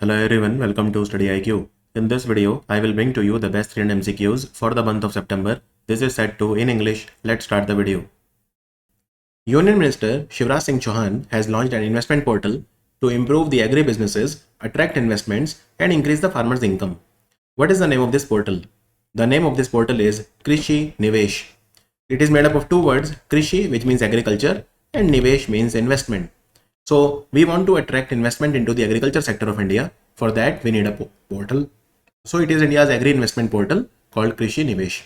Hello everyone, welcome to Study IQ. In this video, I will bring to you the best 3 MCQs for the month of September. This is set to in English. Let's start the video. Union Minister Shivraj Singh Chauhan has launched an investment portal to improve the agri businesses, attract investments and increase the farmers' income. What is the name of this portal? The name of this portal is Krishi Nivesh. It is made up of two words, Krishi, which means agriculture, and Nivesh means investment. So we want to attract investment into the agriculture sector of India. For that, we need a portal. So it is India's agri investment portal called Krishi Nivesh.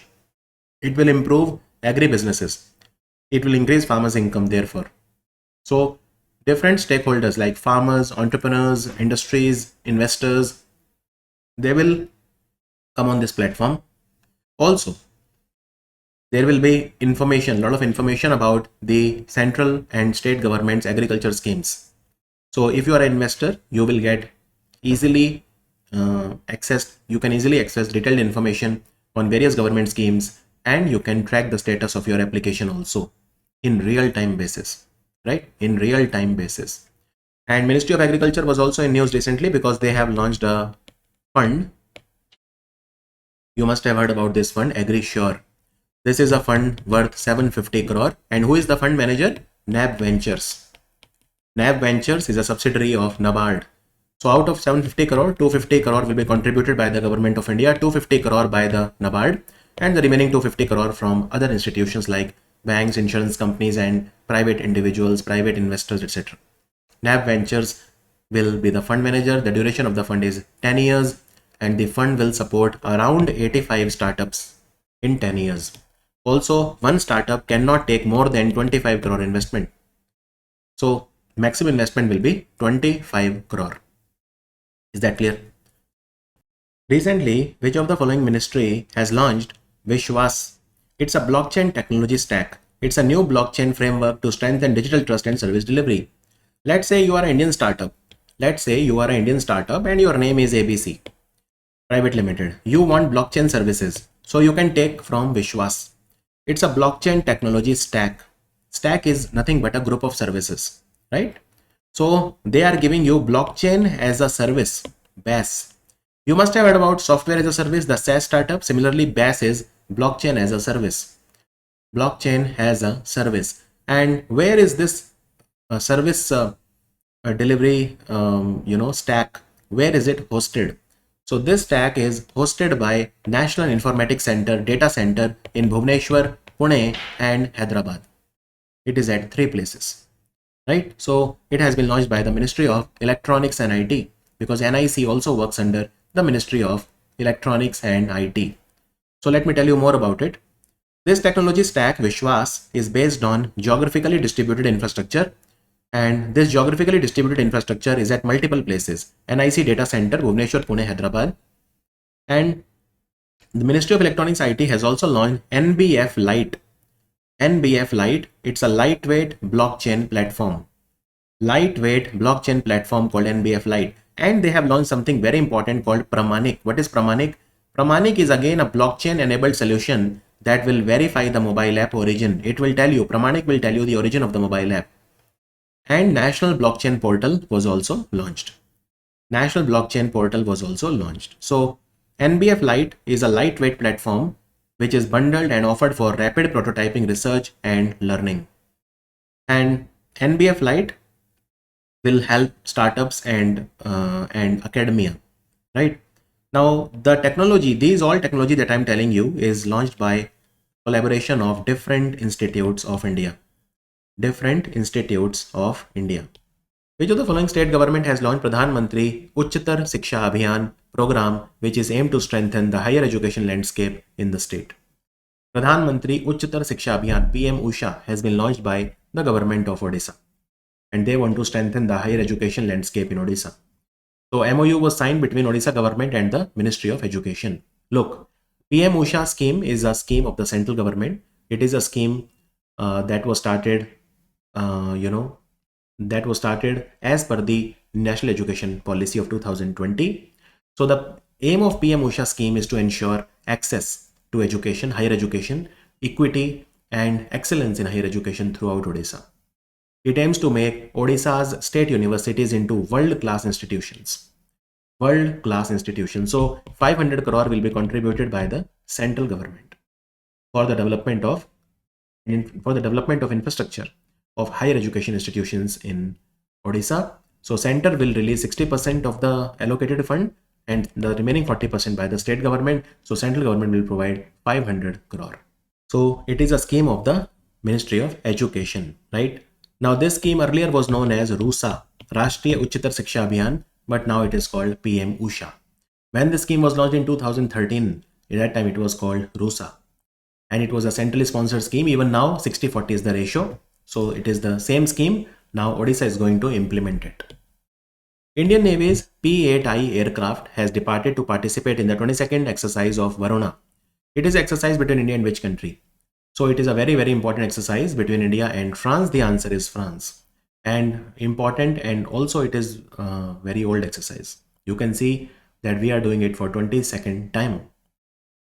It will improve agri businesses. It will increase farmers' income therefore. So different stakeholders like farmers, entrepreneurs, industries, investors, they will come on this platform. Also, there will be information, a lot of information about the central and state government's agriculture schemes. So if you are an investor, you will get easily you can easily access detailed information on various government schemes, and you can track the status of your application also in real-time basis, right? In real-time basis. And Ministry of Agriculture was also in news recently because they have launched a fund. You must have heard about this fund, Agri Sure. This is a fund worth 750 crore. And who is the fund manager? NAB Ventures. NAB Ventures is a subsidiary of NABARD. So out of 750 crore, 250 crore will be contributed by the government of India, 250 crore by the NABARD, and the remaining 250 crore from other institutions like banks, insurance companies, and private individuals, private investors, etc. NAB Ventures will be the fund manager. The duration of the fund is 10 years, and the fund will support around 85 startups in 10 years. Also, one startup cannot take more than 25 crore investment. So maximum investment will be 25 crore. Is that clear? Recently, which of the following ministry has launched Vishwas? It's a blockchain technology stack. It's a new blockchain framework to strengthen digital trust and service delivery. Let's say you are an Indian startup. Let's say you are an Indian startup and your name is ABC Private Limited. You want blockchain services. So you can take from Vishwas. It's a blockchain technology stack. Stack is nothing but a group of services, right? So they are giving you blockchain as a service, BaaS. You must have heard about software as a service, the SaaS startup. Similarly, BaaS is blockchain as a service. Blockchain as a service. And where is this service delivery stack? Where is it hosted? So this stack is hosted by National Informatics Center Data Center in Bhubaneswar, Pune and Hyderabad. It is at 3 places, right? So it has been launched by the Ministry of Electronics and IT, because NIC also works under the Ministry of Electronics and IT. So let me tell you more about it. This technology stack, Vishwas, is based on geographically distributed infrastructure. And this geographically distributed infrastructure is at multiple places. NIC Data Center, Bhubaneswar, Pune, Hyderabad. And the Ministry of Electronics IT has also launched NBF Lite. NBF Lite, it's a lightweight blockchain platform. Lightweight blockchain platform called NBF Lite. And they have launched something very important called Pramanik. What is Pramanik? Pramanik is again a blockchain enabled solution that will verify the mobile app origin. It will tell you, Pramanik will tell you the origin of the mobile app. And National Blockchain Portal was also launched. National Blockchain Portal was also launched. So NBF Lite is a lightweight platform which is bundled and offered for rapid prototyping, research and learning. And NBF Lite will help startups and academia, right? Now the technology, these all technology that I'm telling you is launched by collaboration of different institutes of India. Different institutes of India. Which of the following state government has launched Pradhan Mantri Uchchatar Shiksha Abhiyan program, which is aimed to strengthen the higher education landscape in the state? Pradhan Mantri Uchchatar Shiksha Abhiyan, PM Usha, has been launched by the government of Odisha, and they want to strengthen the higher education landscape in Odisha. So MOU was signed between Odisha government and the Ministry of Education. Look, PM Usha scheme is a scheme of the central government. It is a scheme that was started that was started as per the National Education Policy of 2020. So the aim of PM Usha scheme is to ensure access to education, higher education, equity and excellence in higher education throughout Odisha. It aims to make Odisha's state universities into world-class institutions. world-class institution. So 500 crore will be contributed by the central government for the development of infrastructure of higher education institutions in Odisha. So center will release 60% of the allocated fund and the remaining 40% by the state government. So central government will provide 500 crore. So it is a scheme of the Ministry of Education, right? Now this scheme earlier was known as RUSA, Rashtriya Uchchatar Shiksha Abhiyan, but now it is called PM Usha. When the scheme was launched in 2013, at that time it was called RUSA. And it was a centrally sponsored scheme. Even now 60-40 is the ratio. So it is the same scheme. Now Odisha is going to implement it. Indian Navy's P-8I aircraft has departed to participate in the 22nd exercise of Varuna. It is an exercise between India and which country? So it is a very, very important exercise between India and France. The answer is France. And important, and also it is a very old exercise. You can see that we are doing it for 22nd time.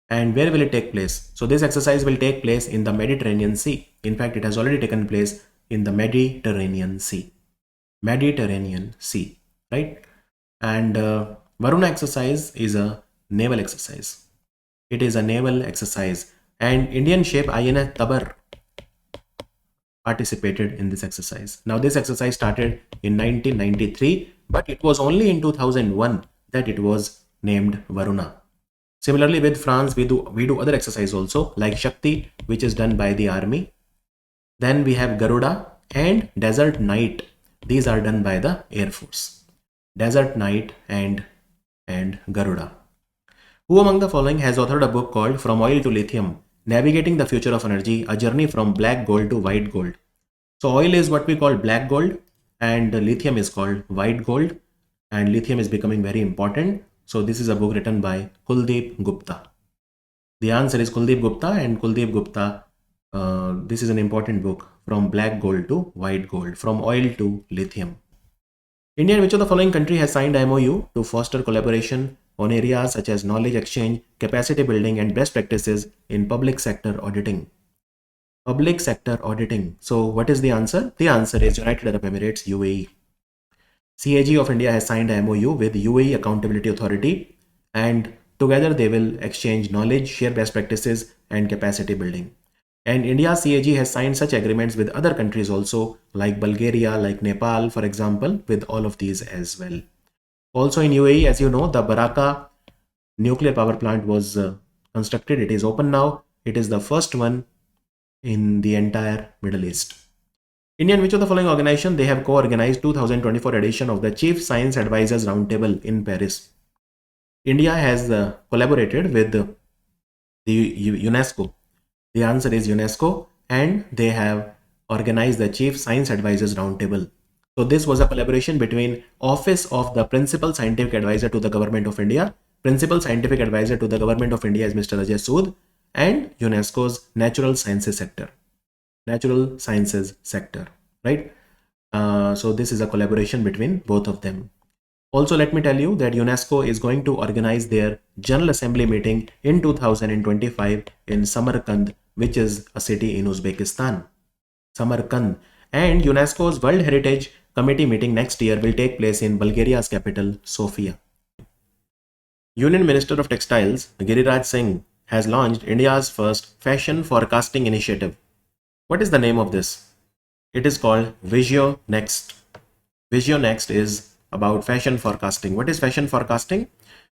And where will it take place? So this exercise will take place in the Mediterranean Sea. In fact, it has already taken place in the Mediterranean Sea. Mediterranean Sea, right? And Varuna exercise is a naval exercise. It is a naval exercise. And Indian ship INS Tabar participated in this exercise. Now this exercise started in 1993, but it was only in 2001 that it was named Varuna. Similarly with France, we do other exercise also, like Shakti, which is done by the army. Then we have Garuda and Desert Night. These are done by the Air Force. Desert Night and Garuda. Who among the following has authored a book called From Oil to Lithium, Navigating the Future of Energy, a Journey from Black Gold to White Gold. So oil is what we call black gold and lithium is called white gold, and lithium is becoming very important. So this is a book written by Kuldeep Gupta. The answer is Kuldeep Gupta, and Kuldeep Gupta, this is an important book, From Black Gold to White Gold, From Oil to Lithium. India and which of the following country has signed MOU to foster collaboration on areas such as knowledge exchange, capacity building and best practices in public sector auditing? Public sector auditing. So what is the answer? The answer is United Arab Emirates, UAE. CAG of India has signed a MOU with UAE Accountability Authority, and together they will exchange knowledge, share best practices and capacity building. And India CAG has signed such agreements with other countries also, like Bulgaria, like Nepal, for example, with all of these as well. Also in UAE, as you know, the Baraka nuclear power plant was constructed. It is open now. It is the first one in the entire Middle East. India and which of the following organization they have co-organized 2024 edition of the Chief Science Advisors Roundtable in Paris? India has collaborated with the UNESCO. The answer is UNESCO, and they have organized the Chief Science Advisors Roundtable. So this was a collaboration between Office of the Principal Scientific Advisor to the Government of India. Principal Scientific Advisor to the Government of India is Mr. Ajay Sood, and UNESCO's Natural Sciences sector, right? So this is a collaboration between both of them. Also, let me tell you that UNESCO is going to organize their General Assembly meeting in 2025 in Samarkand, which is a city in Uzbekistan. Samarkand. And UNESCO's World Heritage Committee meeting next year will take place in Bulgaria's capital, Sofia. Union Minister of Textiles, Giriraj Singh, has launched India's first fashion forecasting initiative. What is the name of this? It is called Visio Next. Visio Next is about fashion forecasting. What is fashion forecasting?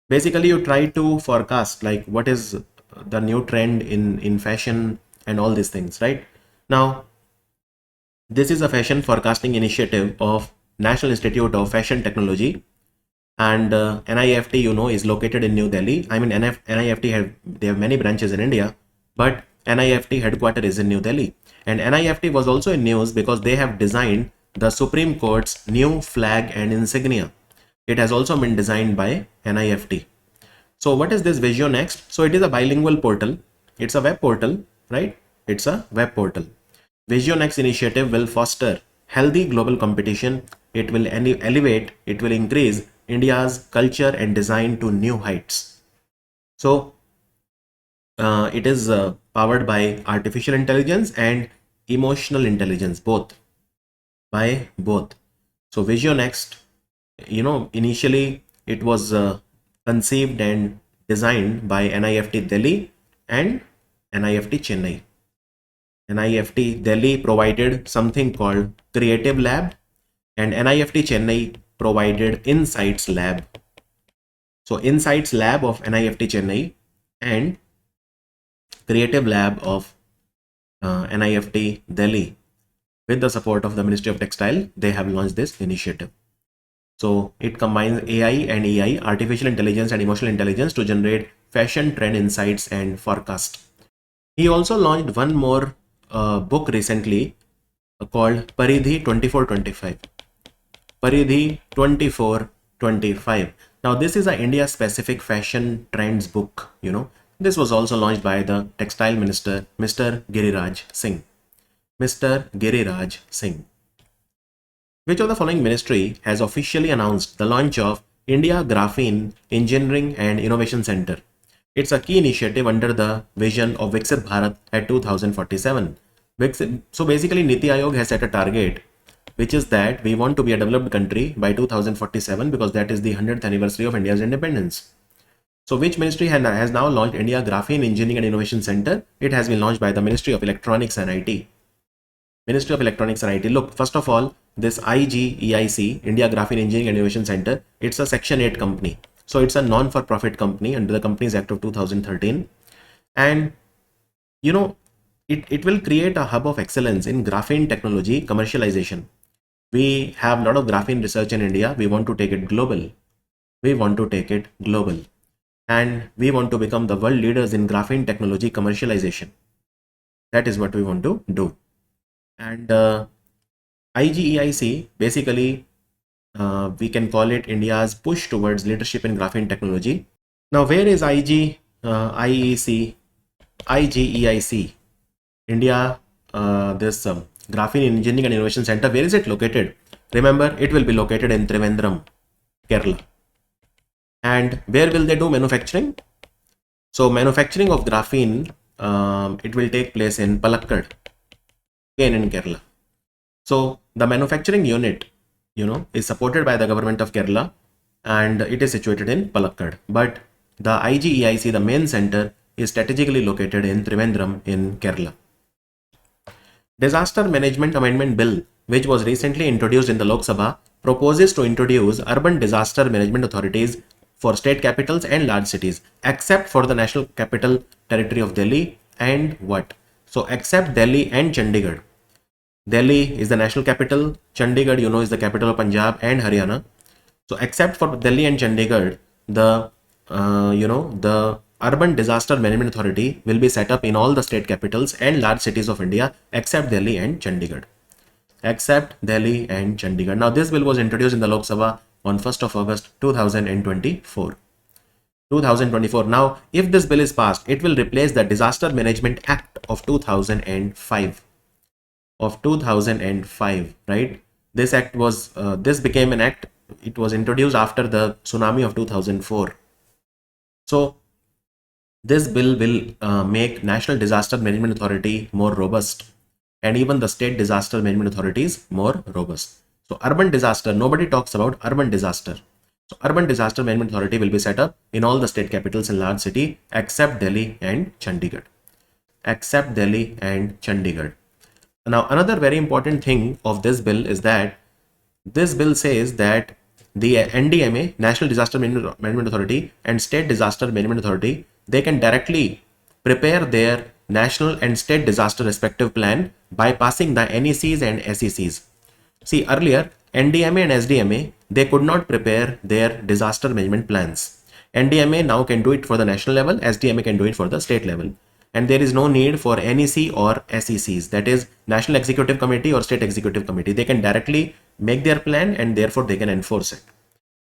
Basically, you try to forecast like what is the new trend in fashion and all these things, right? Now, this is a fashion forecasting initiative of National Institute of Fashion Technology, and NIFT, you know, is located in New Delhi. I mean, NIFT they have many branches in India, but NIFT headquarters is in New Delhi. And NIFT was also in news because they have designed the Supreme Court's new flag and insignia. It has also been designed by NIFT. So what is this Visio Next? So it is a bilingual portal. It's a web portal, right? It's a web portal. Visio Next initiative will foster healthy global competition. It will elevate, it will increase India's culture and design to new heights. So it is powered by artificial intelligence and emotional intelligence, both. So Visio Next, you know, initially it was conceived and designed by NIFT Delhi and NIFT Chennai. NIFT Delhi provided something called Creative Lab and NIFT Chennai provided Insights Lab. So Insights Lab of NIFT Chennai and Creative Lab of NIFT Delhi, with the support of the Ministry of Textile, they have launched this initiative. So it combines AI and EI, artificial intelligence and emotional intelligence, to generate fashion trend insights and forecast. He also launched one more book recently called Paridhi 2425. Paridhi 2425. Now this is an India specific fashion trends book, This was also launched by the Textile Minister, Mr. Giriraj Singh. Mr. Giriraj Singh. Which of the following ministry has officially announced the launch of India Graphene Engineering and Innovation Center? It's a key initiative under the vision of Viksit Bharat at 2047. So basically Niti Aayog has set a target, which is that we want to be a developed country by 2047 because that is the 100th anniversary of India's independence. So which ministry has now launched India Graphene Engineering and Innovation Center? It has been launched by the Ministry of Electronics and IT. Ministry of Electronics and IT. Look, first of all, this IGEIC, India Graphene Engineering and Innovation Center, it's a Section 8 company. So it's a non-for-profit company under the Companies Act of 2013. And, it will create a hub of excellence in graphene technology commercialization. We have a lot of graphene research in India. We want to take it global. And we want to become the world leaders in graphene technology commercialization. That is what we want to do. And IGEIC, basically, we can call it India's push towards leadership in graphene technology. Now, where is IGEIC, India, this Graphene Engineering and Innovation Center, where is it located? Remember, it will be located in Trivandrum, Kerala. And where will they do manufacturing? So manufacturing of graphene, it will take place in Palakkad, again in Kerala. So the manufacturing unit, is supported by the government of Kerala and it is situated in Palakkad. But the IGEIC, the main center, is strategically located in Trivandrum in Kerala. Disaster Management Amendment Bill, which was recently introduced in the Lok Sabha, proposes to introduce urban disaster management authorities for state capitals and large cities, except for the National Capital Territory of Delhi and what? So except Delhi and Chandigarh. Delhi is the national capital, Chandigarh, is the capital of Punjab and Haryana. So except for Delhi and Chandigarh, the Urban Disaster Management Authority will be set up in all the state capitals and large cities of India except Delhi and Chandigarh. Now this bill was introduced in the Lok Sabha on 1st of August 2024. Now, if this bill is passed, it will replace the Disaster Management Act of 2005. Right? This act was, this became an act. It was introduced after the tsunami of 2004. So this bill will make National Disaster Management Authority more robust and even the state disaster management authorities more robust. So urban disaster, nobody talks about urban disaster. So urban disaster management authority will be set up in all the state capitals and large city except Delhi and Chandigarh. Now another very important thing of this bill is that this bill says that the NDMA, National Disaster Management Authority, and State Disaster Management Authority, they can directly prepare their national and state disaster respective plan by passing the NECs and SECs. See, earlier NDMA and SDMA, they could not prepare their disaster management plans. NDMA now can do it for the national level, SDMA can do it for the state level. And there is no need for NEC or SECs, that is National Executive Committee or State Executive Committee. They can directly make their plan and therefore they can enforce it.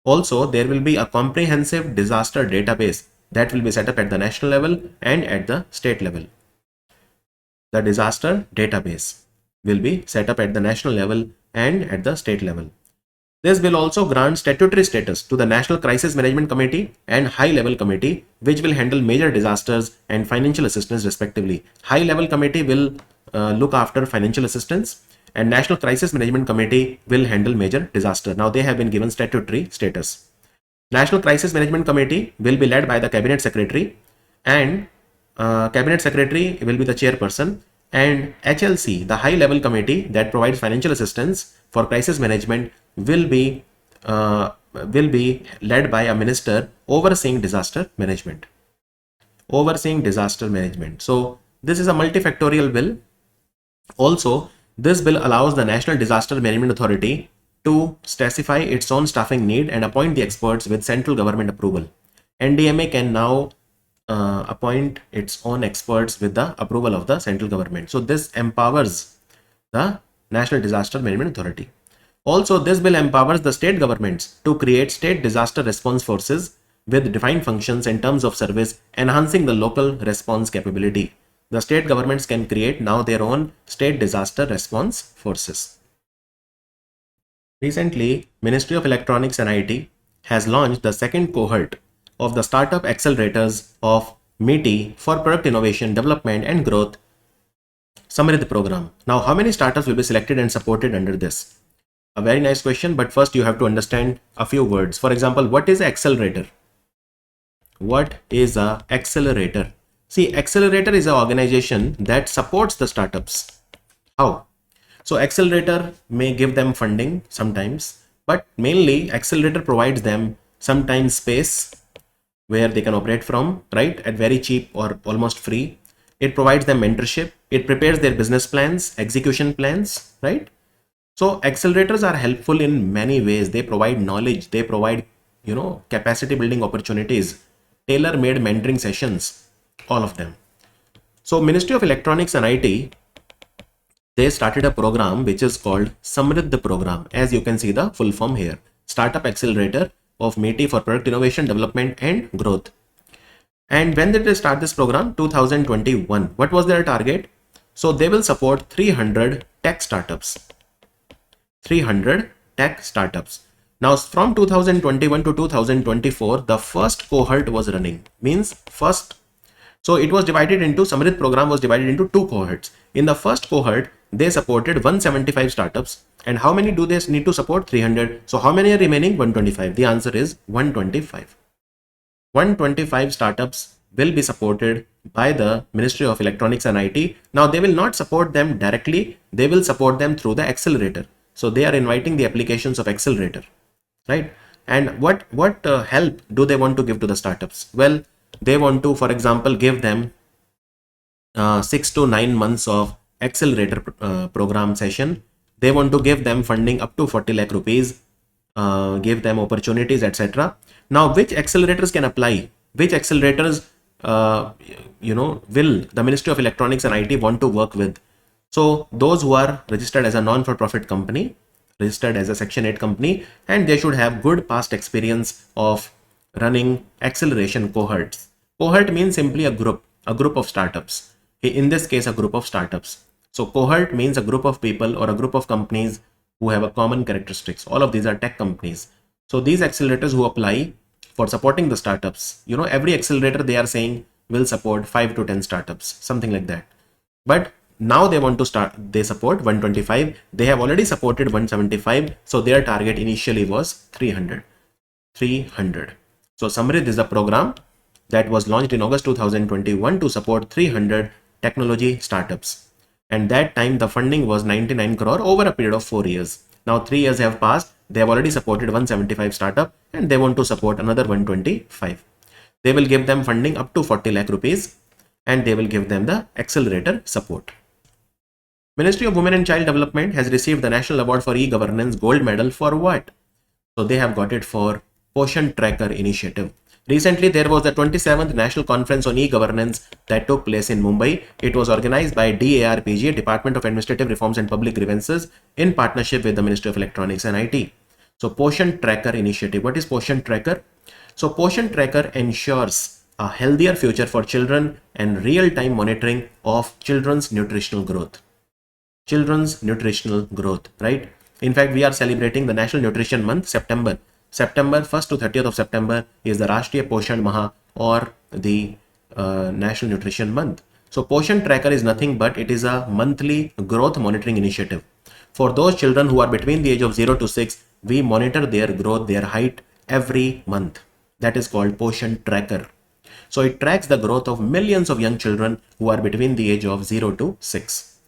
Also, there will be a comprehensive disaster database that will be set up at the national level and at the state level. The disaster database will be set up at the national level and at the state level. This will also grant statutory status to the National Crisis Management Committee and High Level Committee, which will handle major disasters and financial assistance respectively. High Level Committee will look after financial assistance and National Crisis Management Committee will handle major disaster. Now they have been given statutory status. National Crisis Management Committee will be led by the Cabinet Secretary, and Cabinet Secretary will be the chairperson, and HLC, the high level committee that provides financial assistance for crisis management, will be led by a minister overseeing disaster management. So this is a multifactorial bill. Also, this bill allows the National Disaster Management Authority to specify its own staffing need and appoint the experts with central government approval. NDMA can now appoint its own experts with the approval of the central government. So this empowers the National Disaster Management Authority. Also, this bill empowers the state governments to create state disaster response forces with defined functions and terms of service, enhancing the local response capability. The state governments can create now their own state disaster response forces. Recently, Ministry of Electronics and IT has launched the second cohort of the startup accelerators of MITI for product innovation, development and growth Samrid program. Now, how many startups will be selected and supported under this? A very nice question, but first you have to understand a few words. For example, what is accelerator? What is a accelerator? See, accelerator is an organization that supports the startups. How? So accelerator may give them funding sometimes, but mainly accelerator provides them sometimes space where they can operate from, right, at very cheap or almost free. It provides them mentorship. It prepares their business plans, execution plans, right? So accelerators are helpful in many ways. They provide knowledge. They provide, capacity building opportunities, tailor-made mentoring sessions, all of them. So Ministry of Electronics and IT, they started a program which is called Samrid program. As you can see the full form here, Startup Accelerator of MITI for Product Innovation, Development and Growth. And when did they start this program? 2021. What was their target? So they will support 300 tech startups. 300 tech startups. Now from 2021 to 2024, the first cohort was running. Means first. So it was divided into, Samrid program was divided into two cohorts. In the first cohort, they supported 175 startups. And how many do they need to support? 300. So how many are remaining? 125. The answer is 125. 125 startups will be supported by the Ministry of Electronics and IT. Now they will not support them directly. They will support them through the accelerator. So they are inviting the applications of accelerator, right? And what help do they want to give to the startups? Well, they want to, for example, give them 6 to 9 months of accelerator program session. They want to give them funding up to 40 lakh rupees, give them opportunities, etc. Now, which accelerators can apply? Which accelerators, will the Ministry of Electronics and IT want to work with? So those who are registered as a non-for-profit company, registered as a Section 8 company, and they should have good past experience of running acceleration cohorts. Cohort means simply a group of startups. In this case, a group of startups. So cohort means a group of people or a group of companies who have a common characteristics. All of these are tech companies. So these accelerators who apply for supporting the startups, every accelerator they are saying will support 5 to 10 startups, something like that. But now they want to they support 125. They have already supported 175. So their target initially was 300. So Samrid is a program that was launched in August 2021 to support 300 technology startups. And that time the funding was 99 crore over a period of 4 years. Now 3 years have passed. They have already supported 175 startup and they want to support another 125. They will give them funding up to 40 lakh rupees and they will give them the accelerator support. Ministry of Women and Child Development has received the National Award for E-Governance Gold Medal for what? So they have got it for Poshan Tracker initiative. Recently, there was the 27th National Conference on E-Governance that took place in Mumbai. It was organized by DARPG, Department of Administrative Reforms and Public Grievances, in partnership with the Ministry of Electronics and IT. So Poshan Tracker initiative. What is Poshan Tracker? So Poshan Tracker ensures a healthier future for children and real-time monitoring of children's nutritional growth. Children's nutritional growth, right? In fact, we are celebrating the National Nutrition Month, September 1st to 30th of September is the Rashtriya Poshan Maha or the National Nutrition Month. So Poshan Tracker is nothing but it is a monthly growth monitoring initiative. For those children who are between the age of 0 to 6, we monitor their growth, their height every month. That is called Poshan Tracker. So it tracks the growth of millions of young children who are between the age of 0 to 6.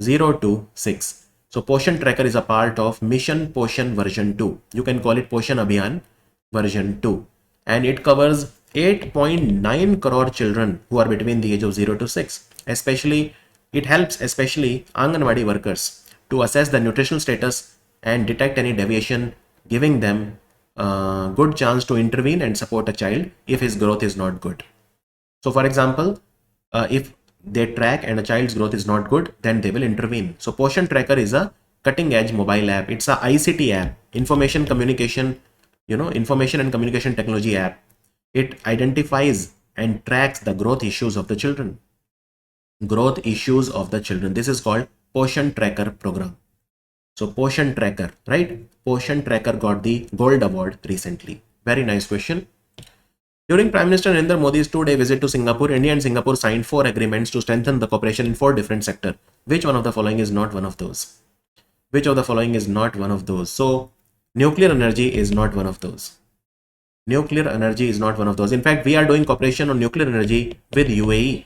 0 to 6. So Poshan Tracker is a part of Mission Poshan version 2. You can call it Poshan Abhiyan version 2. And it covers 8.9 crore children who are between the age of 0 to 6. It helps especially Anganwadi workers to assess the nutritional status and detect any deviation, giving them a good chance to intervene and support a child if his growth is not good. So for example, if they track and a child's growth is not good, then they will intervene. So Poshan Tracker is a cutting edge mobile app. It's a ICT app, information and communication technology app. It identifies and tracks the growth issues of the children. Growth issues of the children. This is called Poshan Tracker program. So Poshan Tracker, right? Poshan Tracker got the Gold Award recently. Very nice question. During Prime Minister Narendra Modi's 2-day visit to Singapore, India and Singapore signed 4 agreements to strengthen the cooperation in 4 different sectors. Which one of the following is not one of those? Which of the following is not one of those? So nuclear energy is not one of those. Nuclear energy is not one of those. In fact, we are doing cooperation on nuclear energy with UAE.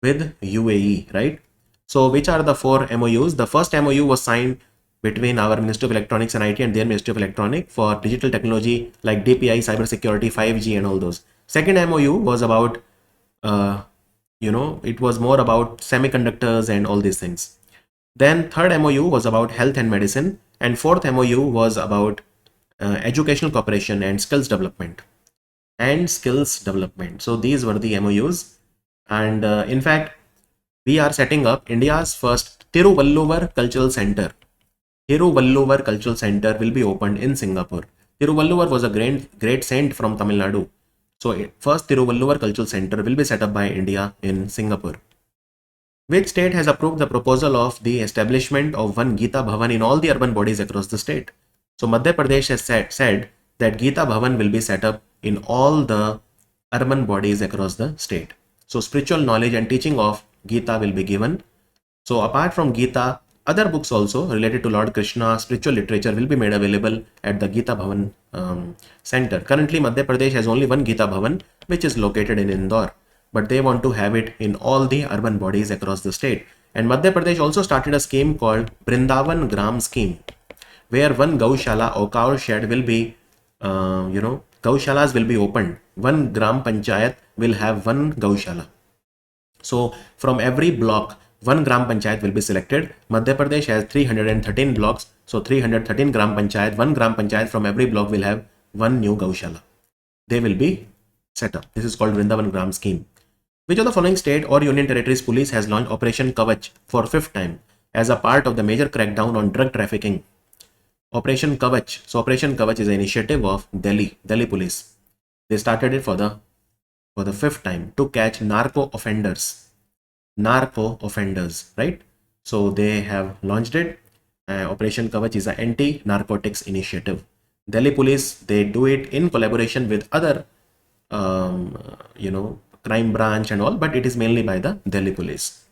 With UAE, right? So which are the 4 MOUs? The first MOU was signed between our Ministry of Electronics and IT and their Ministry of Electronics for digital technology like DPI, cybersecurity, 5G and all those. Second MOU was about, it was more about semiconductors and all these things. Then third MOU was about health and medicine, and fourth MOU was about educational cooperation and skills development. So these were the MOUs, and in fact, we are setting up India's first Tiruvalluvar Cultural Center. Tiruvalluvar Cultural Center will be opened in Singapore. Tiruvalluvar was a great saint from Tamil Nadu. So first Tiruvalluvar Cultural Center will be set up by India in Singapore. Which state has approved the proposal of the establishment of one Gita Bhavan in all the urban bodies across the state? So Madhya Pradesh has said that Gita Bhavan will be set up in all the urban bodies across the state. So spiritual knowledge and teaching of Gita will be given. So apart from Gita, other books also related to Lord Krishna, spiritual literature will be made available at the Gita Bhavan center. Currently, Madhya Pradesh has only one Gita Bhavan, which is located in Indore, but they want to have it in all the urban bodies across the state. And Madhya Pradesh also started a scheme called Brindavan Gram Scheme, where one Gaushala or cow shed will be, Gaushalas will be opened. One Gram Panchayat will have one Gaushala. So from every block, one Gram Panchayat will be selected. Madhya Pradesh has 313 blocks. So 313 Gram Panchayat, one Gram Panchayat from every block will have one new Gaushala. They will be set up. This is called Vrindavan Gram Scheme. Which of the following state or union territories police has launched Operation Kavach for 5th time as a part of the major crackdown on drug trafficking? Operation Kavach. So Operation Kavach is an initiative of Delhi police. They started it for the 5th time to catch narco offenders, right? So they have launched it. Operation Kavach is an anti-narcotics initiative. Delhi police, they do it in collaboration with other crime branch and all, but it is mainly by the Delhi police.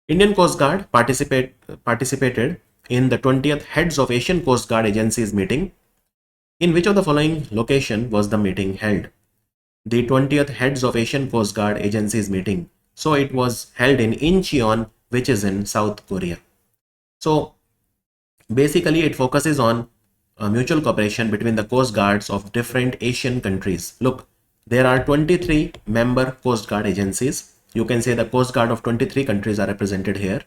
Indian Coast Guard participated in the 20th Heads of Asian Coast Guard Agencies meeting. In which of the following location was the meeting held? The 20th Heads of Asian Coast Guard Agencies meeting. So it was held in Incheon, which is in South Korea. So basically it focuses on mutual cooperation between the coast guards of different Asian countries. Look, there are 23 member Coast Guard agencies. You can say the Coast Guard of 23 countries are represented here.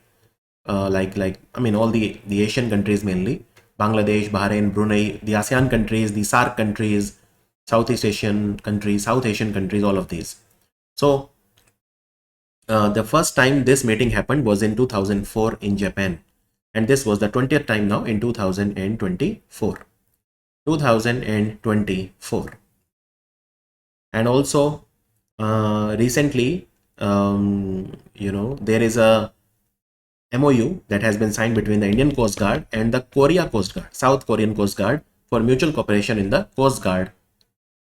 All the Asian countries mainly. Bangladesh, Bahrain, Brunei, the ASEAN countries, the SAARC countries, Southeast Asian countries, South Asian countries, all of these. So the first time this meeting happened was in 2004 in Japan. And this was the 20th time now in 2024. And also recently, there is a MOU that has been signed between the Indian Coast Guard and the Korea Coast Guard, South Korean Coast Guard, for mutual cooperation in the Coast Guard.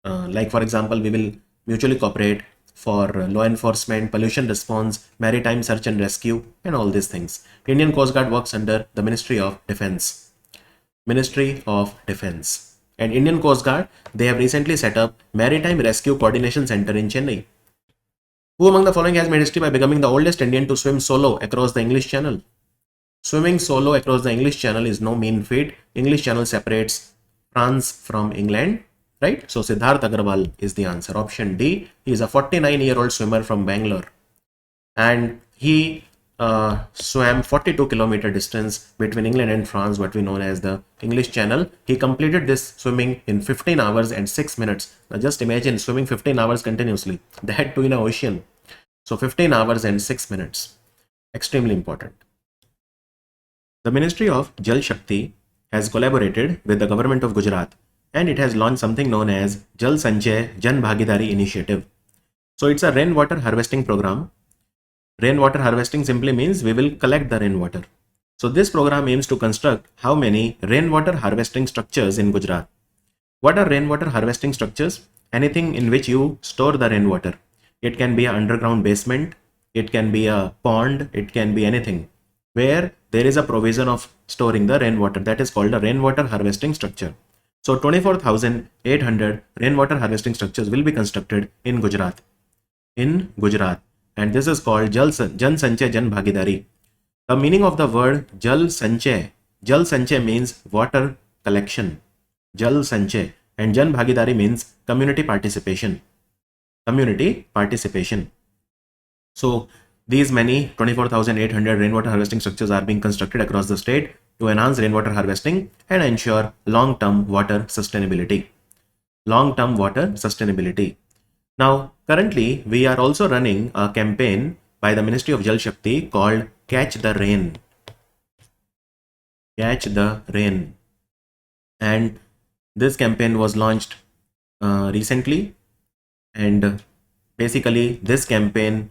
Like for example, we will mutually cooperate for law enforcement, pollution response, maritime search and rescue, and all these things. Indian Coast Guard works under the Ministry of Defense. And Indian Coast Guard, they have recently set up Maritime Rescue Coordination Center in Chennai. Who among the following has made history by becoming the oldest Indian to swim solo across the English Channel? Swimming solo across the English Channel is no mean feat. English Channel separates France from England, right? So Siddharth Agarwal is the answer. Option D. He is a 49-year-old swimmer from Bangalore, and he swam 42-kilometer distance between England and France, what we know as the English Channel. He completed this swimming in 15 hours and 6 minutes. Now just imagine swimming 15 hours continuously, that too in an ocean. So 15 hours and 6 minutes. Extremely important. The Ministry of Jal Shakti has collaborated with the government of Gujarat, and it has launched something known as Jal Sanchay Jan Bhagidari initiative. So it's a rainwater harvesting program. Rainwater harvesting simply means we will collect the rainwater. So this program aims to construct how many rainwater harvesting structures in Gujarat? What are rainwater harvesting structures? Anything in which you store the rainwater. It can be an underground basement, it can be a pond, it can be anything where there is a provision of storing the rainwater. That is called a rainwater harvesting structure. So 24,800 rainwater harvesting structures will be constructed in Gujarat. And this is called Jan Sanchay Jan Bhagidari. The meaning of the word Jal Sanchay means water collection. Jal Sanchay, and Jan Bhagidari means community participation. So these many 24,800 rainwater harvesting structures are being constructed across the state to enhance rainwater harvesting and ensure long-term water sustainability. Now, currently, we are also running a campaign by the Ministry of Jal Shakti called Catch the Rain. And this campaign was launched recently, and basically this campaign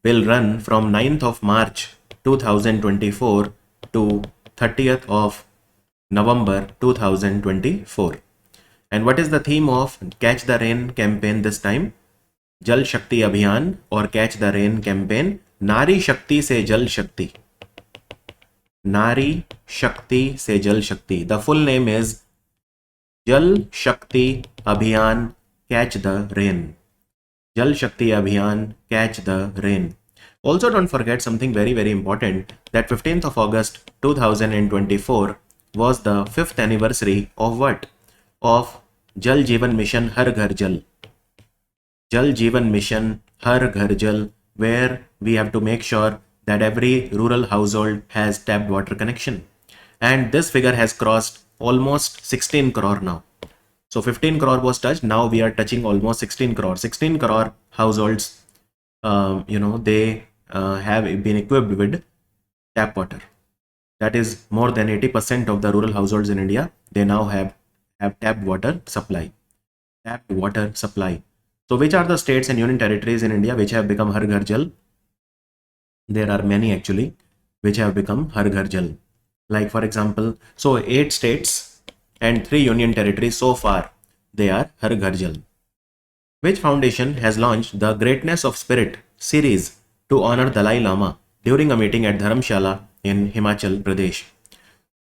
will run from 9th of March 2024 to 30th of November 2024. And what is the theme of Catch the Rain campaign this time? Jal Shakti Abhiyan or Catch the Rain campaign. Nari Shakti se Jal Shakti. Nari Shakti se Jal Shakti. The full name is Jal Shakti Abhiyan Catch the Rain. Jal Shakti Abhiyan Catch the Rain. Also, don't forget something very, very important, that 15th of August 2024 was the 5th anniversary of what? Of Jal Jeevan Mission Har Ghar Jal. Jal Jeevan Mission Har Ghar Jal, where we have to make sure that every rural household has tapped water connection. And this figure has crossed almost 16 crore now. So 15 crore was touched. Now we are touching almost 16 crore. 16 crore households, they have been equipped with tap water. That is more than 80% of the rural households in India. They now have tapped water supply. So which are the states and union territories in India which have become Har Ghar Jal? There are many actually which have become Har Ghar Jal. Like for example, so 8 states and 3 union territories so far, they are Har Ghar Jal. Which foundation has launched the Greatness of Spirit series to honor Dalai Lama during a meeting at Dharamshala in Himachal Pradesh?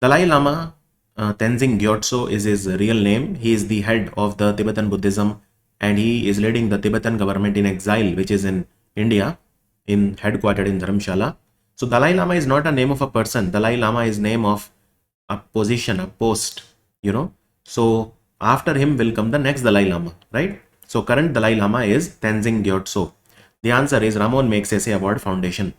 Dalai Lama Tenzing Gyatso is his real name. He is the head of the Tibetan Buddhism, and he is leading the Tibetan government in exile, which is in India, headquartered in Dharamshala. So Dalai Lama is not a name of a person. Dalai Lama is name of a position, a post, So after him will come the next Dalai Lama, right? So current Dalai Lama is Tenzing Gyatso. The answer is Ramon Magsaysay Award Foundation.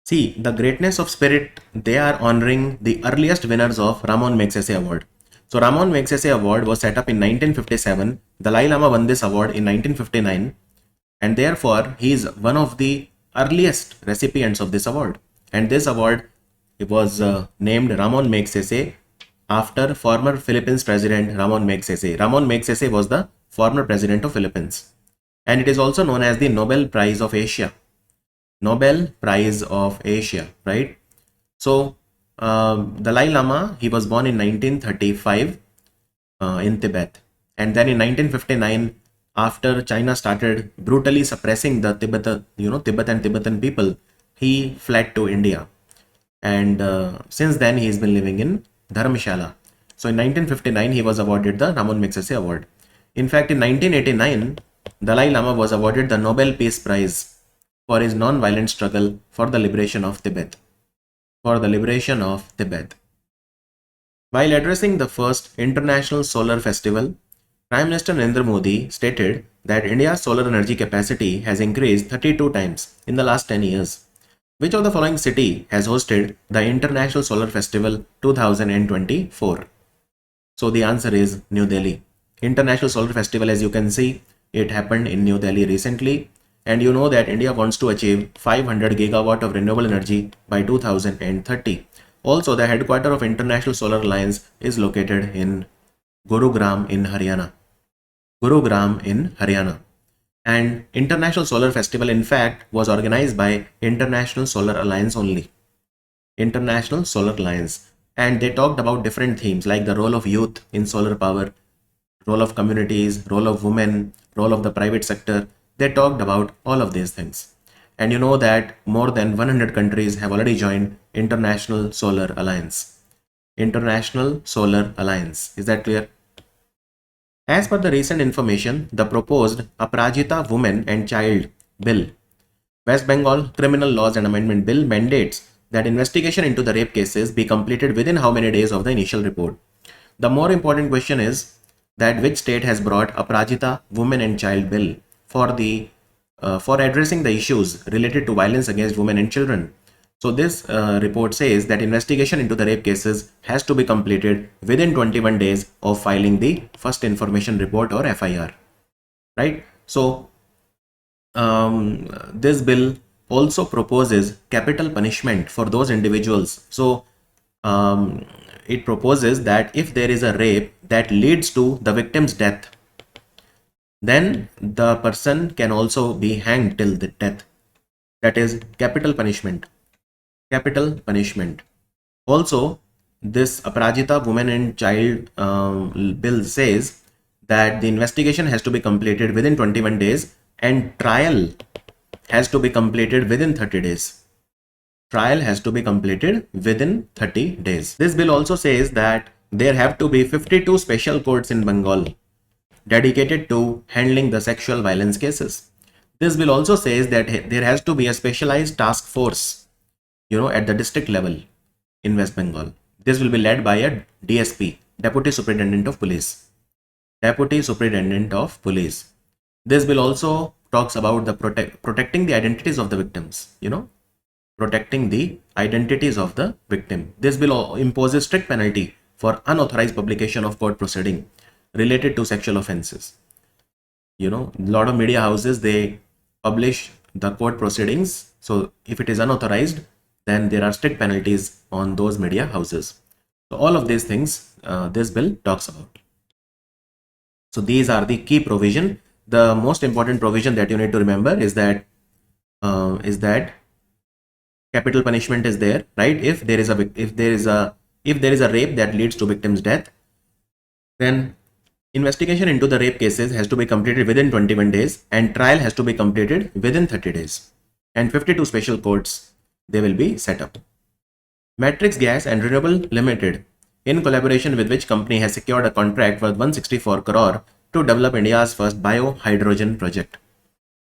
See, the Greatness of Spirit, they are honoring the earliest winners of Ramon Magsaysay Award. So Ramon Magsaysay Award was set up in 1957. Dalai Lama won this award in 1959, and therefore he is one of the earliest recipients of this award. And this award, it was named Ramon Magsaysay after former Philippines President Ramon Magsaysay. Ramon Magsaysay was the former president of Philippines, and it is also known as the Nobel Prize of Asia. Nobel Prize of Asia, right? So Dalai Lama, he was born in 1935 in Tibet, and then in 1959, after China started brutally suppressing the Tibetan people, he fled to India, and since then he has been living in Dharamshala. So in 1959, he was awarded the Ramon Magsaysay Award. In fact, in 1989, Dalai Lama was awarded the Nobel Peace Prize for his non-violent struggle for the liberation of Tibet. For the liberation of Tibet. While addressing the first International Solar Festival, Prime Minister Narendra Modi stated that India's solar energy capacity has increased 32 times in the last 10 years. Which of the following city has hosted the International Solar Festival 2024? So the answer is New Delhi. International Solar Festival, as you can see, it happened in New Delhi recently. And you know that India wants to achieve 500 gigawatt of renewable energy by 2030. Also, the headquarters of International Solar Alliance is located in Gurugram in Haryana. Gurugram in Haryana. And International Solar Festival, in fact, was organized by International Solar Alliance only. International Solar Alliance. And they talked about different themes like the role of youth in solar power, role of communities, role of women, role of the private sector. They talked about all of these things. And you know that more than 100 countries have already joined International Solar Alliance. International Solar Alliance. Is that clear? As per the recent information, the proposed Aparajita Women and Child Bill, West Bengal Criminal Laws and Amendment Bill mandates that investigation into the rape cases be completed within how many days of the initial report. The more important question is that which state has brought Aparajita Women and Child Bill for addressing the issues related to violence against women and children. So this report says that investigation into the rape cases has to be completed within 21 days of filing the first information report or FIR, right? So this bill also proposes capital punishment for those individuals. So it proposes that if there is a rape that leads to the victim's death, then the person can also be hanged till the death. That is capital punishment. Capital punishment. Also, this Aparajita Women and Child bill says that the investigation has to be completed within 21 days and trial has to be completed within 30 days. Trial has to be completed within 30 days. This bill also says that there have to be 52 special courts in Bengal dedicated to handling the sexual violence cases. This bill also says that there has to be a specialized task force, at the district level in West Bengal. This will be led by a DSP, Deputy Superintendent of Police. Deputy Superintendent of Police. This bill also talks about the protecting the identities of the victims, protecting the identities of the victim. This bill imposes strict penalty for unauthorized publication of court proceeding related to sexual offenses. A lot of media houses, they publish the court proceedings. So if it is unauthorized, then there are strict penalties on those media houses. So all of these things this bill talks about. So these are the key provision. The most important provision that you need to remember is that capital punishment is there, right? If there is a rape that leads to victim's death, then investigation into the rape cases has to be completed within 21 days and trial has to be completed within 30 days. And 52 special courts, they will be set up. Matrix Gas and Renewable Limited, in collaboration with which company has secured a contract worth 164 crore to develop India's first biohydrogen project.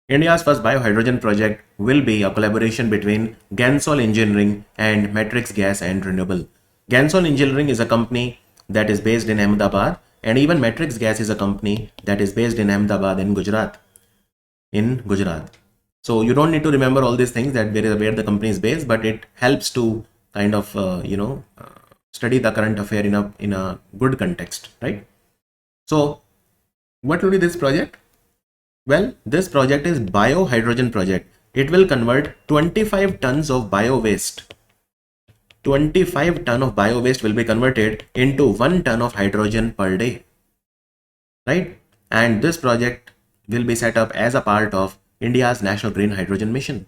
India's first biohydrogen project will be a collaboration between Gansol Engineering and Matrix Gas and Renewable. Gansol Engineering is a company that is based in Ahmedabad, and even Matrix Gas is a company that is based in Ahmedabad in Gujarat. So you don't need to remember all these things that where the company is based, but it helps to kind of study the current affair in a good context, right? So what will be this project? Well, this project is biohydrogen project. It will convert 25 tons of bio waste. 25 ton of bio waste will be converted into 1 ton of hydrogen per day, right? And this project will be set up as a part of India's National Green Hydrogen Mission.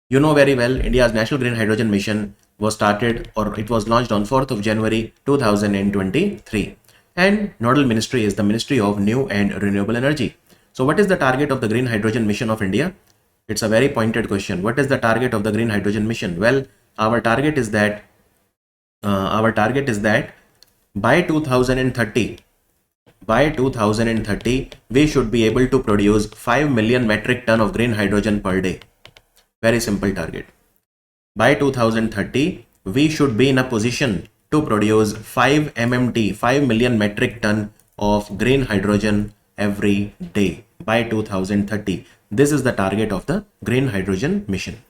You know very well, India's National Green Hydrogen Mission was started, or it was launched on 4th of January 2023. And nodal ministry is the Ministry of New and Renewable Energy. So what is the target of the Green Hydrogen Mission of India? It's a very pointed question. What is the target of the Green Hydrogen Mission? Well, our target is that By 2030, we should be able to produce 5 million metric ton of green hydrogen per day. Very simple target. By 2030, we should be in a position to produce 5 MMT, 5 million metric ton of green hydrogen every day by 2030. This is the target of the green hydrogen mission.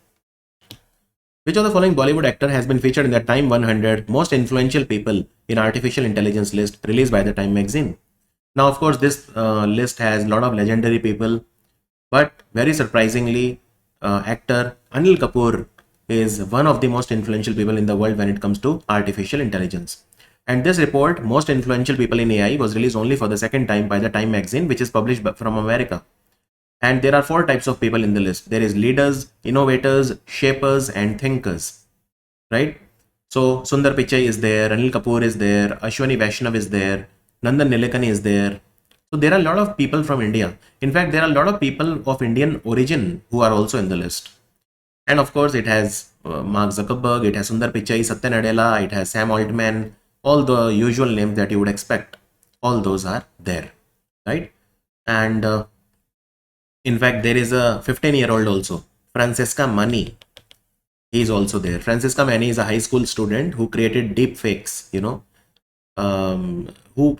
Which of the following Bollywood actor has been featured in the Time 100 most influential people in artificial intelligence list released by the Time magazine? Now, of course, this list has a lot of legendary people, but very surprisingly, actor Anil Kapoor is one of the most influential people in the world when it comes to artificial intelligence. And this report, most influential people in AI, was released only for the second time by the Time magazine, which is published from America. And there are 4 types of people in the list. There is leaders, innovators, shapers, and thinkers, right? So Sundar Pichai is there, Anil Kapoor is there, Ashwani Vaishnav is there, Nandan Nilekani is there. So there are a lot of people from India. In fact, there are a lot of people of Indian origin who are also in the list. And of course, it has Mark Zuckerberg, it has Sundar Pichai, Satya Nadella, it has Sam Altman, all the usual names that you would expect. All those are there, right? And in fact, there is a 15-year-old also, Francesca Mani. He is also there. Francesca Mani is a high school student who created deep fakes, who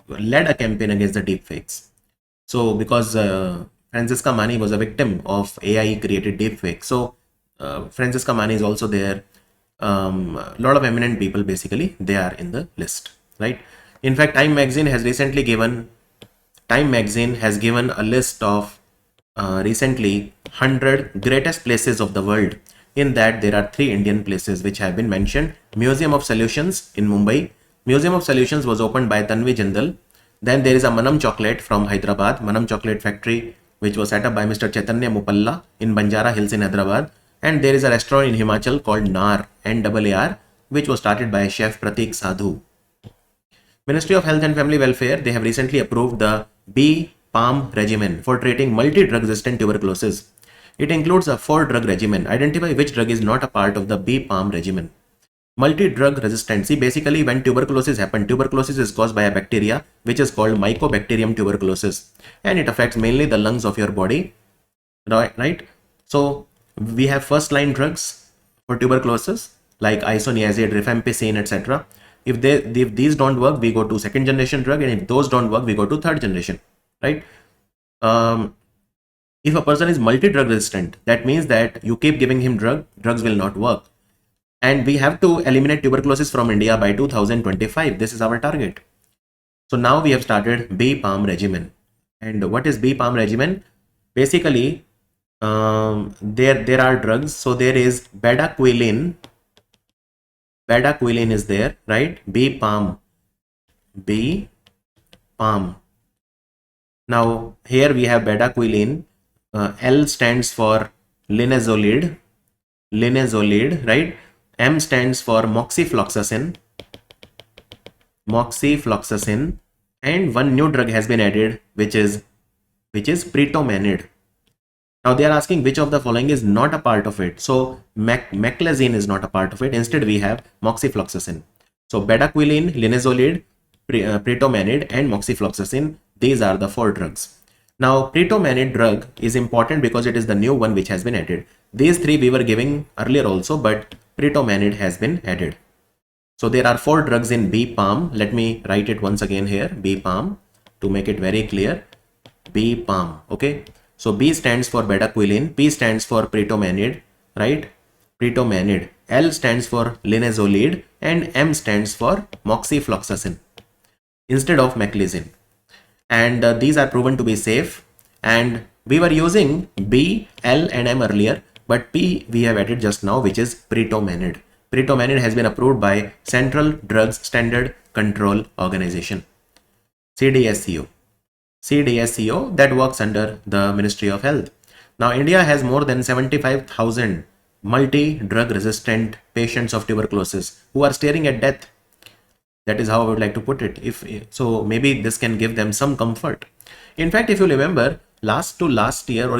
led a campaign against the deep fakes. So because Francesca Mani was a victim of AI created deep fakes. So Francesca Mani is also there. A lot of eminent people, basically, they are in the list, right? In fact, Time magazine has given a list of recently 100 greatest places of the world. In that, there are 3 Indian places which have been mentioned. Museum of Solutions in Mumbai. Museum of Solutions was opened by Tanvi Jindal. Then there is a Manam Chocolate from Hyderabad, Manam Chocolate Factory, which was set up by Mr. Chaitanya Mupalla in Banjara Hills in Hyderabad. And there is a restaurant in Himachal called NAR, N-A-R, which was started by Chef Pratik Sadhu. Ministry of Health and Family Welfare, they have recently approved the B-PALM regimen for treating multi-drug resistant tuberculosis. It includes a 4-drug regimen. Identify which drug is not a part of the B-PALM regimen. Multi-drug resistancy, basically when tuberculosis happens, tuberculosis is caused by a bacteria which is called Mycobacterium tuberculosis, and it affects mainly the lungs of your body, right? So we have first line drugs for tuberculosis like isoniazid, rifampicin, etc. If these don't work, we go to second generation drug, and if those don't work, we go to third generation, right? If a person is multi-drug resistant, that means that you keep giving him drugs will not work. And we have to eliminate tuberculosis from India by 2025. This is our target. So now we have started B-PALM regimen. And what is B-PALM regimen? Basically, there are drugs. So there is bedaquiline. Bedaquiline is there, right? B-PALM. B-PALM. Now here we have bedaquiline. L stands for linezolid, right? M stands for moxifloxacin, and one new drug has been added, which is pretomanid. Now they are asking which of the following is not a part of it. So meclizine is not a part of it. Instead, we have moxifloxacin. So bedaquiline, linezolid, pretomanid, and moxifloxacin. These are the 4 drugs. Now, pretomanid drug is important because it is the new one which has been added. These 3 we were giving earlier also, but pretomanid has been added. So there are 4 drugs in B-PALM. Let me write it once again here, B-PALM, to make it very clear. B-PALM, okay. So B stands for bedaquiline, P stands for pretomanid, right? Pretomanid. L stands for linezolid, and M stands for moxifloxacin instead of meclizine. And these are proven to be safe. And we were using B, L, and M earlier, but P we have added just now, which is pretomanid. Pretomanid has been approved by Central Drugs Standard Control Organization, CDSCO. CDSCO that works under the Ministry of Health. Now India has more than 75,000 multi-drug resistant patients of tuberculosis who are staring at death. That is how I would like to put it. So maybe this can give them some comfort. In fact, if you remember, last year, or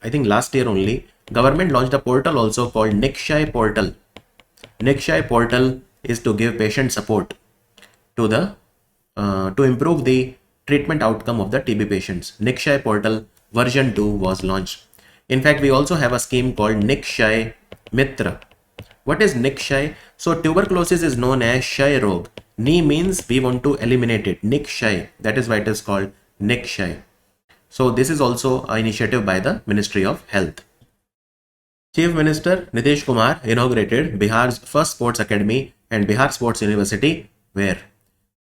I think last year only, government launched a portal also called Nikshay portal. Nikshay portal is to give patient support to the to improve the treatment outcome of the TB patients. Nikshay portal version 2 was launched. In fact, we also have a scheme called Nikshay Mitra. What is Nikshay? So tuberculosis is known as Shay Rog. Ni means we want to eliminate it. Nikshay. That is why it is called Nikshay. So this is also an initiative by the Ministry of Health. Chief Minister Nitish Kumar inaugurated Bihar's first sports academy and Bihar Sports University, where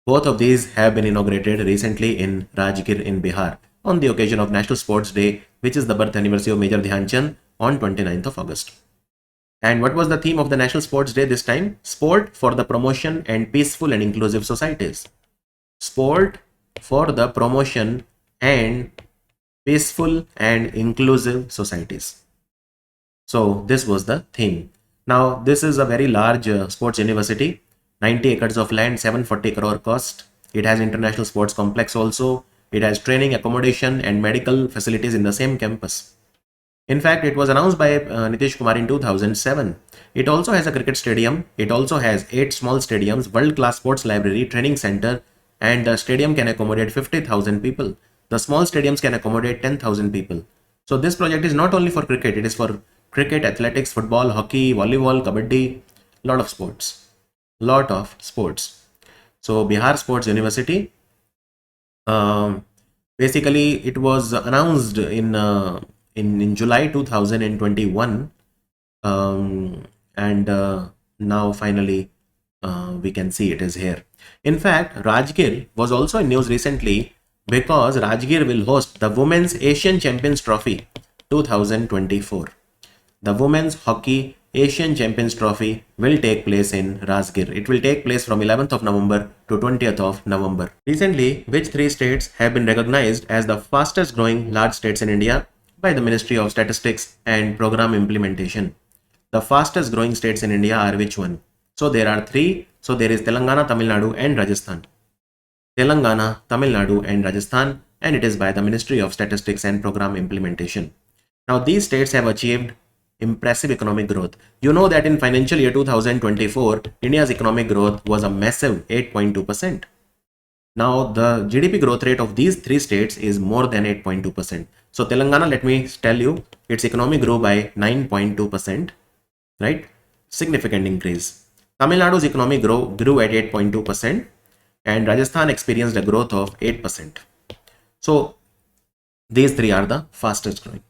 both of these have been inaugurated recently in Rajgir in Bihar on the occasion of National Sports Day, which is the birth anniversary of Major Dhyan Chand on 29th of August. And what was the theme of the National Sports Day this time? Sport for the promotion and peaceful and inclusive societies. Sport for the promotion and peaceful and inclusive societies. So this was the theme. Now this is a very large sports university, 90 acres of land, 740 crore cost. It has international sports complex also. It has training, accommodation and medical facilities in the same campus. In fact, it was announced by Nitish Kumar in 2007. It also has a cricket stadium. It also has 8 small stadiums, world-class sports library, training center, and the stadium can accommodate 50,000 people. The small stadiums can accommodate 10,000 people. So this project is not only for cricket, it is for cricket, athletics, football, hockey, volleyball, kabaddi, lot of sports. So Bihar Sports University, basically it was announced in July 2021, and now finally we can see it is here. In fact, Rajgir was also in news recently because Rajgir will host the Women's Asian Champions Trophy 2024. The Women's Hockey Asian Champions Trophy will take place in Rajgir. It will take place from 11th of November to 20th of November. Recently, which 3 states have been recognized as the fastest growing large states in India by the Ministry of Statistics and Program Implementation? The fastest growing states in India are which one? So there are 3. So there is Telangana, Tamil Nadu and Rajasthan. Telangana, Tamil Nadu and Rajasthan, and it is by the Ministry of Statistics and Program Implementation. Now these states have achieved impressive economic growth. You know that in financial year 2024, India's economic growth was a massive 8.2%. Now the GDP growth rate of these 3 states is more than 8.2%. So Telangana, let me tell you, its economy grew by 9.2%, right? Significant increase. Tamil Nadu's economy grew at 8.2%, and Rajasthan experienced a growth of 8%. So these 3 are the fastest growing.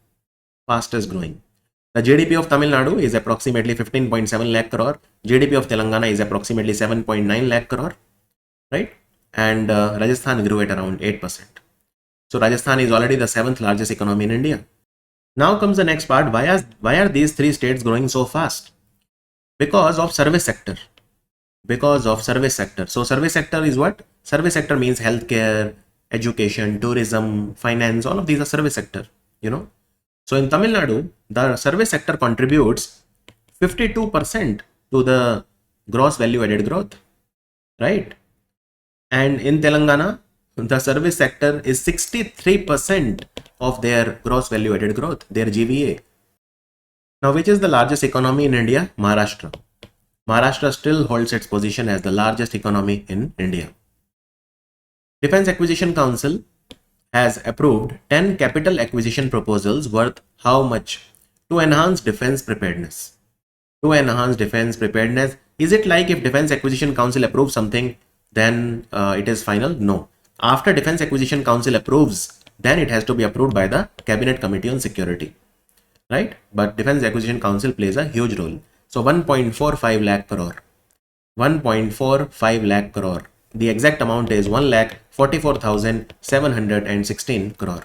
The GDP of Tamil Nadu is approximately 15.7 lakh crore. GDP of Telangana is approximately 7.9 lakh crore, right? And Rajasthan grew at around 8%. So Rajasthan is already the 7th largest economy in India. Now comes the next part. Why are these 3 states growing so fast? Because of service sector. So service sector is what? Service sector means healthcare, education, tourism, finance. All of these are service sector, you know. So in Tamil Nadu, the service sector contributes 52% to the gross value added growth, right? And in Telangana, the service sector is 63% of their gross value added growth, their GVA. Now, which is the largest economy in India? Maharashtra. Maharashtra still holds its position as the largest economy in India. Defense Acquisition Council has approved 10 capital acquisition proposals worth how much? To enhance defense preparedness. Is it like if Defense Acquisition Council approves something, then it is final? No. After Defense Acquisition Council approves, then it has to be approved by the Cabinet Committee on Security, right? But Defense Acquisition Council plays a huge role. So 1.45 lakh crore. 1.45 lakh crore. The exact amount is 1,44,716 crore.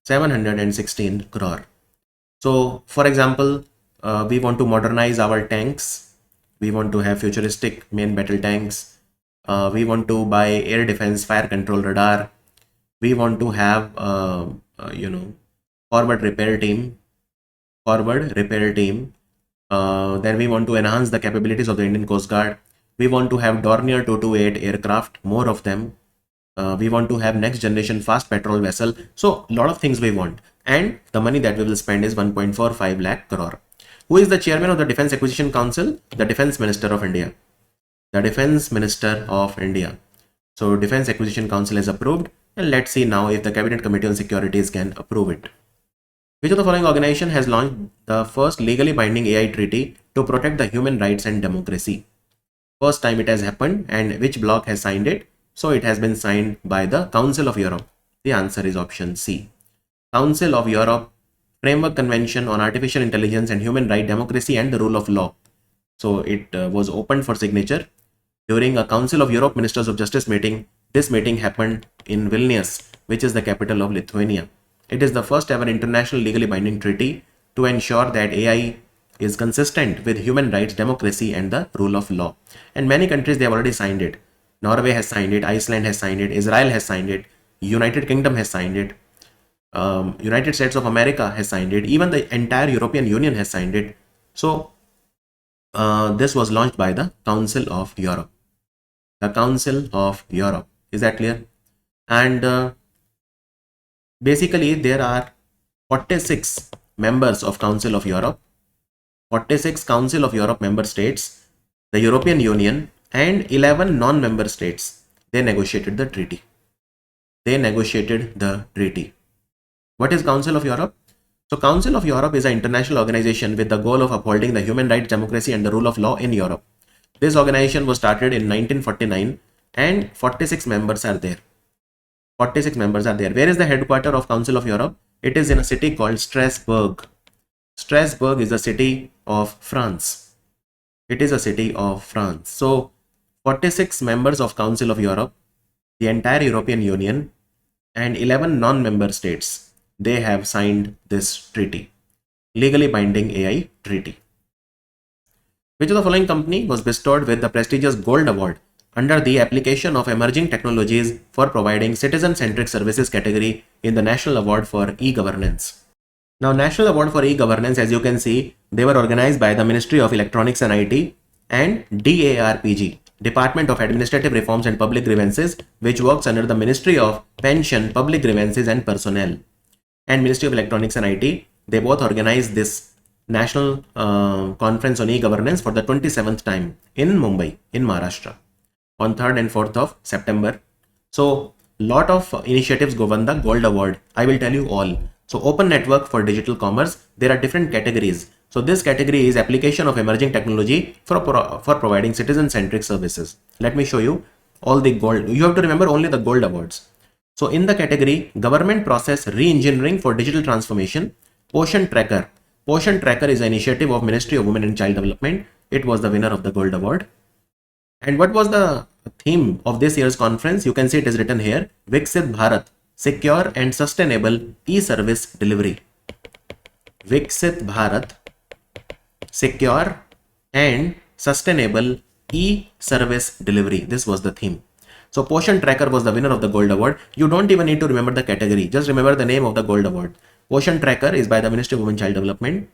716 crore. So, for example, we want to modernize our tanks. We want to have futuristic main battle tanks. We want to buy air defense fire control radar. We want to have, forward repair team. Then we want to enhance the capabilities of the Indian Coast Guard. We want to have Dornier 228 aircraft, more of them. We want to have next generation fast patrol vessel. So a lot of things we want. And the money that we will spend is 1.45 lakh crore. Who is the chairman of the Defense Acquisition Council? The Defense Minister of India. So Defense Acquisition Council has approved, and let's see now if the Cabinet Committee on Securities can approve it. Which of the following organization has launched the first legally binding AI treaty to protect the human rights and democracy? First time it has happened, and which bloc has signed it? So it has been signed by the Council of Europe. The answer is option C. Council of Europe Framework Convention on Artificial Intelligence and Human Right, Democracy and the Rule of Law. So it was opened for signature during a Council of Europe Ministers of Justice meeting. This meeting happened in Vilnius, which is the capital of Lithuania. It is the first ever international legally binding treaty to ensure that AI is consistent with human rights, democracy and the rule of law. And many countries, they have already signed it. Norway has signed it, Iceland has signed it, Israel has signed it, United Kingdom has signed it, United States of America has signed it, even the entire European Union has signed it. So this was launched by the Council of Europe. The Council of Europe. Is that clear? And basically there are 46 members of Council of Europe, 46 Council of Europe member states, the European Union and 11 non-member states. They negotiated the treaty. They negotiated the treaty. What is Council of Europe? So Council of Europe is an international organization with the goal of upholding the human rights, democracy and the rule of law in Europe. This organization was started in 1949 and 46 members are there. 46 members are there. Where is the headquarters of Council of Europe? It is in a city called Strasbourg. Strasbourg is a city of France. It is a city of France. So 46 members of Council of Europe, the entire European Union and 11 non-member states, they have signed this treaty, legally binding AI treaty. Which of the following company was bestowed with the prestigious Gold Award under the Application of Emerging Technologies for Providing Citizen-Centric Services category in the National Award for E-Governance? Now, National Award for E-Governance, as you can see, they were organized by the Ministry of Electronics and IT and DARPG, Department of Administrative Reforms and Public Grievances, which works under the Ministry of Pension, Public Grievances and Personnel. And Ministry of Electronics and IT, they both organized this National Conference on E-Governance for the 27th time in Mumbai, in Maharashtra, on 3rd and 4th of September. So, lot of initiatives go on the Gold Award. I will tell you all. So, Open Network for Digital Commerce, there are different categories. So, this category is Application of Emerging Technology for providing citizen-centric services. Let me show you all the gold. You have to remember only the Gold Awards. So, in the category Government Process Re-engineering for Digital Transformation, Poshan Tracker. Poshan Tracker is an initiative of Ministry of Women and Child Development. It was the winner of the Gold Award. And what was the theme of this year's conference? You can see it is written here, Viksit Bharat, Secure and Sustainable E-Service Delivery. Viksit Bharat, Secure and Sustainable E-Service Delivery. This was the theme. So Poshan Tracker was the winner of the Gold Award. You don't even need to remember the category. Just remember the name of the Gold Award. Poshan Tracker is by the Ministry of Women and Child Development.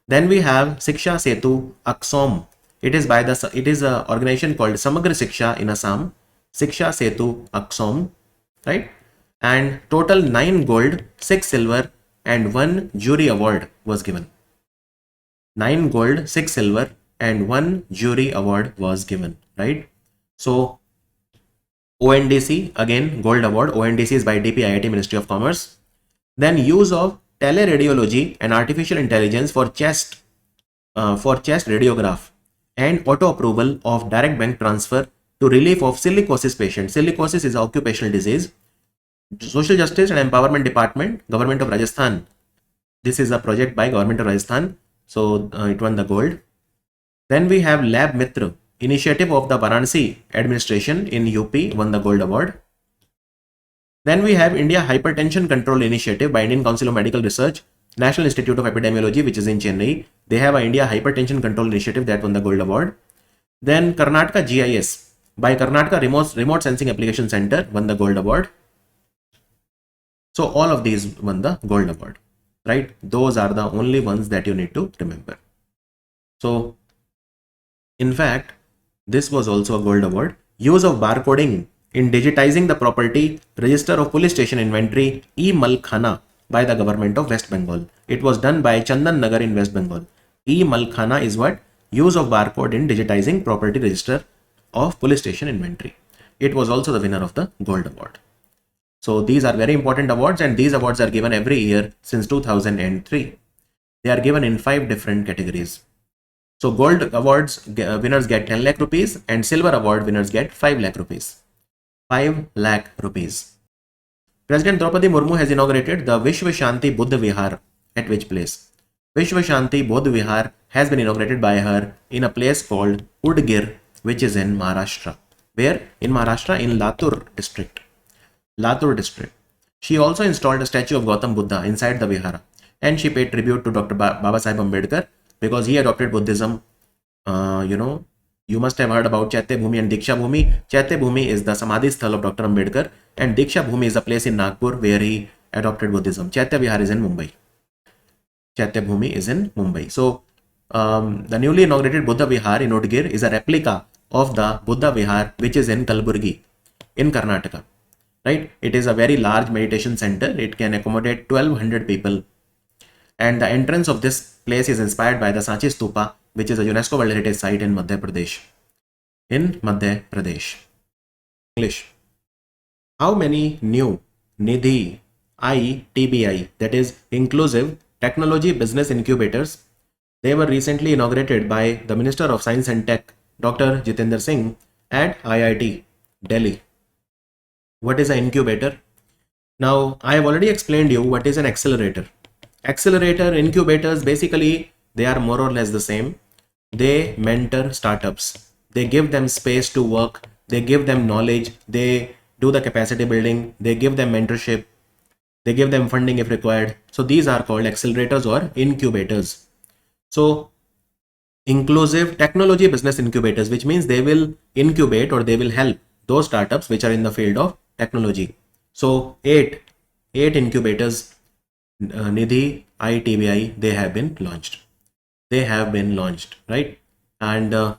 Then we have Shiksha Setu Aksom. It is an organization called Samagra Shiksha in Assam. Shiksha Setu Aksom, right? And total 9 gold, 6 silver and 1 jury award was given. 9 gold, 6 silver and 1 jury award was given, right? So ONDC, again Gold Award. ONDC is by DPIIT, Ministry of Commerce. Then use of teleradiology and artificial intelligence for chest radiograph and auto approval of direct bank transfer to relief of silicosis patients. Silicosis is an occupational disease. Social Justice and Empowerment Department, Government of Rajasthan. This is a project by Government of Rajasthan. So it won the gold. Then we have Lab Mitra, initiative of the Varanasi administration in UP, won the Gold Award. Then we have India Hypertension Control Initiative by Indian Council of Medical Research, National Institute of Epidemiology, which is in Chennai. They have an India Hypertension Control Initiative that won the Gold Award. Then Karnataka GIS by Karnataka Remote Sensing Application Center won the Gold Award. So all of these won the Gold Award, right? Those are the only ones that you need to remember. So in fact, this was also a Gold Award. Use of barcoding in digitizing the property register of police station inventory e-Malkhana by the government of West Bengal. It was done by Chandan Nagar in West Bengal. E-Malkhana is what? Use of barcode in digitizing property register of police station inventory. it was also the winner of the Gold Award. So these are very important awards, and these awards are given every year since 2003. They are given in 5 different categories. So gold awards winners get 10 lakh rupees and silver award winners get 5 lakh rupees. 5 lakh rupees. President Draupadi Murmu has inaugurated the Vishwa Shanti Buddha Vihar at which place? Vishwa Shanti Buddha Vihar has been inaugurated by her in a place called Udgir, which is in Maharashtra. Where? In Maharashtra, in Latur district. Latur district. She also installed a statue of Gautam Buddha inside the Vihara, and she paid tribute to Dr. Baba Sahib Ambedkar because he adopted Buddhism. You must have heard about Chaitya Bhumi and Diksha Bhumi. Chaitya Bhumi is the Samadhi Sthal of Dr. Ambedkar, and Diksha Bhumi is a place in Nagpur where he adopted Buddhism. Chaitya Vihar is in Mumbai. Chaitya Bhumi is in Mumbai. So, the newly inaugurated Buddha Vihar in Udgir is a replica of the Buddha Vihar which is in Kalburgi in Karnataka. Right? It is a very large meditation center. It can accommodate 1200 people. And the entrance of this place is inspired by the Sanchi Stupa, which is a UNESCO World Heritage Site in Madhya Pradesh. In Madhya Pradesh. English. How many new Nidhi ITBI, that is Inclusive Technology Business Incubators, they were recently inaugurated by the Minister of Science and Tech, Dr. Jitendra Singh, at IIT Delhi. What is an incubator? Now, I have already explained you what is an accelerator. Accelerator, incubators, basically they are more or less the same. They mentor startups. They give them space to work. They give them knowledge. They do the capacity building. They give them mentorship. They give them funding if required. So these are called accelerators or incubators. So inclusive technology business incubators, which means they will incubate or they will help those startups which are in the field of technology. So eight incubators, Nidhi ITBI, they have been launched. They have been launched, right? And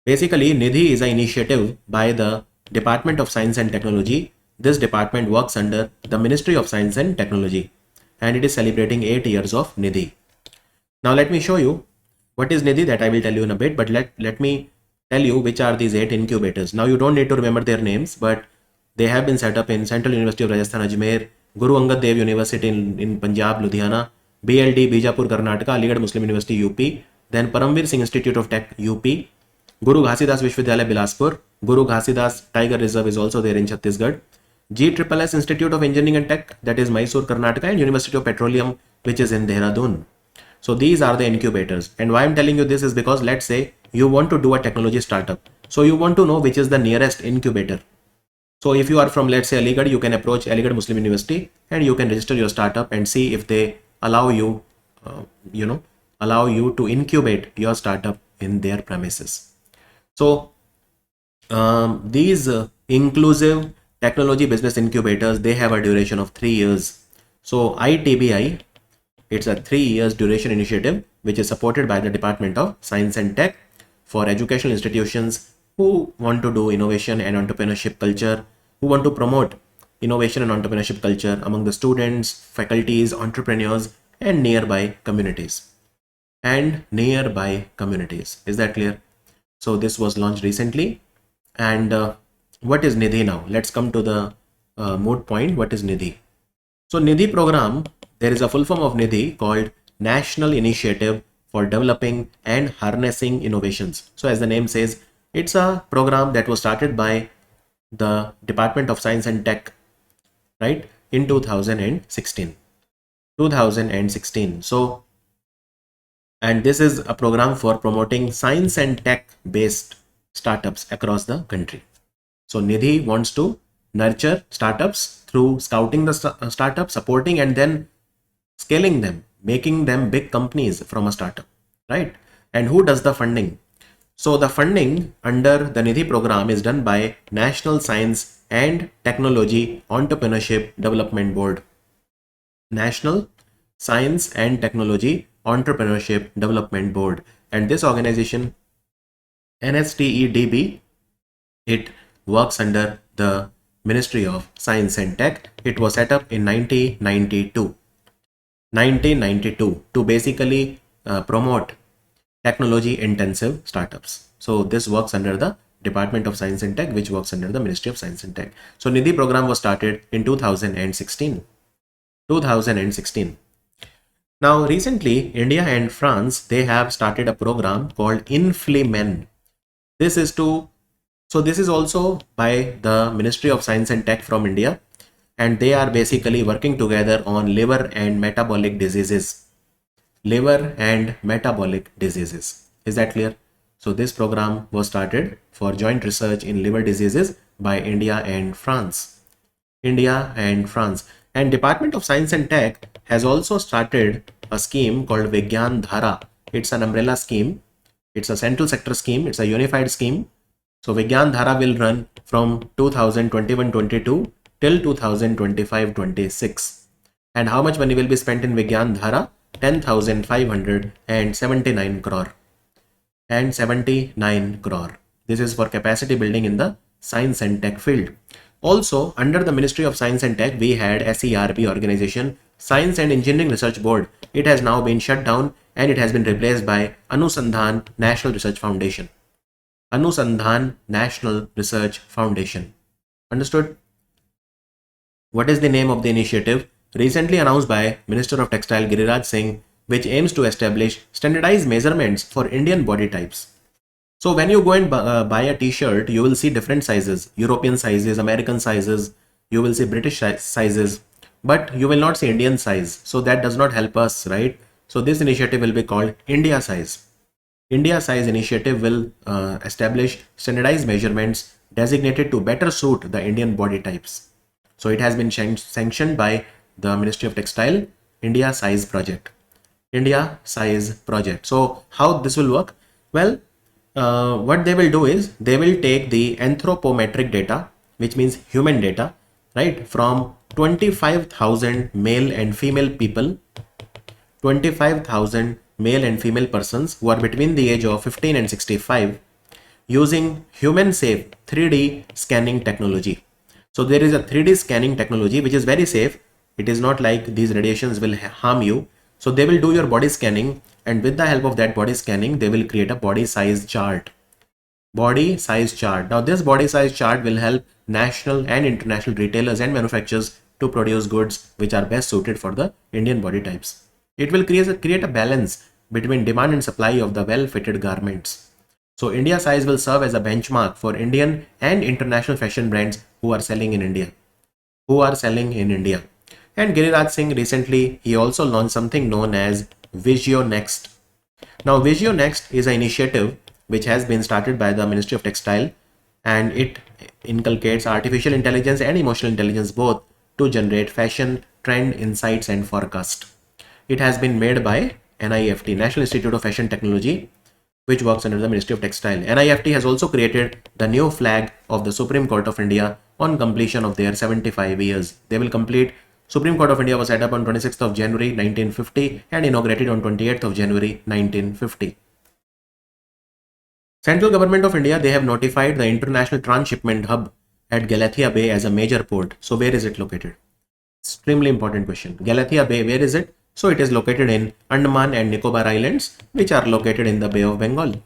basically Nidhi is an initiative by the Department of Science and Technology. This department works under the Ministry of Science and Technology, and it is celebrating 8 years of Nidhi. Now let me show you what is Nidhi, that I will tell you in a bit, but let me tell you which are these 8 incubators. Now you don't need to remember their names, but they have been set up in Central University of Rajasthan Ajmer, Guru Angad Dev University in Punjab, Ludhiana, BLD Bijapur Karnataka, Aligarh Muslim University UP, then Paramveer Singh Institute of Tech UP, Guru Ghasidas Vishwavidyalaya Bilaspur, Guru Ghasidas Tiger Reserve is also there in Chhattisgarh, GSSS Institute of Engineering and Tech, that is Mysore Karnataka, and University of Petroleum, which is in Dehradun. So these are the incubators. And why I'm telling you this is because let's say you want to do a technology startup. So you want to know which is the nearest incubator. So if you are from, let's say, Aligarh, you can approach Aligarh Muslim University and you can register your startup and see if they allow you, allow you to incubate your startup in their premises. So these inclusive technology business incubators, they have a duration of 3 years. So ITBI, it's a 3 years duration initiative which is supported by the Department of Science and Tech for educational institutions who want to do innovation and entrepreneurship culture, who want to promote innovation and entrepreneurship culture among the students, faculties, entrepreneurs, and nearby communities. Is that clear? So this was launched recently. And what is Nidhi now? Let's come to the moot point. What is Nidhi? So Nidhi program, there is a full form of Nidhi called National Initiative for Developing and Harnessing Innovations. So as the name says, it's a program that was started by the Department of Science and Tech, right, in 2016. So, and this is a program for promoting science and tech based startups across the country. So Nidhi wants to nurture startups through scouting the startup, supporting and then scaling them, making them big companies from a startup, right? And who does the funding? So the funding under the Nidhi program is done by National Science and Technology Entrepreneurship Development Board. National Science and Technology Entrepreneurship Development Board. And this organization, NSTEDB, it works under the Ministry of Science and Tech. It was set up in 1992 to basically promote technology intensive startups. So this works under the Department of Science and Tech, which works under the Ministry of Science and Tech. So Nidhi program was started in 2016. 2016. Now recently, India and France, they have started a program called Inflimen. This is also by the Ministry of Science and Tech from India, and they are basically working together on liver and metabolic diseases. Liver and metabolic diseases. Is that clear? So this program was started for joint research in liver diseases by India and France. India and France. And Department of Science and Tech has also started a scheme called Vigyan Dhara. It's an umbrella scheme. It's a central sector scheme. It's a unified scheme. So Vigyan Dhara will run from 2021-22 till 2025-26. And how much money will be spent in Vigyan Dhara? 10,579 crore. And 79 crore. This is for capacity building in the science and tech field. Also, under the Ministry of Science and Tech, we had SERB organization, Science and Engineering Research Board. It has now been shut down and it has been replaced by Anusandhan National Research Foundation. Anusandhan National Research Foundation. Understood? What is the name of the initiative? Recently announced by Minister of Textile Giriraj Singh, which aims to establish standardized measurements for Indian body types. So when you go and buy a t-shirt, you will see different sizes, European sizes, American sizes, you will see British sizes, but you will not see Indian size. So that does not help us, right? So this initiative will be called India Size. India Size initiative will establish standardized measurements designated to better suit the Indian body types. So it has been sanctioned by the Ministry of Textile, India Size project. India Size project. So how this will work? Well, what they will do is they will take the anthropometric data, which means human data, right, from 25,000 male and female people, 25,000 male and female persons who are between the age of 15 and 65, using human safe 3D scanning technology. So there is a 3D scanning technology which is very safe. It is not like these radiations will harm you. So they will do your body scanning, and with the help of that body scanning, they will create a body size chart. Body size chart. Now this body size chart will help national and international retailers and manufacturers to produce goods which are best suited for the Indian body types. It will create a balance between demand and supply of the well-fitted garments. So India Size will serve as a benchmark for Indian and international fashion brands who are selling in India. And Giriraj Singh recently, he also launched something known as Visio Next. Now Visio Next is an initiative which has been started by the Ministry of Textile, and it inculcates artificial intelligence and emotional intelligence both to generate fashion, trend, insights and forecast. It has been made by NIFT, National Institute of Fashion Technology, which works under the Ministry of Textile. NIFT has also created the new flag of the Supreme Court of India on completion of their 75 years. They will complete. Supreme Court of India was set up on 26th of January 1950 and inaugurated on 28th of January 1950. Central Government of India, they have notified the International Transshipment Hub at Galathea Bay as a major port. So where is it located? Extremely important question. Galathea Bay, where is it? So it is located in Andaman and Nicobar Islands, which are located in the Bay of Bengal.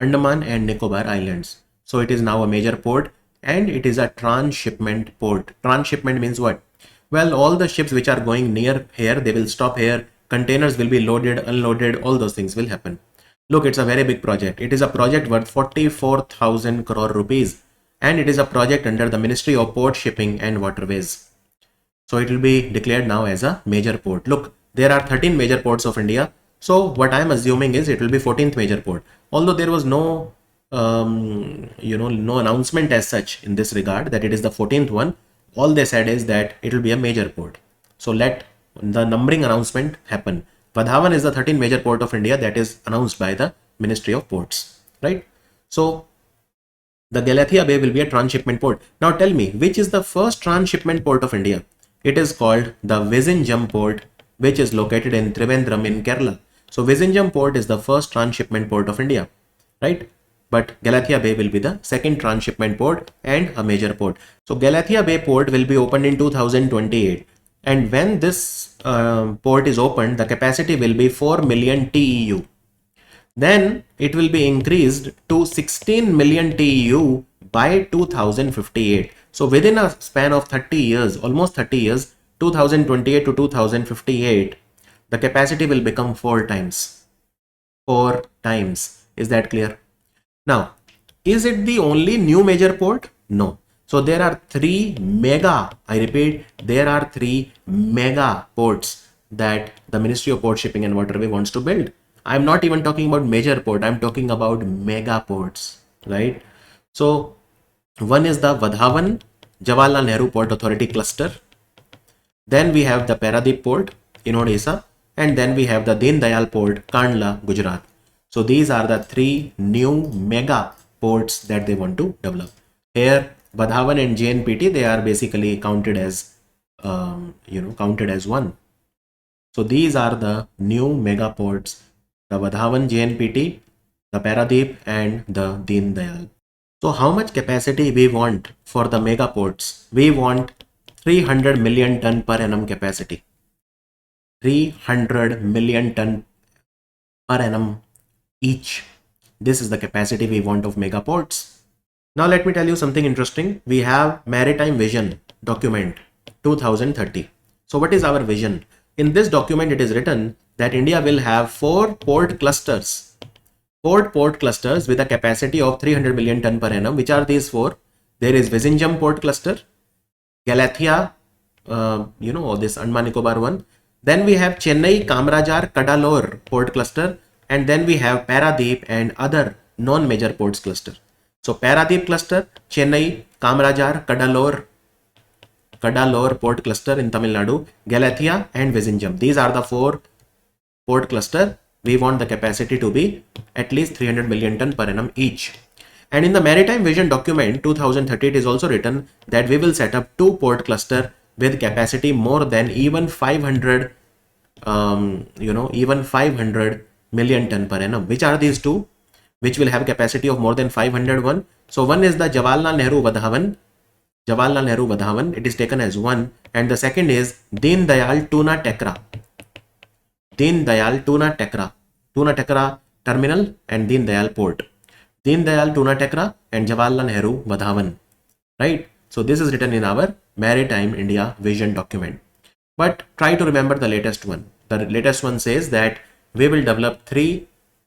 Andaman and Nicobar Islands. So it is now a major port and it is a transshipment port. Transshipment means what? Well, all the ships which are going near here, they will stop here. Containers will be loaded, unloaded, all those things will happen. Look, it's a very big project. It is a project worth 44,000 crore rupees. And it is a project under the Ministry of Port, Shipping and Waterways. So it will be declared now as a major port. Look, there are 13 major ports of India. So what I am assuming is it will be 14th major port. Although there was no, no announcement as such in this regard that it is the 14th one. All they said is that it will be a major port. So let the numbering announcement happen. Vadhavan is the 13th major port of India that is announced by the Ministry of Ports, right? So the Galathea Bay will be a transshipment port. Now tell me, which is the first transshipment port of India? It is called the Vizhinjam port, which is located in Trivandrum in Kerala. So Vizhinjam port is the first transshipment port of India, right? But Galathea Bay will be the second transshipment port and a major port. So Galathea Bay port will be opened in 2028. And when this port is opened, the capacity will be 4 million TEU. Then it will be increased to 16 million TEU by 2058. So within a span of 30 years, almost 30 years, 2028 to 2058, the capacity will become 4 times. 4 times. Is that clear? Now, is it the only new major port? No. So there are three mega, I repeat, there are three mega ports that the Ministry of Port Shipping and Waterway wants to build. I'm not even talking about major port, I'm talking about mega ports, right? So one is the Vadhavan Jawaharlal Nehru Port Authority cluster. Then we have the Paradip Port in Odisha, and then we have the Deen Dayal Port, Kandla, Gujarat. So these are the three new mega ports that they want to develop. Here, Vadhavan and JNPT, they are basically counted as, counted as one. So these are the new mega ports: the Vadhavan, JNPT, the Paradip, and the Deen Dayal. So how much capacity we want for the mega ports? We want 300 million ton per annum capacity. 300 million ton per annum each. This is the capacity we want of mega ports. Now let me tell you something interesting. We have Maritime Vision document 2030. So what is our vision? In this document it is written that India will have 4 port clusters. 4 port clusters with a capacity of 300 million ton per annum. Which are these 4? There is Vizhinjam port cluster, Galathea, this Andaman Nicobar one. Then we have Chennai, Kamarajar, Kadalore port cluster, and then we have Paradip and other non-major ports cluster. So Paradip cluster, Chennai, Kamarajar, Kadalore port cluster in Tamil Nadu, Galathea and Vizhinjam. These are the 4 port cluster. We want the capacity to be at least 300 million ton per annum each. And in the Maritime Vision document 2030, it is also written that we will set up 2 port cluster with capacity more than even 500 million ton per annum. Which are these 2 which will have capacity of more than 501? So one is the Jawaharlal Nehru Vadhavan, it is taken as 1, and the second is Deen Dayal Tuna Tekra. Tuna Tekra terminal and Deen Dayal port. Deen Dayal Tuna Tekra and Jawaharlal Nehru Vadhavan, right? So this is written in our Maritime India Vision document. But try to remember the latest one. The latest one says that we will develop 3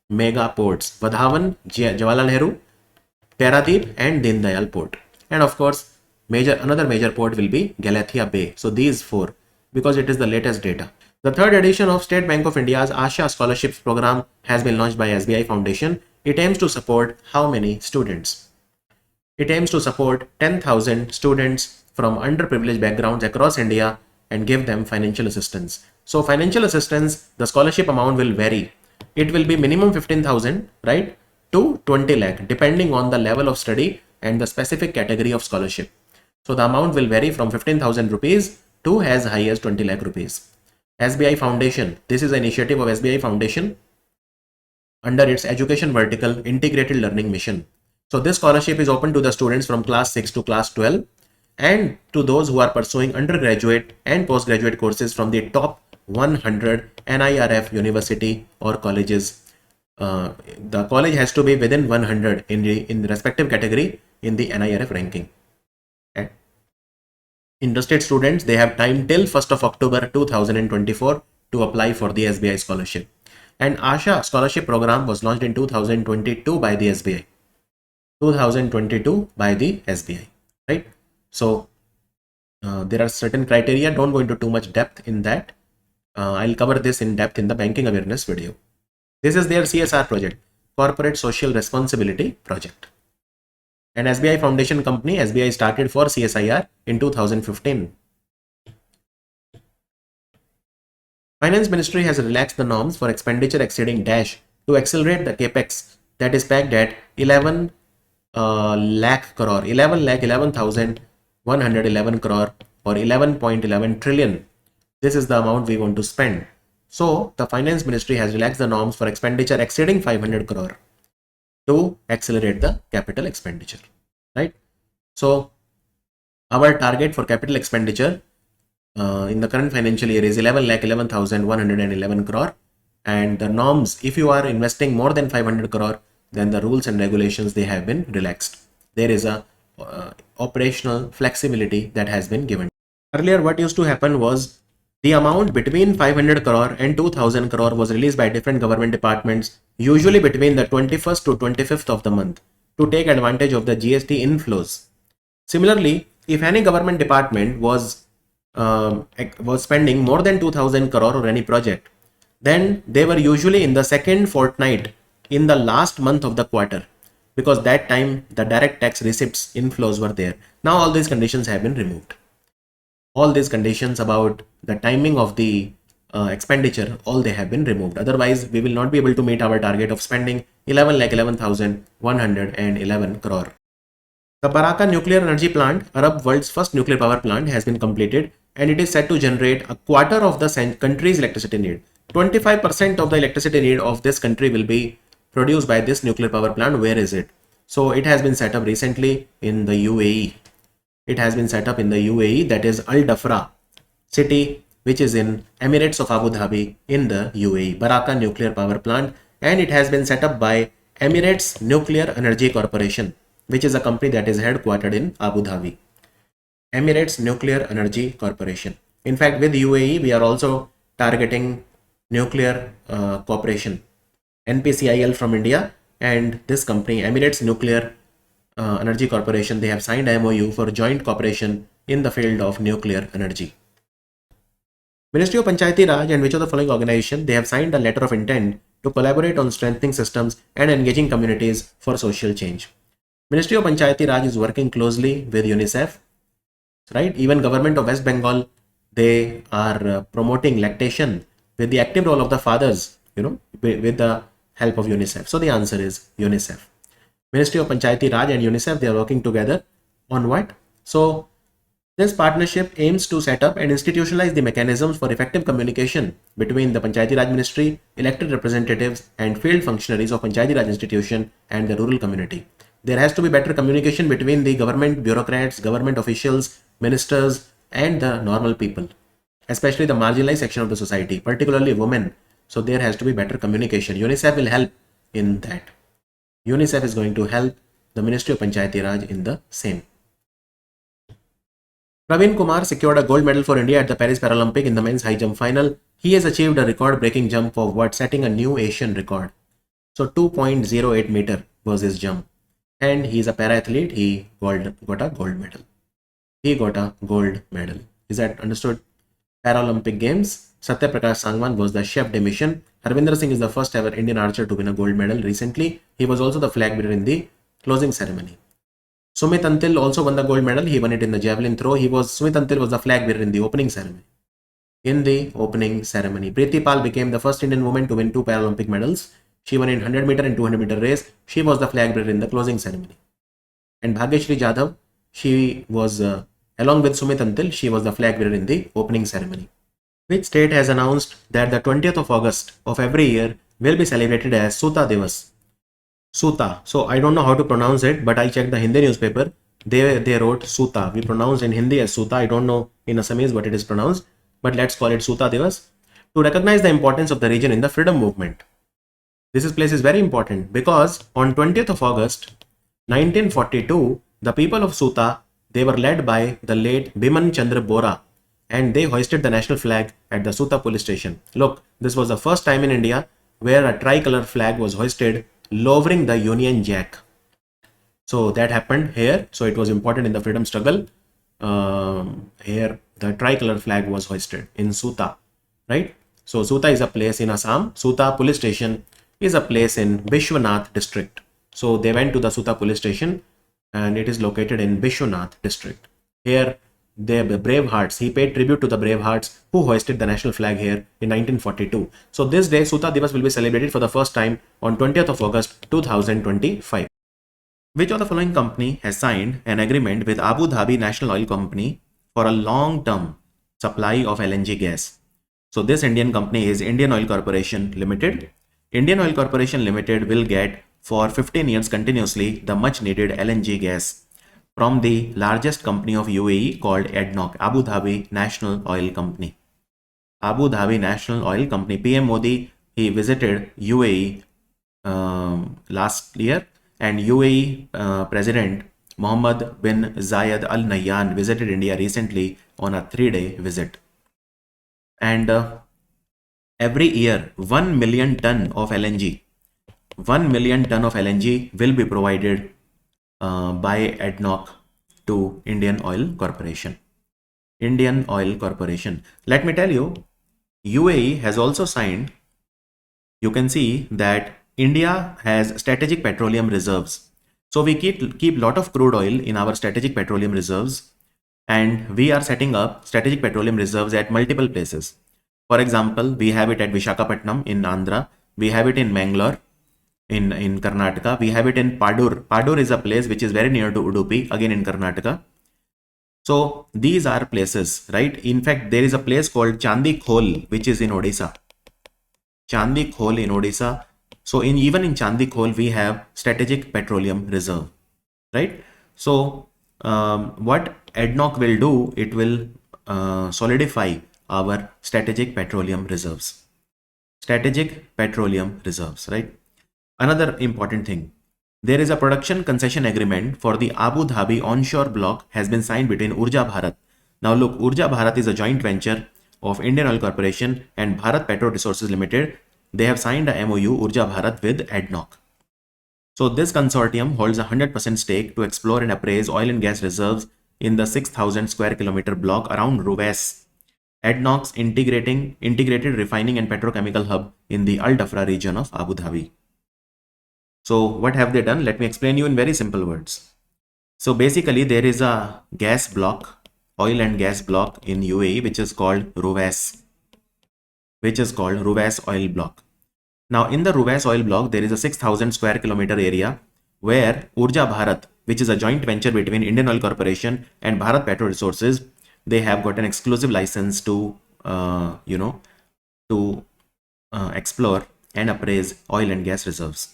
mega ports: Vadhavan, Jawaharlal Nehru, Paradip and Deen Dayal port. And of course, another major port will be Galathea Bay. So these 4, because it is the latest data. The 3rd edition of State Bank of India's Asha Scholarships program has been launched by SBI Foundation. It aims to support how many students? It aims to support 10,000 students from underprivileged backgrounds across India and give them financial assistance. So financial assistance, the scholarship amount will vary. It will be minimum 15,000, right, to 20 lakh, depending on the level of study and the specific category of scholarship. So the amount will vary from 15,000 rupees to as high as 20 lakh rupees. SBI Foundation, this is an initiative of SBI Foundation under its education vertical integrated learning mission. So this scholarship is open to the students from class 6 to class 12 and to those who are pursuing undergraduate and postgraduate courses from the top 100 NIRF university or colleges. The college has to be within 100 in the respective category in the NIRF ranking. Okay. Interstate students, they have time till 1st of October 2024 to apply for the SBI scholarship. And Asha scholarship program was launched in 2022 by the SBI. 2022 by the SBI, right? So there are certain criteria. Don't go into too much depth in that. I'll cover this in depth in the banking awareness video. This is their CSR project, Corporate Social Responsibility Project. An SBI Foundation company, SBI started for CSIR in 2015. Finance Ministry has relaxed the norms for expenditure exceeding dash to accelerate the capex that is pegged at 11 lakh crore, 11,11,111 crore or 11.11 trillion. This is the amount we want to spend. So the Finance Ministry has relaxed the norms for expenditure exceeding 500 crore to accelerate the capital expenditure, right? So our target for capital expenditure in the current financial year is 11,11,111 crore, And the norms, if you are investing more than 500 crore, then the rules and regulations, they have been relaxed. There is a operational flexibility that has been given. Earlier, what used to happen was the amount between 500 crore and 2000 crore was released by different government departments, usually between the 21st to 25th of the month, to take advantage of the GST inflows. Similarly, if any government department was spending more than 2000 crore or any project, then they were usually in the second fortnight in the last month of the quarter, because that time the direct tax receipts inflows were there. Now all these conditions have been removed. All these conditions about the timing of the expenditure, all they have been removed. Otherwise, we will not be able to meet our target of spending 11,11,111 crore. The Baraka nuclear energy plant, Arab world's first nuclear power plant, has been completed, and it is set to generate a quarter of the country's electricity need. 25% of the electricity need of this country will be produced by this nuclear power plant. Where is it? So it has been set up recently in the UAE. It has been set up in the UAE, that is Al Dhafra city, which is in Emirates of Abu Dhabi in the UAE. Baraka nuclear power plant, and it has been set up by Emirates Nuclear Energy Corporation, which is a company that is headquartered in Abu Dhabi. Emirates Nuclear Energy Corporation. In fact, with UAE, we are also targeting nuclear cooperation, NPCIL from India, and this company, Emirates Nuclear Energy Corporation, they have signed MOU for joint cooperation in the field of nuclear energy. Ministry of Panchayati Raj and which of the following organization, they have signed a letter of intent to collaborate on strengthening systems and engaging communities for social change. Ministry of Panchayati Raj is working closely with UNICEF, right? Even government of West Bengal, they are promoting lactation with the active role of the fathers, with the help of UNICEF. So the answer is UNICEF. Ministry of Panchayati Raj and UNICEF, they are working together on what? So this partnership aims to set up and institutionalize the mechanisms for effective communication between the Panchayati Raj Ministry, elected representatives, and field functionaries of Panchayati Raj institution and the rural community. There has to be better communication between the government bureaucrats, government officials, ministers, and the normal people, especially the marginalized section of the society, particularly women. So there has to be better communication. UNICEF will help in that. UNICEF is going to help the Ministry of Panchayati Raj in the same. Praveen Kumar secured a gold medal for India at the Paris Paralympic in the men's high jump final. He has achieved a record-breaking jump of setting a new Asian record. So 2.08 meter was his jump. And he is a para-athlete. He got a gold medal. He got a gold medal. Is that understood? Paralympic Games. Satya Prakash Sangwan was the chef de mission. Harvinder Singh is the first ever Indian archer to win a gold medal recently. He was also the flag bearer in the closing ceremony. Sumit Antil also won the gold medal. He won it in the javelin throw. Sumit Antil was the flag bearer in the opening ceremony. Preeti Pal became the first Indian woman to win 2 Paralympic medals. She won in 100 meter and 200 meter race. She was the flag bearer in the closing ceremony. And Bhagyashree Jadhav, she was along with Sumit Antil, she was the flag bearer in the opening ceremony. Which state has announced that the 20th of August of every year will be celebrated as Suta Divas? Suta. So I don't know how to pronounce it, but I checked the Hindi newspaper. They wrote Suta. We pronounce in Hindi as Suta. I don't know in Assamese what it is pronounced, but let's call it Suta Divas, to recognize the importance of the region in the freedom movement. This place is very important because on 20th of August 1942, the people of Suta, they were led by the late Biman Chandra Bora, and they hoisted the national flag at the Suta police station. Look, this was the first time in India where a tricolor flag was hoisted lowering the Union Jack. So that happened here. So it was important in the freedom struggle. Here the tricolor flag was hoisted in Suta, right? So Suta is a place in Assam. Suta police station is a place in Bishwanath district. So they went to the Suta police station and it is located in Bishwanath district. Here the brave hearts, he paid tribute to the brave hearts who hoisted the national flag here in 1942. So this day Suta Divas will be celebrated for the first time on 20th of August 2025. Which of the following company has signed an agreement with Abu Dhabi National Oil Company for a long-term supply of LNG gas? So this Indian company is Indian Oil Corporation Limited. Indian Oil Corporation Limited will get for 15 years continuously the much needed LNG gas from the largest company of UAE called ADNOC, Abu Dhabi National Oil Company. Abu Dhabi National Oil Company. PM Modi he visited UAE last year, and UAE President Mohammed bin Zayed Al Nahyan visited India recently on a 3-day visit. And every year, 1 million ton of LNG, 1 million ton of LNG will be provided by ADNOC to Indian Oil Corporation. Indian Oil Corporation. Let me tell you, UAE has also signed. You can see that India has strategic petroleum reserves. So we keep lot of crude oil in our strategic petroleum reserves, and we are setting up strategic petroleum reserves at multiple places. For example, we have it at Visakhapatnam in Andhra, we have it in Mangalore in Karnataka, we have it in Padur. Padur is a place which is very near to Udupi, again in Karnataka. So these are places, right? In fact, there is a place called Chandi Khol, which is in Odisha. Chandi Khol in Odisha. So even in Chandi Khol, we have strategic petroleum reserve, right? So what ADNOC will do, it will solidify our strategic petroleum reserves. Strategic petroleum reserves, right? Another important thing, there is a production concession agreement for the Abu Dhabi onshore block has been signed between Urja Bharat. Now look, Urja Bharat is a joint venture of Indian Oil Corporation and Bharat Petro Resources Limited. They have signed a MOU, Urja Bharat, with ADNOC. So this consortium holds a 100% stake to explore and appraise oil and gas reserves in the 6,000 square kilometer block around Ruwais, ADNOC's integrated refining and petrochemical hub in the Al Dhafra region of Abu Dhabi. So what have they done? Let me explain you in very simple words. So basically there is a gas block, oil and gas block in UAE, which is called Ruwais, oil block. Now in the Ruwais oil block, there is a 6,000 square kilometer area where Urja Bharat, which is a joint venture between Indian Oil Corporation and Bharat Petro Resources, they have got an exclusive license to, explore and appraise oil and gas reserves.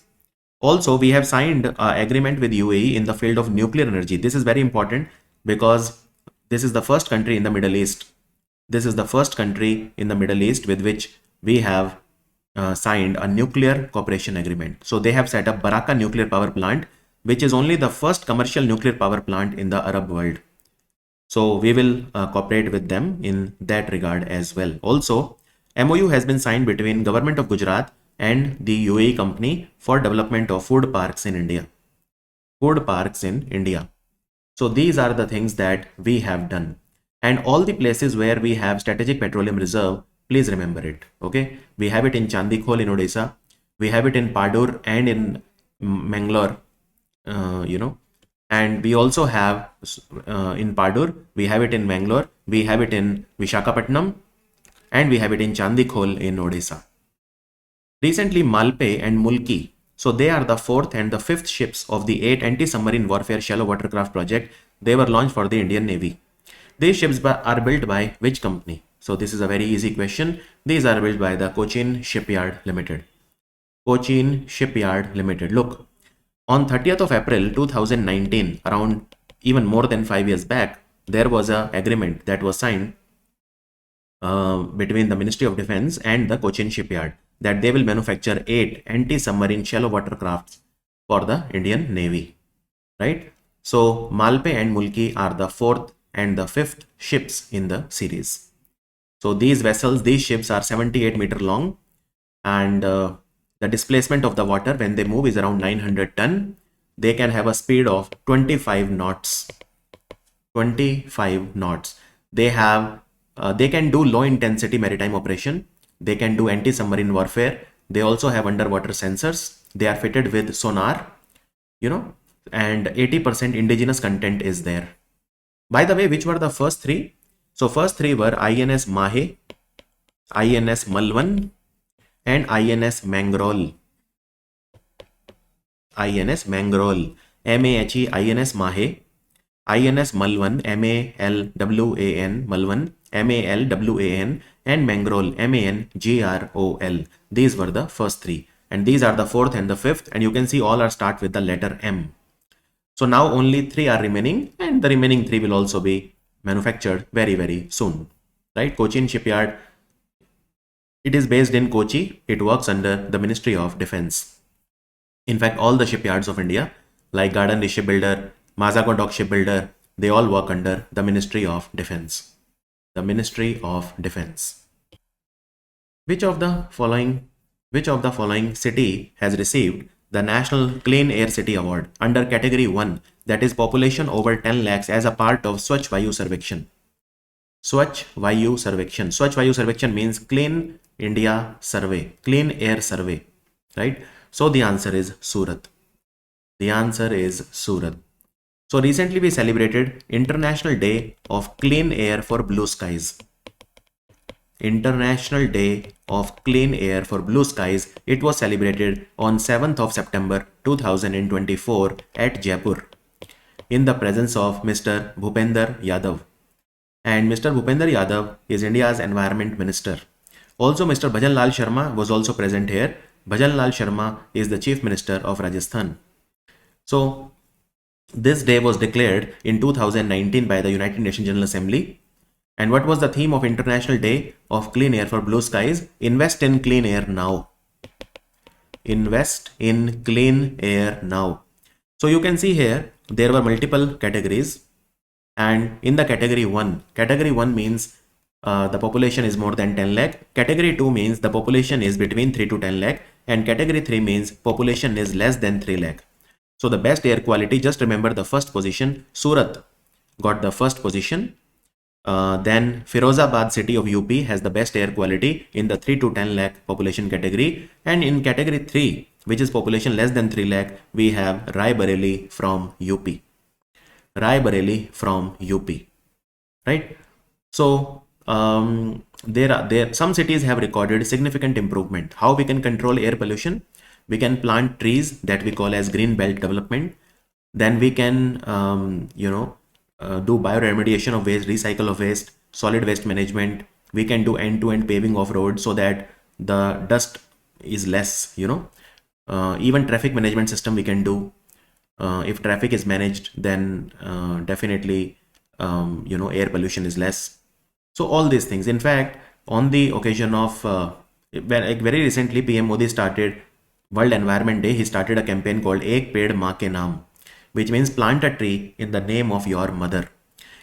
Also, we have signed an agreement with UAE in the field of nuclear energy. This is very important because this is the first country in the Middle East. This is the first country in the Middle East with which we have signed a nuclear cooperation agreement. So they have set up Baraka nuclear power plant, which is only the first commercial nuclear power plant in the Arab world. So we will cooperate with them in that regard as well. Also, MOU has been signed between Government of Gujarat and the UAE company for development of food parks in India. So these are the things that we have done. And all the places where we have strategic petroleum reserve, please remember it. Okay. We have it in Chandi Khol in Odisha. We have it in Padur and in Mangalore, and we also have in Padur, we have it in Mangalore, we have it in Visakhapatnam, and we have it in Chandi Khol in Odisha. Recently, Malpe and Mulki, so they are the 4th and the 5th ships of the 8 anti-submarine warfare shallow watercraft project. They were launched for the Indian Navy. These ships are built by which company? So this is a very easy question. These are built by the Cochin Shipyard Limited. Cochin Shipyard Limited. Look, on 30th of April 2019, around even more than 5 years back, there was an agreement that was signed between the Ministry of Defense and the Cochin Shipyard that they will manufacture 8 anti-submarine shallow water crafts for the Indian Navy, right? So Malpe and Mulki are the 4th and the 5th ships in the series. So these vessels, these ships are 78 meter long, and the displacement of the water when they move is around 900 ton. They can have a speed of 25 knots. 25 knots. They can do low intensity maritime operation. They can do anti-submarine warfare. They also have underwater sensors. They are fitted with sonar, and 80% indigenous content is there. By the way, which were the first 3? So first 3 were INS Mahe, INS Malwan, and INS Mangrol. INS Mangrol, MAHE, INS Mahe, INS Malwan, MALWAN, Malwan, MALWAN, and Mangrol, MANGROL. These were the first 3, and these are the 4th and the 5th, and you can see all are start with the letter M. So now only 3 are remaining, and the remaining 3 will also be manufactured very, very soon, right? Cochin Shipyard It is based in Kochi. It works under the Ministry of Defense. In fact, all the shipyards of India, like Garden Shipbuilder, Mazako Dock Shipbuilder, they all work under the Ministry of Defense. The Ministry of Defense. Which of the following city has received the National Clean Air City Award under Category 1, that is population over 10 lakhs, as a part of Swachh Vayu Sarvekshan? Swachh Vayu Sarvekshan. Swachh Vayu Sarvekshan means Clean India Survey, Clean Air Survey, right? So the answer is Surat. The answer is Surat. So recently we celebrated International Day of Clean Air for Blue Skies. International Day of Clean Air for Blue Skies. It was celebrated on 7th of September 2024 at Jaipur in the presence of Mr. Bhupender Yadav. And Mr. Bhupender Yadav is India's Environment Minister. Also, Mr. Bhajan Lal Sharma was also present here. Bhajan Lal Sharma is the Chief Minister of Rajasthan. So, this day was declared in 2019 by the United Nations General Assembly. And what was the theme of International Day of Clean Air for Blue Skies? Invest in clean air now. Invest in clean air now. So you can see here, there were multiple categories. And in the category 1 means the population is more than 10 lakh. Category 2 means the population is between 3 to 10 lakh. And category 3 means population is less than 3 lakh. So the best air quality, just remember the first position, Surat got the first position. Then Firozabad city of UP has the best air quality in the 3 to 10 lakh population category. And in category 3, which is population less than 3 lakh, we have Rai Bareli from UP. Rai Bareli from UP, right? So there some cities have recorded significant improvement. How we can control air pollution? We can plant trees that we call as green belt development. Then we can do bioremediation of waste, recycle of waste, solid waste management. We can do end-to-end paving of roads so that the dust is less, even traffic management system we can do. If traffic is managed, then definitely, air pollution is less. So all these things. In fact, on the occasion of, very recently, PM Modi started World Environment Day. He started a campaign called Ek Ped Maa Ke Naam, which means plant a tree in the name of your mother.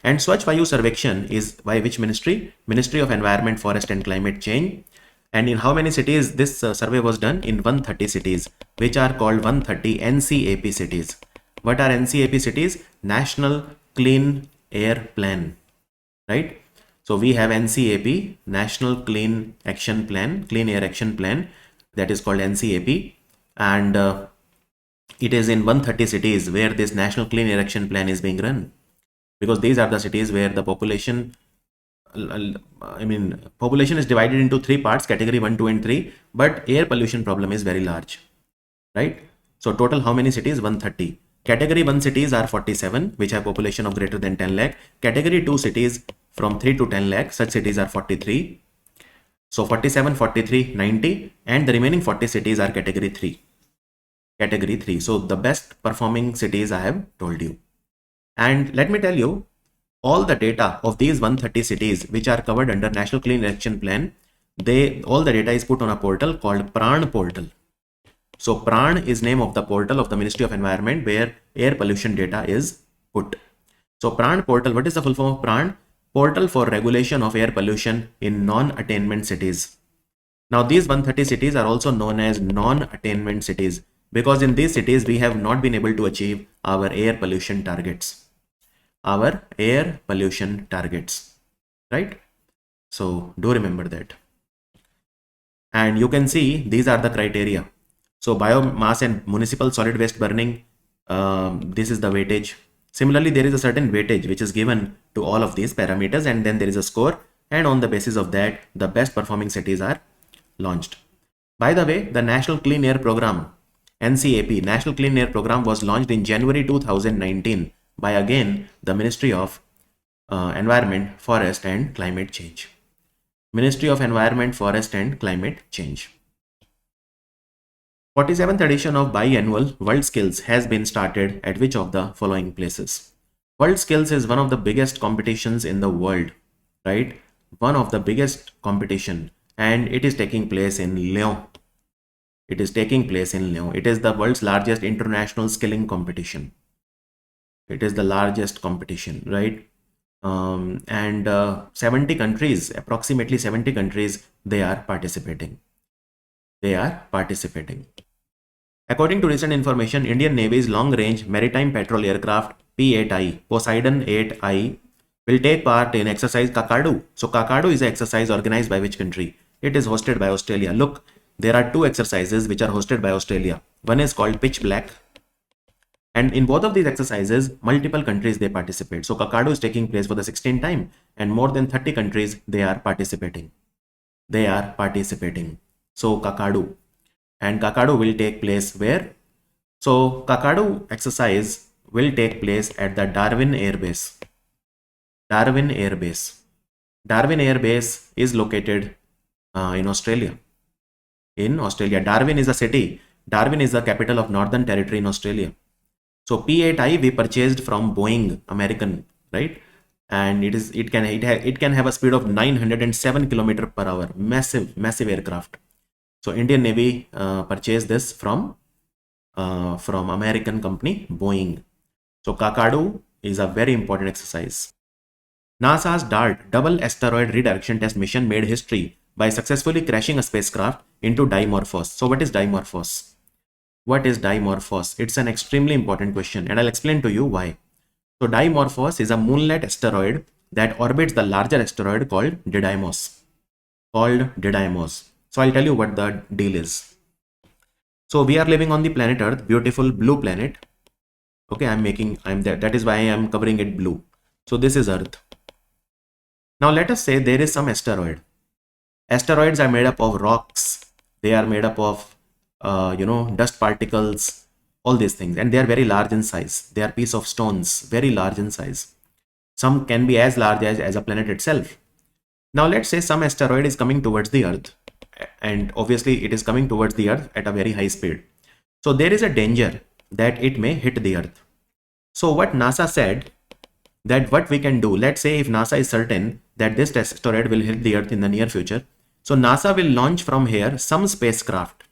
And Swachh Vayu Sarvekshan is by which ministry? Ministry of Environment, Forest and Climate Change. And in how many cities this survey was done? In 130 cities, which are called 130 NCAP cities. What are NCAP cities? National Clean Air Plan, right? So we have NCAP, National Clean Action Plan, Clean Air Action Plan, that is called NCAP. And it is in 130 cities where this National Clean Air Action Plan is being run. Because these are the cities where the population, population is divided into 3 parts, category 1, 2 and 3, but air pollution problem is very large, right? So total how many cities? 130. Category 1 cities are 47, which have population of greater than 10 lakh. Category 2 cities from 3 to 10 lakh, such cities are 43. So 47, 43, 90, and the remaining 40 cities are category 3. Category 3. So the best performing cities I have told you. And let me tell you, all the data of these 130 cities which are covered under National Clean Action Plan, all the data is put on a portal called Pran portal. So Pran is name of the portal of the Ministry of Environment where air pollution data is put. So Pran portal, what is the full form of Pran? Portal for Regulation of Air Pollution in Non-Attainment Cities. Now these 130 cities are also known as non-attainment cities because in these cities we have not been able to achieve our air pollution targets. Our air pollution targets, right? So do remember that. And you can see these are the criteria. So biomass and municipal solid waste burning, this is the weightage. Similarly, there is a certain weightage which is given to all of these parameters and then there is a score, and on the basis of that the best performing cities are launched. By the way, the National Clean Air Program, NCAP, National Clean Air Program was launched in January 2019 by again the Ministry of Environment, Forest and Climate Change. Ministry of Environment, Forest and Climate Change. 47th edition of biannual World Skills has been started at which of the following places? World Skills is one of the biggest competitions in the world, right? One of the biggest competition, and it is taking place in Lyon. It is taking place in Lyon. It is the world's largest international skilling competition. It is the largest competition, right? And 70 countries, approximately 70 countries, they are participating. They are participating. According to recent information, Indian Navy's long-range maritime patrol aircraft P-8I, Poseidon 8I, will take part in exercise Kakadu. So Kakadu is an exercise organized by which country? It is hosted by Australia. Look, there are two exercises which are hosted by Australia. One is called Pitch Black, and in both of these exercises, multiple countries they participate. So Kakadu is taking place for the 16th time, and more than 30 countries they are participating. They are participating. So Kakadu, and Kakadu will take place where? So Kakadu exercise will take place at the Darwin Air Base. Darwin Air Base. Darwin Air Base is located in Australia. In Australia, Darwin is a city. Darwin is the capital of Northern Territory in Australia. So P-8I we purchased from Boeing, American, right? And it can have a speed of 907 km per hour. Massive aircraft. So Indian Navy purchased this from American company Boeing. So Kakadu is a very important exercise. NASA's DART, Double Asteroid Redirection Test mission, made history by successfully crashing a spacecraft into Dimorphos. So what is Dimorphos? What is Dimorphos? It's an extremely important question, and I'll explain to you why. So Dimorphos is a moonlet asteroid that orbits the larger asteroid called Didymos. So I'll tell you what the deal is. So we are living on the planet Earth, beautiful blue planet. Okay, that is why I am covering it blue. So this is Earth. Now let us say there is some asteroid. Asteroids are made up of rocks. They are made up of dust particles, all these things, and they are very large in size. They are piece of stones, very large in size. Some can be as large as a planet itself. Now let's say some asteroid is coming towards the Earth, and obviously it is coming towards the Earth at a very high speed. So there is a danger that it may hit the Earth. So what NASA said, that what we can do, let's say if NASA is certain that this asteroid will hit the Earth in the near future, so NASA will launch from here some spacecraft.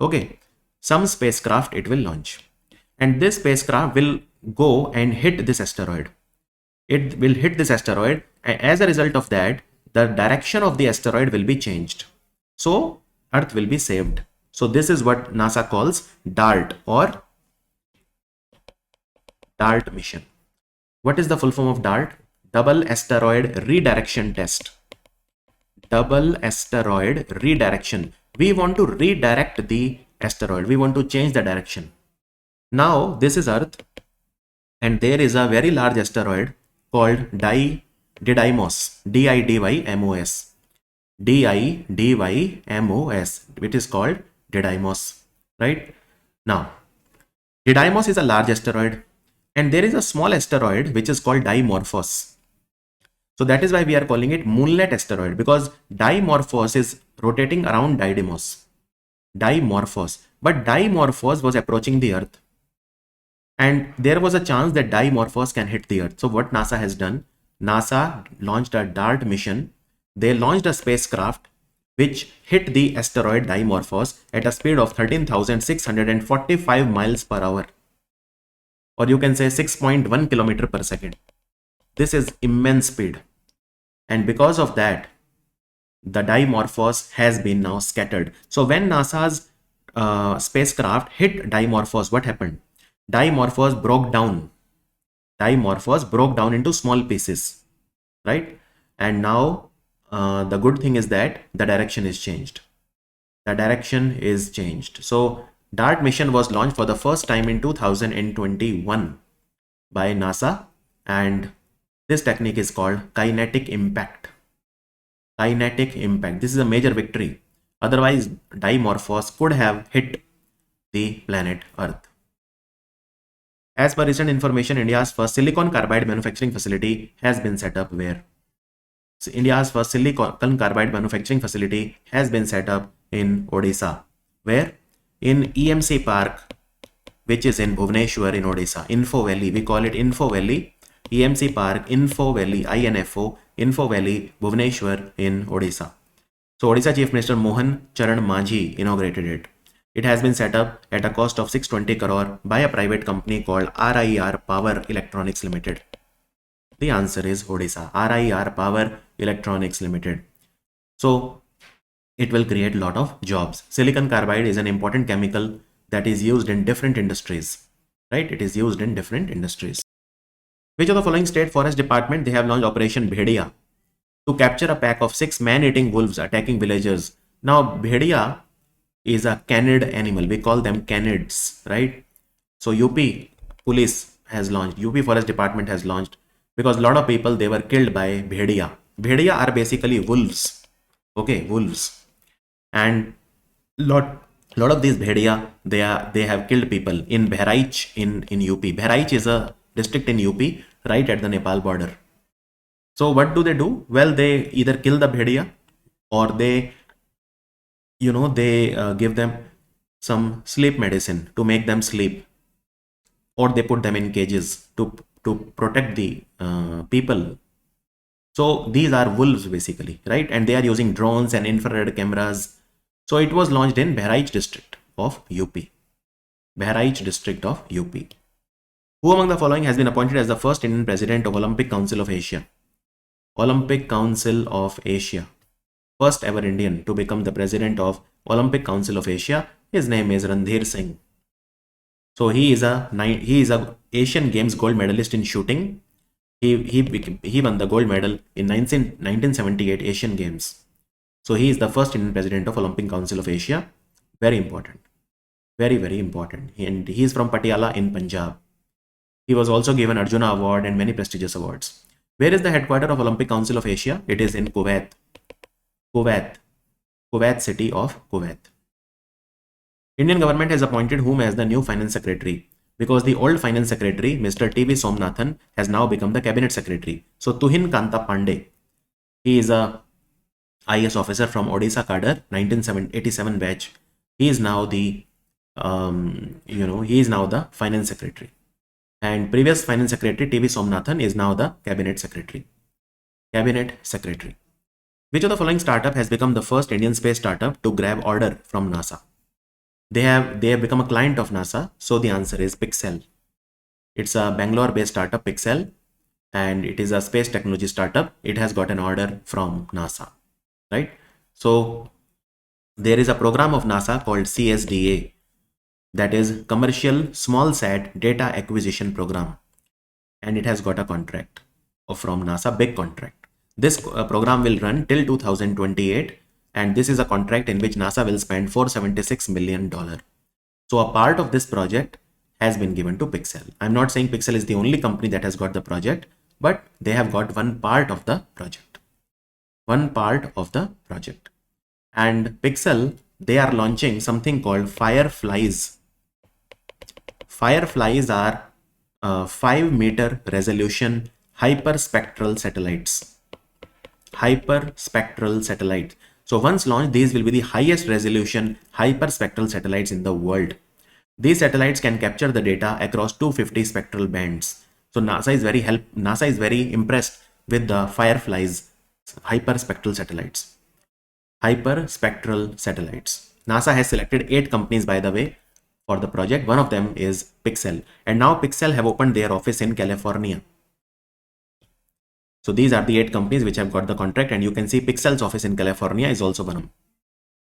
Okay, some spacecraft it will launch, and this spacecraft will go and hit this asteroid. It will hit this asteroid, and as a result of that, the direction of the asteroid will be changed. So Earth will be saved. So this is what NASA calls DART, or DART mission. What is the full form of DART? Double Asteroid Redirection Test. Double asteroid redirection. We want to redirect the asteroid. We want to change the direction. Now this is Earth, and there is a very large asteroid called Didymos. D-I-D-Y-M-O-S. D-I-D-Y-M-O-S. Which is called Didymos. Right? Now, Didymos is a large asteroid, and there is a small asteroid which is called Dimorphos. So that is why we are calling it moonlet asteroid, because Dimorphos is rotating around Didymos. Dimorphos. But Dimorphos was approaching the Earth, and there was a chance that Dimorphos can hit the Earth. So what NASA has done, NASA launched a DART mission. They launched a spacecraft which hit the asteroid Dimorphos at a speed of 13,645 miles per hour. Or you can say 6.1 kilometer per second. This is immense speed. And because of that, the Dimorphos has been now scattered. So when NASA's spacecraft hit Dimorphos, what happened? Dimorphos broke down. Dimorphos broke down into small pieces, right? And now the good thing is that the direction is changed. The direction is changed. So DART mission was launched for the first time in 2021 by NASA, and this technique is called kinetic impact. Kinetic impact. This is a major victory. Otherwise, Dimorphos could have hit the planet Earth. As per recent information, India's first silicon carbide manufacturing facility has been set up where? So India's first silicon carbide manufacturing facility has been set up in Odisha. Where? In EMC Park, which is in Bhubaneswar in Odisha. Info Valley. We call it Info Valley. EMC Park, Info Valley, INFO, Info Valley, Bhubaneswar in Odisha. So Odisha Chief Minister Mohan Charan Majhi inaugurated it. It has been set up at a cost of 620 crore by a private company called RIR Power Electronics Limited. The answer is Odisha, RIR Power Electronics Limited. So it will create a lot of jobs. Silicon carbide is an important chemical that is used in different industries, right? It is used in different industries. Which of the following state forest department they have launched Operation Bhedia to capture a pack of 6 man-eating wolves attacking villagers? Now, Bhedia is a canid animal. We call them canids, right? So UP police has launched, UP forest department has launched, because a lot of people, they were killed by Bhedia. Bhedia are basically wolves. Okay, wolves. And lot of these Bhedia, they have killed people in Bahraich in UP. Bahraich is a district in UP right at the Nepal border. So what do? Well, they either kill the Bhedia, or they give them some sleep medicine to make them sleep, or they put them in cages to protect the people. So these are wolves basically, right? And they are using drones and infrared cameras. So it was launched in Bahraich district of UP. Bahraich district of UP. Who among the following has been appointed as the first Indian president of Olympic Council of Asia? Olympic Council of Asia. First ever Indian to become the president of Olympic Council of Asia. His name is Randhir Singh. So he is a Asian Games gold medalist in shooting. He won the gold medal in 1978 Asian Games. So he is the first Indian president of Olympic Council of Asia. Very important. Very, very important. And he is from Patiala in Punjab. He was also given Arjuna Award and many prestigious awards. Where is the headquarters of Olympic Council of Asia? It is in Kuwait. Kuwait city of Kuwait. Indian government has appointed whom as the new finance secretary? Because the old finance secretary, Mr. T.V. Somnathan, has now become the cabinet secretary. So Tuhin Kanta Pandey, he is a IS officer from Odisha cadre, 1987 batch. He is now the he is now the finance secretary. And previous finance secretary T.V. Somnathan is now the cabinet secretary. Cabinet secretary. Which of the following startup has become the first Indian space startup to grab order from NASA? They have become a client of NASA. So the answer is Pixel. It's a Bangalore-based startup, Pixel, and it is a space technology startup. It has got an order from NASA, right? So there is a program of NASA called CSDA, that is Commercial Small Sat Data Acquisition Program, and it has got a contract from NASA, big contract. This program will run till 2028, and this is a contract in which NASA will spend $476 million. So a part of this project has been given to Pixel. I'm not saying Pixel is the only company that has got the project, but they have got one part of the project. One part of the project. And Pixel, they are launching something called Fireflies. Fireflies are 5-meter resolution hyperspectral satellites. Hyperspectral satellites. So once launched, these will be the highest resolution hyperspectral satellites in the world. These satellites can capture the data across 250 spectral bands. So NASA is very impressed with the Fireflies hyperspectral satellites. Hyperspectral satellites. NASA has selected 8 companies, by the way, for the project. One of them is Pixel, and now Pixel have opened their office in California. So these are the 8 companies which have got the contract, and you can see Pixel's office in California is also one.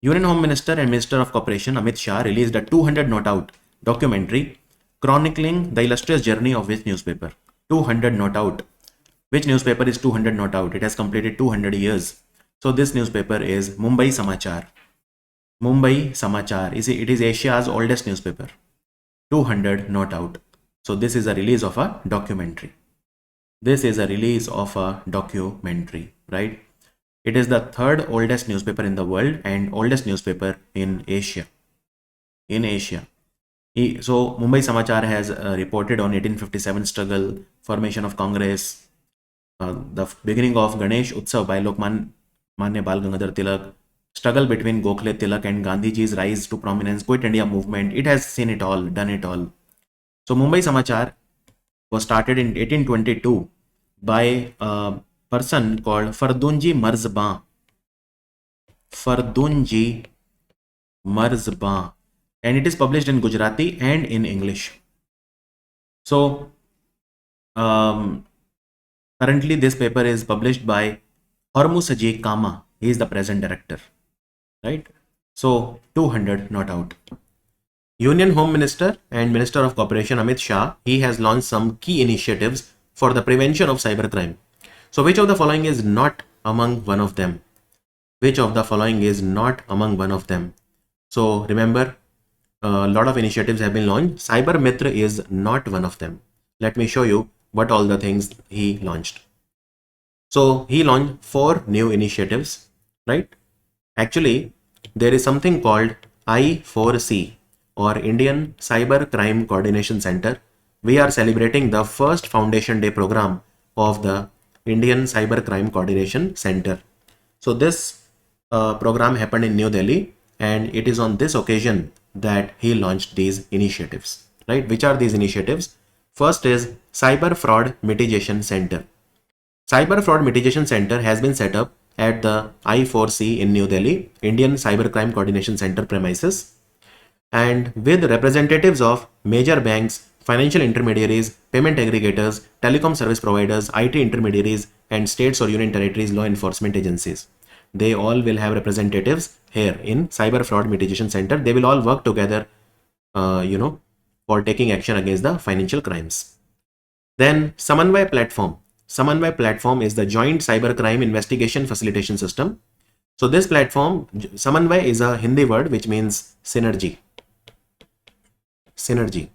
Union Home Minister and Minister of Corporation Amit Shah released a 200 not out documentary chronicling the illustrious journey of which newspaper? 200 not out. Which newspaper is 200 not out? It has completed 200 years. So this newspaper is Mumbai Samachar. Mumbai Samachar. It is Asia's oldest newspaper. 200 not out. So this is a release of a documentary. This is a release of a documentary, right? It is the 3rd oldest newspaper in the world and oldest newspaper in Asia. So Mumbai Samachar has reported on 1857 struggle, formation of Congress, the beginning of Ganesh Utsav by Lokmanya Bal Gangadhar Tilak, struggle between Gokhale Tilak and Gandhiji's rise to prominence, Quit India movement. It has seen it all, done it all. So Mumbai Samachar was started in 1822 by a person called Fardunji Marzban. Fardunji Marzba, and it is published in Gujarati and in English. So um, currently this paper is published by Hormusaji Kama. He is the present director, right? So 200 not out. Union Home Minister and Minister of Cooperation Amit Shah, he has launched some key initiatives for the prevention of cybercrime. So which of the following is not among one of them? Which of the following is not among one of them? So remember, a lot of initiatives have been launched. Cyber Mitra is not one of them. Let me show you what all the things he launched. So he launched 4 new initiatives, right? Actually, there is something called I4C, or Indian Cyber Crime Coordination Center. We are celebrating the first Foundation Day program of the Indian Cyber Crime Coordination Center. So this program happened in New Delhi, and it is on this occasion that he launched these initiatives, right? Which are these initiatives? First is Cyber Fraud Mitigation Center. Cyber Fraud Mitigation Center has been set up at the I4C in New Delhi, Indian Cybercrime Coordination Center premises, and with representatives of major banks, financial intermediaries, payment aggregators, telecom service providers, IT intermediaries, and states or union territories law enforcement agencies. They all will have representatives here in Cyber Fraud Mitigation Center. They will all work together, for taking action against the financial crimes. Then Samanvay Platform. Samanvay Platform is the joint cybercrime investigation facilitation system. So this platform, Samanvay, is a Hindi word which means synergy. Synergy.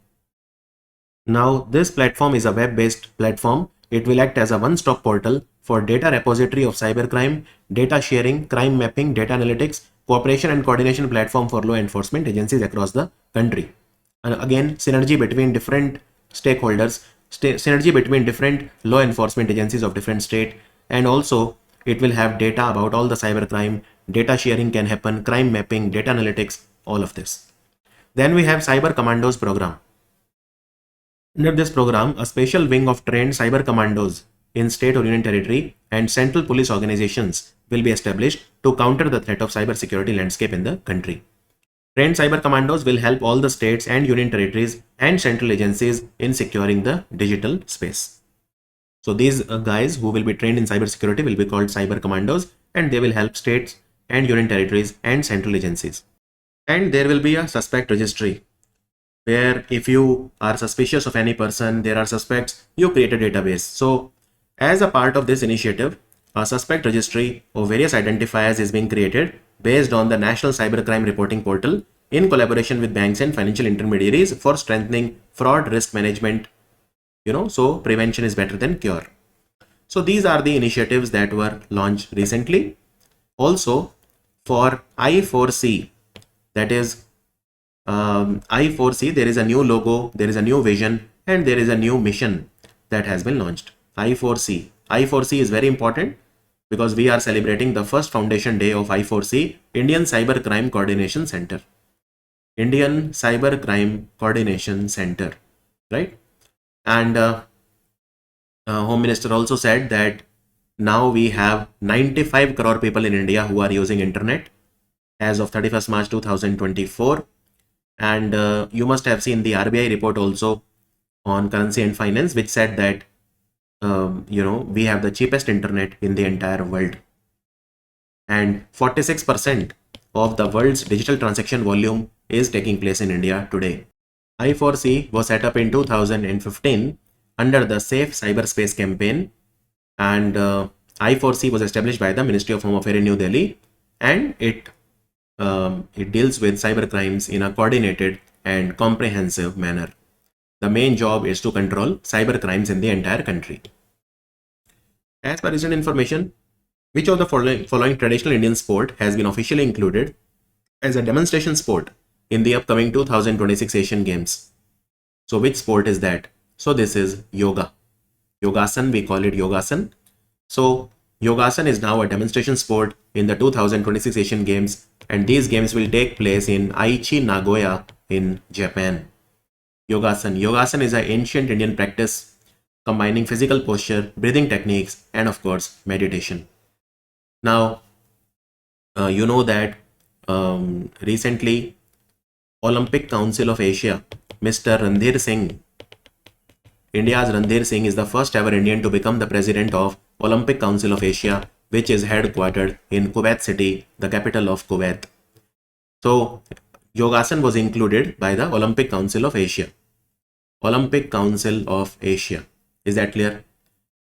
Now this platform is a web-based platform. It will act as a one-stop portal for data repository of cybercrime, data sharing, crime mapping, data analytics, cooperation and coordination platform for law enforcement agencies across the country. And again, synergy between different stakeholders, synergy between different law enforcement agencies of different state, and also it will have data about all the cybercrime, data sharing can happen, crime mapping, data analytics, all of this. Then we have Cyber Commandos program. Under this program, a special wing of trained cyber commandos in state or union territory and central police organizations will be established to counter the threat of cybersecurity landscape in the country. Trained cyber commandos will help all the states and union territories and central agencies in securing the digital space. So these guys who will be trained in cybersecurity will be called cyber commandos, and they will help states and union territories and central agencies. And there will be a suspect registry, where if you are suspicious of any person, there are suspects, you create a database. So as a part of this initiative, a suspect registry of various identifiers is being created based on the National Cybercrime Reporting Portal in collaboration with banks and financial intermediaries for strengthening fraud risk management. So prevention is better than cure. So these are the initiatives that were launched recently. Also for I4C, that is I4C, there is a new logo, there is a new vision, and there is a new mission that has been launched. I4C. I4C is very important because we are celebrating the first Foundation Day of I4C, Indian Cybercrime Coordination Center. Indian Cybercrime Coordination Center, right? And Home Minister also said that now we have 95 crore people in India who are using internet as of 31st March 2024. And you must have seen the RBI report also on currency and finance, which said that we have the cheapest internet in the entire world, and 46% of the world's digital transaction volume is taking place in India today. I4C was set up in 2015 under the Safe Cyberspace campaign, and I4C was established by the Ministry of Home Affairs in New Delhi, and it deals with cyber crimes in a coordinated and comprehensive manner. The main job is to control cyber crimes in the entire country. As per recent information, which of the following traditional Indian sport has been officially included as a demonstration sport in the upcoming 2026 Asian Games? So which sport is that? So this is yoga. Yogasan, we call it Yogasan. So Yogasan is now a demonstration sport in the 2026 Asian Games, and these games will take place in Aichi, Nagoya in Japan. Yogasan. Yogasan is an ancient Indian practice combining physical posture, breathing techniques, and of course meditation. Now You know that recently Olympic Council of Asia, Mr. Randhir Singh, India's Randhir Singh is the first ever Indian to become the president of Olympic Council of Asia, which is headquartered in Kuwait City, the capital of Kuwait. So Yogasan was included by the Olympic Council of Asia. Olympic Council of Asia. Is that clear?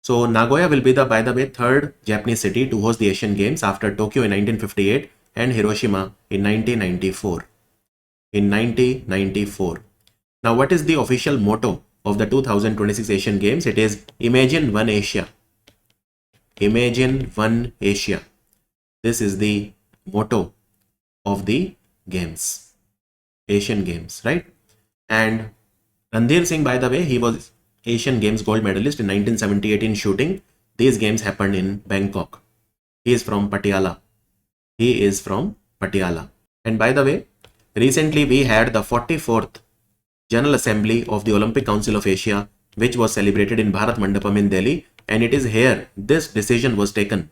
So Nagoya will be the, by the way, third Japanese city to host the Asian Games after Tokyo in 1958 and Hiroshima in 1994. In 1994. Now, what is the official motto of the 2026 Asian Games? It is Imagine One Asia. Imagine One Asia. This is the motto of the Games, Asian Games, right? And Randhir Singh, by the way, he was Asian Games gold medalist in 1978 in shooting. These games happened in Bangkok. He is from Patiala. He is from Patiala. And by the way, recently we had the 44th General Assembly of the Olympic Council of Asia, which was celebrated in Bharat Mandapam in Delhi. And it is here this decision was taken.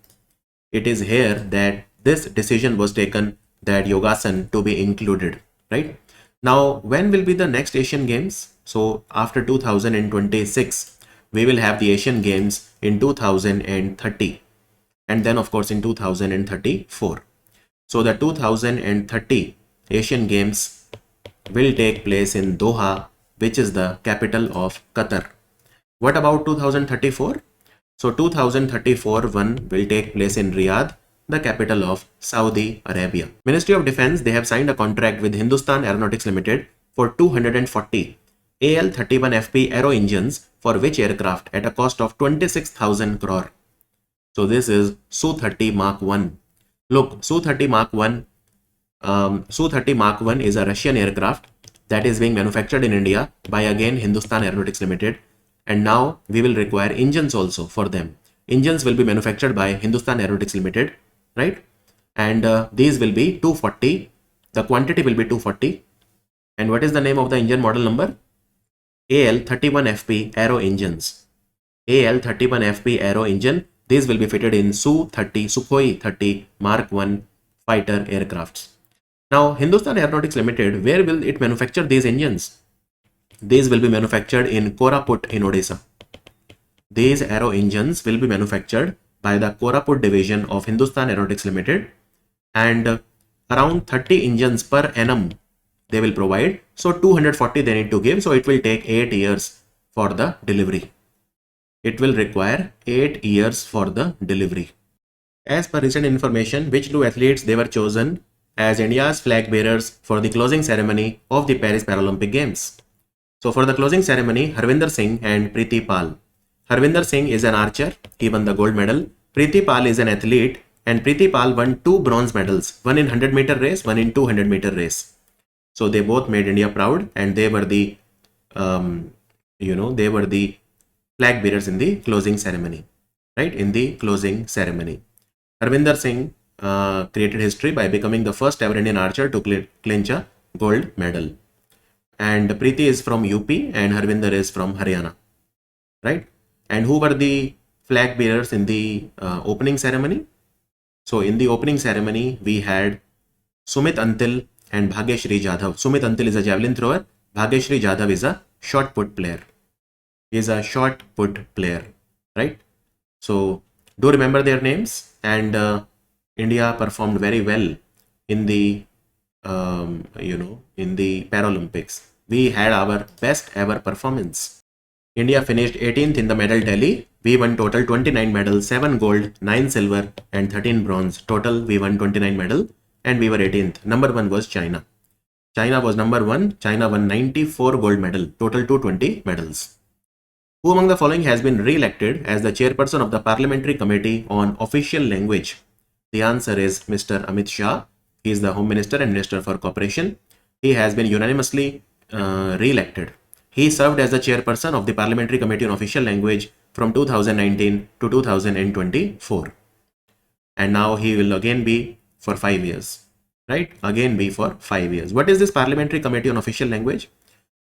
It is here that this decision was taken that Yogasan to be included, right? Now, when will be the next Asian Games? So after 2026, we will have the Asian Games in 2030 and then of course in 2034. So the 2030 Asian Games will take place in Doha, which is the capital of Qatar. What about 2034? So 2034 one will take place in Riyadh, the capital of Saudi Arabia. Ministry of Defense, they have signed a contract with Hindustan Aeronautics Limited for 240 AL-31FP aero engines for which aircraft at a cost of 26,000 crore. So this is Su-30 Mark 1. Look, Su-30 Mark 1, Su-30 Mark 1 is a Russian aircraft that is being manufactured in India by again Hindustan Aeronautics Limited. And now we will require engines also for them. Engines will be manufactured by Hindustan Aeronautics Limited, right? And these will be 240. The quantity will be 240. And what is the name of the engine model number? AL-31FP aero engines. AL-31FP aero engine. These will be fitted in Su-30, Sukhoi 30 Mark 1 fighter aircrafts. Now, Hindustan Aeronautics Limited, where will it manufacture these engines? These will be manufactured in Koraput in Odisha. These aero engines will be manufactured by the Koraput division of Hindustan Aeronautics Limited, and around 30 engines per annum they will provide. So 240 they need to give. So it will take 8 years for the delivery. It will require 8 years for the delivery. As per recent information, which two athletes they were chosen as India's flag bearers for the closing ceremony of the Paris Paralympic Games? So for the closing ceremony, Harvinder Singh and Preeti Pal. Harvinder Singh is an archer. He won the gold medal. Preeti Pal is an athlete, and Preeti Pal won 2 bronze medals, one in 100-meter race, one in 200-meter race. So they both made India proud, and they were the, they were the flag bearers in the closing ceremony, right? In the closing ceremony, Harvinder Singh created history by becoming the first ever Indian archer to clinch a gold medal. And Preeti is from UP and Harvinder is from Haryana, right? And who were the flag bearers in the opening ceremony? So in the opening ceremony, we had Sumit Antil and Bhagyashri Jadhav. Sumit Antil is a javelin thrower. Bhagyashri Jadhav is a shot put player. He is a shot put player, right? So do remember their names. And India performed very well in the in the Paralympics. We had our best ever performance. India finished 18th in the medal tally. We won total 29 medals, 7 gold, 9 silver and 13 bronze. Total we won 29 medal and we were 18th. Number 1 was China. China was number 1. China won 94 gold medal, total 220 medals. Who among the following has been re-elected as the chairperson of the Parliamentary Committee on Official Language? The answer is Mr. Amit Shah. He is the Home Minister and Minister for Cooperation. He has been unanimously re-elected. He served as the chairperson of the Parliamentary Committee on Official Language from 2019 to 2024. And now he will again be for 5 years, right? Again be for 5 years. What is this Parliamentary Committee on Official Language?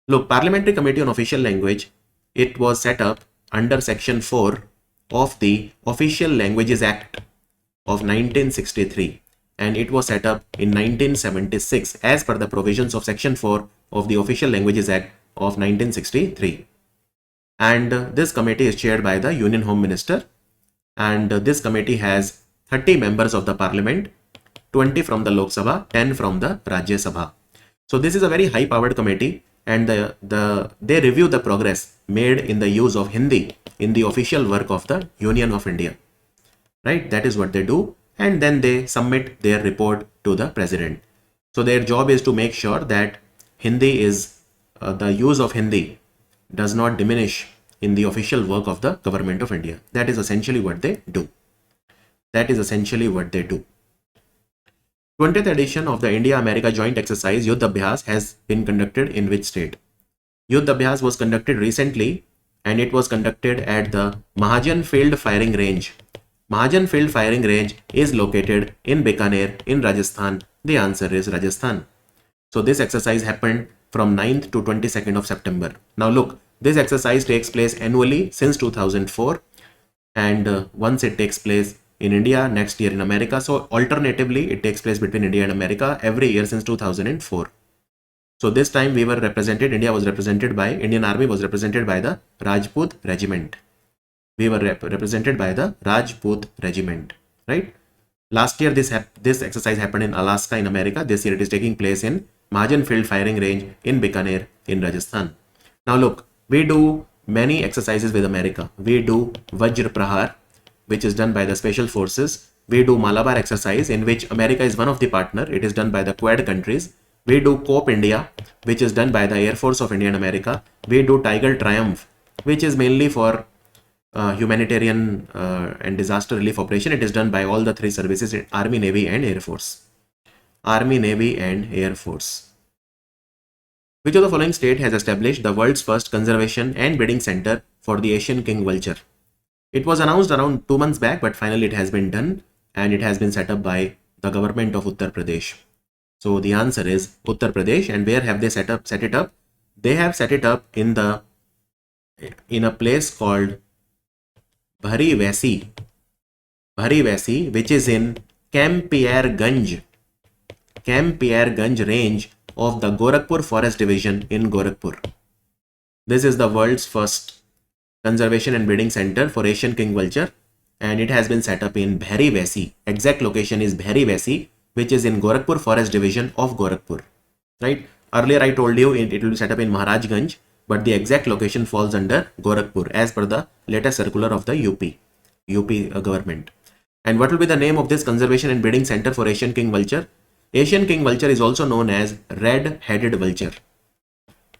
Look, Parliamentary Committee on Official Language, it was set up under Section 4 of the Official Languages Act of 1963. and it was set up in 1976 as per the provisions of Section 4 of the Official Languages Act of 1963. And this committee is chaired by the Union Home Minister, and this committee has 30 members of the Parliament, 20 from the Lok Sabha, 10 from the Rajya Sabha. So this is a very high powered committee, and they review the progress made in the use of Hindi in the official work of the Union of India. Right? That is what they do, and then they submit their report to the President. So their job is to make sure that Hindi is the use of Hindi does not diminish in the official work of the Government of India. That is essentially what they do. That is essentially what they do. 20th edition of the India-America Joint Exercise Yuddh Abhyas has been conducted in which state? Yuddh Abhyas was conducted recently, and it was conducted at the Mahajan Field Firing Range. Mahajan Field Firing Range is located in Bikaner in Rajasthan. The answer is Rajasthan. So this exercise happened from 9th to 22nd of September. Now look, this exercise takes place annually since 2004, and once it takes place in India, next year in America. So alternatively, it takes place between India and America every year since 2004. So this time we were represented, Indian Army was represented by the Rajput Regiment. We were represented by the Rajput Regiment, right? Last year this exercise happened in Alaska in America. This year it is taking place in Mahajan Field Firing Range in Bikaner in Rajasthan. Now look, we do many exercises with America. We do Vajra Prahar, which is done by the Special Forces. We do Malabar exercise, in which America is one of the partner. It is done by the Quad countries. We do COPE India, which is done by the Air Force of India and America. We do Tiger Triumph, which is mainly for humanitarian and disaster relief operation. It is done by all the three services: Army, Navy and Air Force. Army, Navy and Air Force. Which of the following state has established the world's first conservation and breeding center for the Asian king vulture? It was announced around 2 months back, but finally it has been done, and it has been set up by the government of Uttar Pradesh. So the answer is Uttar Pradesh. And where have they set it up? They have set it up in a place called Bhari Vaisi, which is in Kampierganj range of the Gorakhpur Forest Division in Gorakhpur. This is the world's first conservation and breeding center for Asian king vulture, and it has been set up in Bhari Vaisi. Exact location is Bhari Vaisi, which is in Gorakhpur Forest Division of Gorakhpur. Right? Earlier I told you it will be set up in Maharajganj, but the exact location falls under Gorakhpur as per the latest circular of the UP government. And what will be the name of this conservation and breeding center for Asian king vulture? Asian king vulture is also known as red-headed vulture.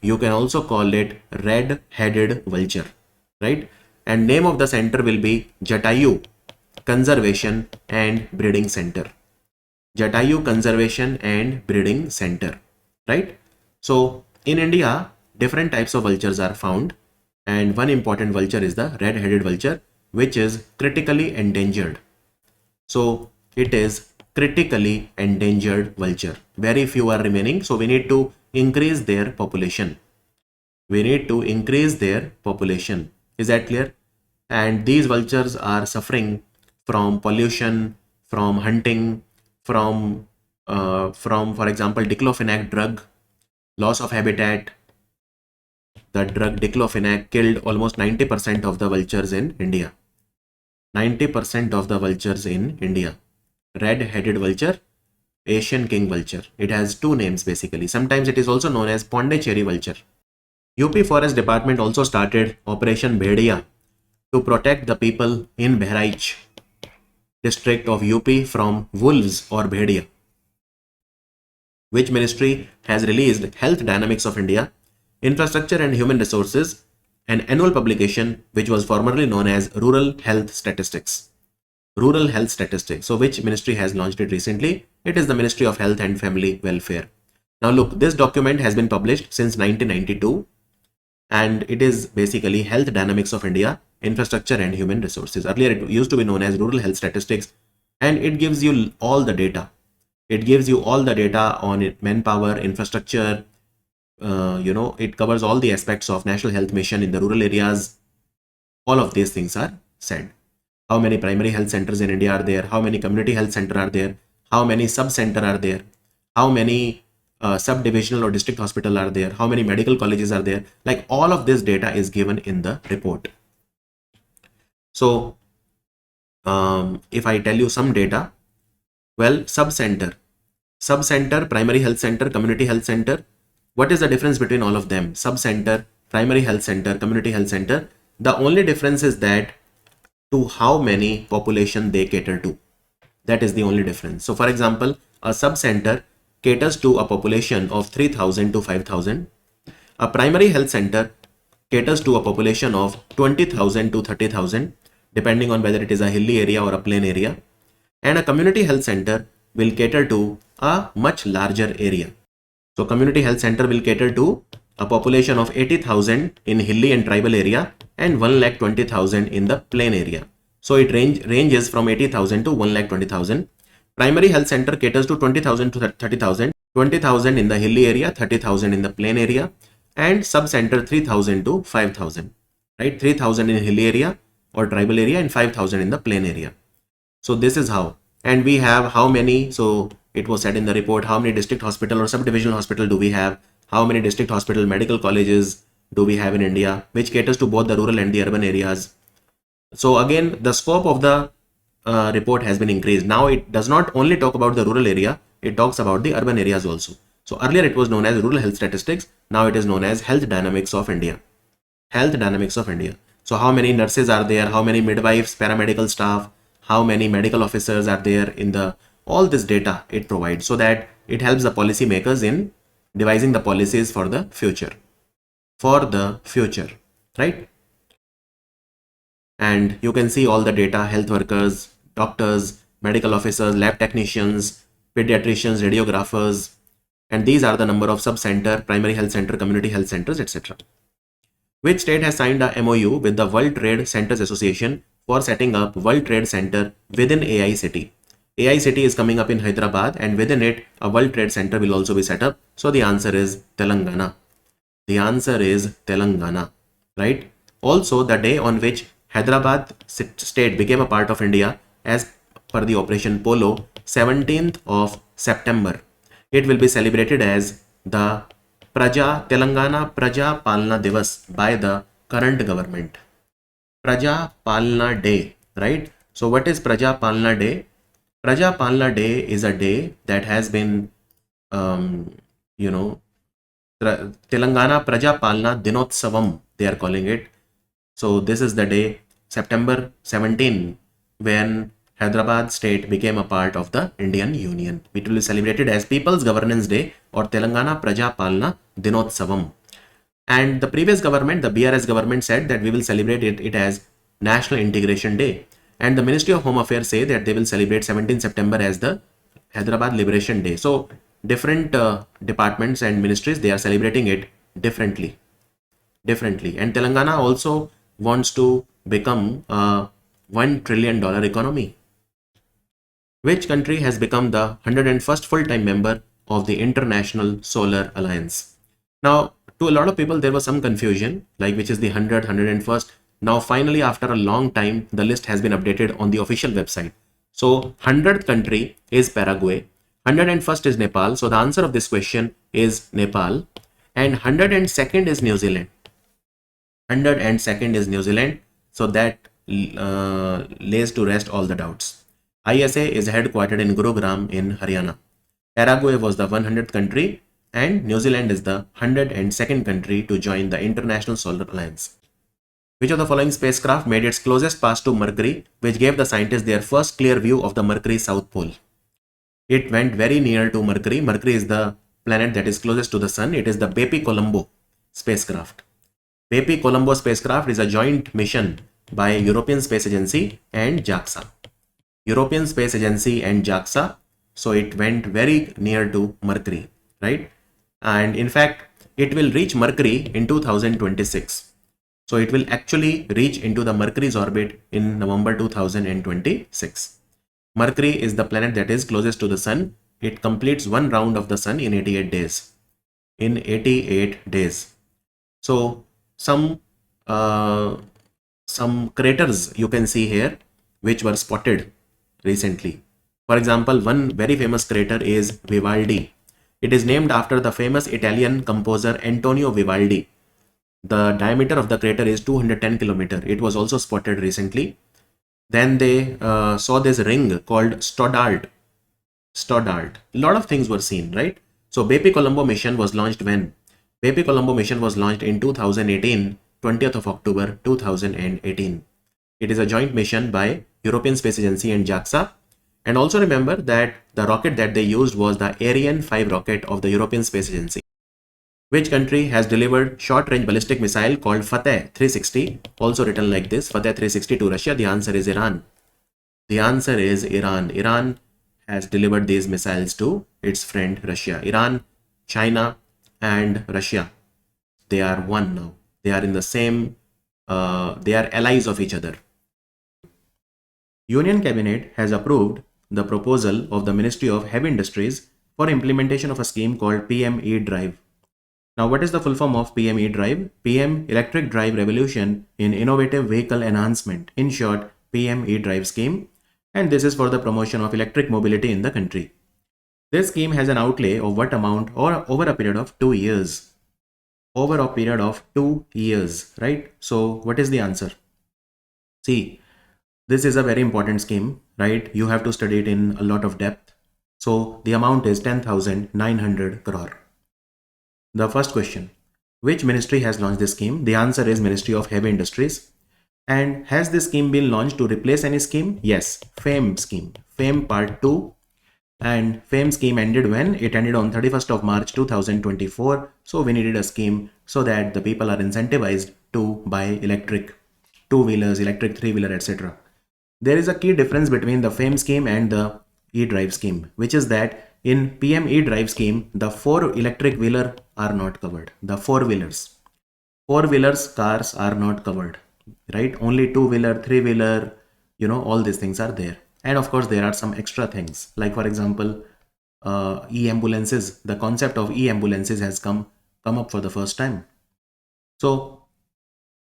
You can also call it red-headed vulture, right? And name of the center will be Jatayu Conservation and Breeding Center. Jatayu Conservation and Breeding Center, right? So in India, different types of vultures are found, and one important vulture is the red-headed vulture, which is critically endangered. So it is critically endangered vulture. Very few are remaining, so we need to increase their population. Is that clear? And these vultures are suffering from pollution, from hunting, from for example diclofenac drug, loss of habitat. The drug diclofenac killed almost 90% of the vultures in India. 90% of the vultures in India. Red-headed vulture, Asian king vulture. It has two names basically. Sometimes it is also known as Pondicherry vulture. UP Forest Department also started Operation Bhediya to protect the people in Bahraich district of UP from wolves or Bhediya. Which ministry has released Health Dynamics of India, Infrastructure and Human Resources, an annual publication which was formerly known as Rural Health Statistics. Rural Health Statistics. So which ministry has launched it recently? It is the Ministry of Health and Family Welfare. Now look, this document has been published since 1992, and it is basically Health Dynamics of India, Infrastructure and Human Resources. Earlier it used to be known as Rural Health Statistics, and it gives you all the data. It gives you all the data on manpower, infrastructure. It covers all the aspects of National Health Mission in the rural areas. All of these things are said. How many primary health centers in India are there? How many community health centers are there? how many sub-center are there, how many subdivisional or district hospital are there, how many medical colleges are there. Like all of this data is given in the report. So if I tell you some data, well, sub-center, primary health center, community health center. What is the difference between all of them? Sub-center, primary health center, community health center. The only difference is that to how many population they cater to. That is the only difference. So for example, a sub-center caters to a population of 3,000 to 5,000. A primary health center caters to a population of 20,000 to 30,000, depending on whether it is a hilly area or a plain area. And a community health center will cater to a much larger area. So community health center will cater to a population of 80,000 in hilly and tribal area and 1,20,000 in the plain area. So it ranges from 80,000 to 1,20,000. Primary health center caters to 20,000 to 30,000, 20,000 in the hilly area, 30,000 in the plain area, and sub-center 3,000 to 5,000, right? 3,000 in hilly area or tribal area and 5,000 in the plain area. So this is how, and we have how many, so it was said in the report, how many district hospital or subdivisional hospital do we have? How many district hospital medical colleges do we have in India, which caters to both the rural and the urban areas? So again, the scope of the report has been increased. Now it does not only talk about the rural area, it talks about the urban areas also. So earlier it was known as rural health statistics. Now it is known as health dynamics of India. Health dynamics of India. So how many nurses are there? How many midwives, paramedical staff? How many medical officers are there in the, all this data it provides, so that it helps the policy makers in devising the policies for the future. Right? And you can see all the data: health workers, doctors, medical officers, lab technicians, pediatricians, radiographers, and these are the number of sub-center, primary health center, community health centers, etc. Which state has signed a MOU with the World Trade Centers Association for setting up World Trade Center within AI City? AI City is coming up in Hyderabad, and within it a World Trade Center will also be set up. So the answer is Telangana. The answer is Telangana, right? Also, the day on which Hyderabad state became a part of India as per the Operation Polo, 17th of September, it will be celebrated as the Telangana Praja Palna Divas by the current government. Praja Palna Day, right? So what is Praja Palna Day? Praja Palna Day is a day that has been, Telangana Praja Palna Dinotsavam, they are calling it. So this is the day, September 17, when Hyderabad state became a part of the Indian Union. It will be celebrated as People's Governance Day or Telangana Praja Palna Dinotsavam. And the previous government, the BRS government, said that we will celebrate it as National Integration Day. And the Ministry of Home Affairs say that they will celebrate 17 September as the Hyderabad Liberation Day. So different departments and ministries, they are celebrating it differently. And Telangana also wants to become a $1 trillion economy. Which country has become the 101st full-time member of the International Solar Alliance? Now, to a lot of people, there was some confusion, like which is the 100th, 101st. Now, finally, after a long time, the list has been updated on the official website. So, 100th country is Paraguay, 101st is Nepal. So, the answer of this question is Nepal, and 102nd is New Zealand. 102nd is New Zealand. So, that lays to rest all the doubts. ISA is headquartered in Gurugram in Haryana. Paraguay was the 100th country, and New Zealand is the 102nd country to join the International Solar Alliance. Which of the following spacecraft made its closest pass to Mercury, which gave the scientists their first clear view of the Mercury South Pole? It went very near to Mercury. Mercury is the planet that is closest to the Sun. It is the Bepi-Colombo spacecraft. Bepi-Colombo spacecraft is a joint mission by European Space Agency and JAXA. European Space Agency and JAXA. So it went very near to Mercury, right? And in fact, it will reach Mercury in 2026. So it will actually reach into the Mercury's orbit in November 2026. Mercury is the planet that is closest to the Sun. It completes one round of the Sun in 88 days. In 88 days. So some craters you can see here, which were spotted recently. For example, one very famous crater is Vivaldi. It is named after the famous Italian composer Antonio Vivaldi. The diameter of the crater is 210 km. It was also spotted recently. Then they saw this ring called Stoddard. Stoddard. A lot of things were seen, right? So Bepi Colombo mission was launched when? Bepi Colombo mission was launched in 2018, 20th of October 2018. It is a joint mission by European Space Agency and JAXA. And also remember that the rocket that they used was the Ariane 5 rocket of the European Space Agency. Which country has delivered short-range ballistic missile called Fateh 360, also written like this, Fateh 360 to Russia? The answer is Iran. The answer is Iran. Iran has delivered these missiles to its friend Russia. Iran, China, and Russia, they are one now. They are in the same, they are allies of each other. Union Cabinet has approved the proposal of the Ministry of Heavy Industries for implementation of a scheme called PM E-Drive. Now, what is the full form of PM E-Drive? PM Electric Drive Revolution in Innovative Vehicle Enhancement. In short, PM E-Drive scheme. And this is for the promotion of electric mobility in the country. This scheme has an outlay of what amount, or over a period of 2 years? Over a period of 2 years, right? So what is the answer? See, this is a very important scheme, right? You have to study it in a lot of depth. So the amount is 10,900 crore. The first question, which ministry has launched this scheme? The answer is Ministry of Heavy Industries. And has this scheme been launched to replace any scheme? Yes, FAME scheme, FAME Part 2. And FAME scheme ended when? It ended on 31st of March 2024. So we needed a scheme so that the people are incentivized to buy electric two-wheelers, electric three-wheeler, etc. There is a key difference between the FAME scheme and the E-Drive scheme, which is that in PM E-Drive scheme, the 4 electric wheeler are not covered. The four-wheelers cars are not covered, right? Only two-wheeler, three-wheeler, all these things are there. And of course, there are some extra things, like for example, e-ambulances. The concept of e-ambulances has come up for the first time. So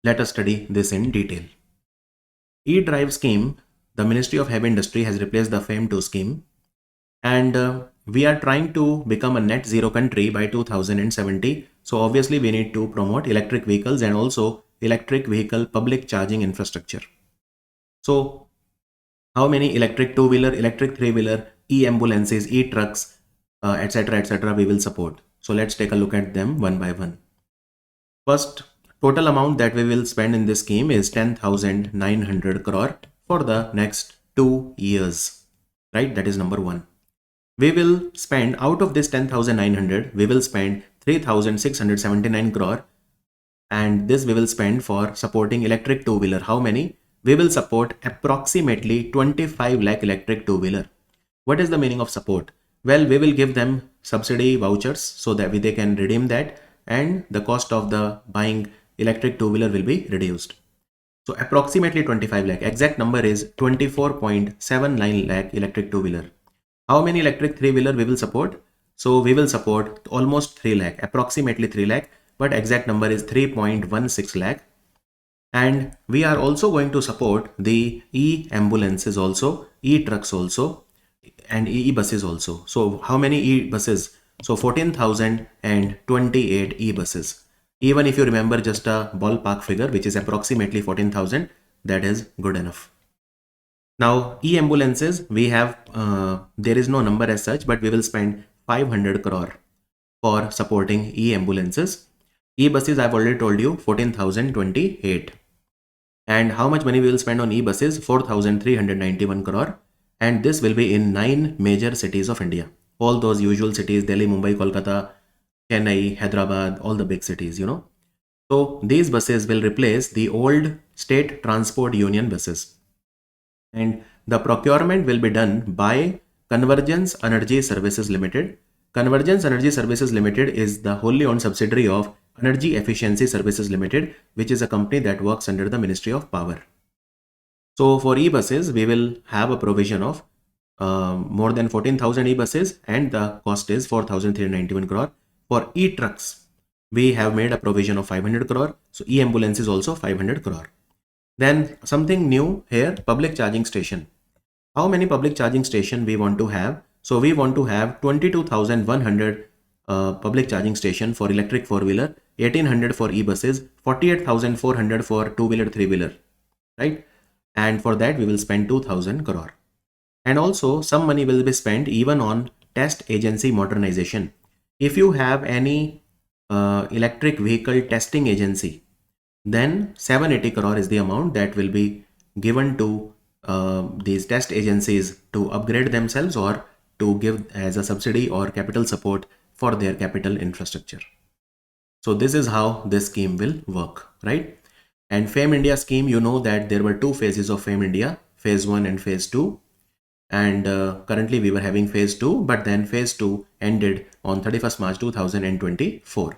let us study this in detail. E-Drive scheme, the Ministry of Heavy Industry has replaced the FAME 2 scheme. And we are trying to become a net zero country by 2070. So obviously we need to promote electric vehicles and also electric vehicle public charging infrastructure. So how many electric two-wheeler, electric three-wheeler, e-ambulances, e-trucks, etc. we will support? So let's take a look at them one by one. First, total amount that we will spend in this scheme is 10,900 crore for the next 2 years, right? That is number one. We will spend, out of this 10,900, we will spend 3,679 crore, and this we will spend for supporting electric two-wheeler. How many? We will support approximately 25 lakh electric two-wheeler. What is the meaning of support? Well, we will give them subsidy vouchers so that they can redeem that, and the cost of the buying electric two-wheeler will be reduced. So approximately 25 lakh. Exact number is 24.79 lakh electric two-wheeler. How many electric three-wheeler we will support? So we will support almost 3 lakh, approximately 3 lakh, but exact number is 3.16 lakh. And we are also going to support the e-ambulances also, e-trucks also, and e-buses also. So how many e-buses? So 14,028 e-buses. Even if you remember just a ballpark figure, which is approximately 14,000, that is good enough. Now, e-ambulances, we have, there is no number as such, but we will spend 500 crore for supporting e-ambulances. E-buses, I've already told you, 14,028. And how much money we will spend on e-buses? 4,391 crore. And this will be in 9 major cities of India. All those usual cities, Delhi, Mumbai, Kolkata, Chennai, Hyderabad, all the big cities, So these buses will replace the old State Transport Union buses. And the procurement will be done by Convergence Energy Services Limited. Convergence Energy Services Limited is the wholly owned subsidiary of Energy Efficiency Services Limited, which is a company that works under the Ministry of Power. So for e-buses, we will have a provision of more than 14,000 e-buses, and the cost is 4,391 crore. For e-trucks, we have made a provision of 500 crore. So e-ambulance is also 500 crore. Then something new here, public charging station. How many public charging station we want to have? So we want to have 22,100 public charging station for electric four-wheeler, 1800 for e-buses, 48,400 for two-wheeler, three-wheeler, right? And for that we will spend 2,000 crore. And also some money will be spent even on test agency modernization. If you have any electric vehicle testing agency, then 780 crore is the amount that will be given to these test agencies to upgrade themselves or to give as a subsidy or capital support for their capital infrastructure. So this is how this scheme will work, right? And FAME India scheme, you know that there were two phases of FAME India, phase 1 and phase 2. And currently we were having phase 2, but then phase 2 ended on 31st March 2024.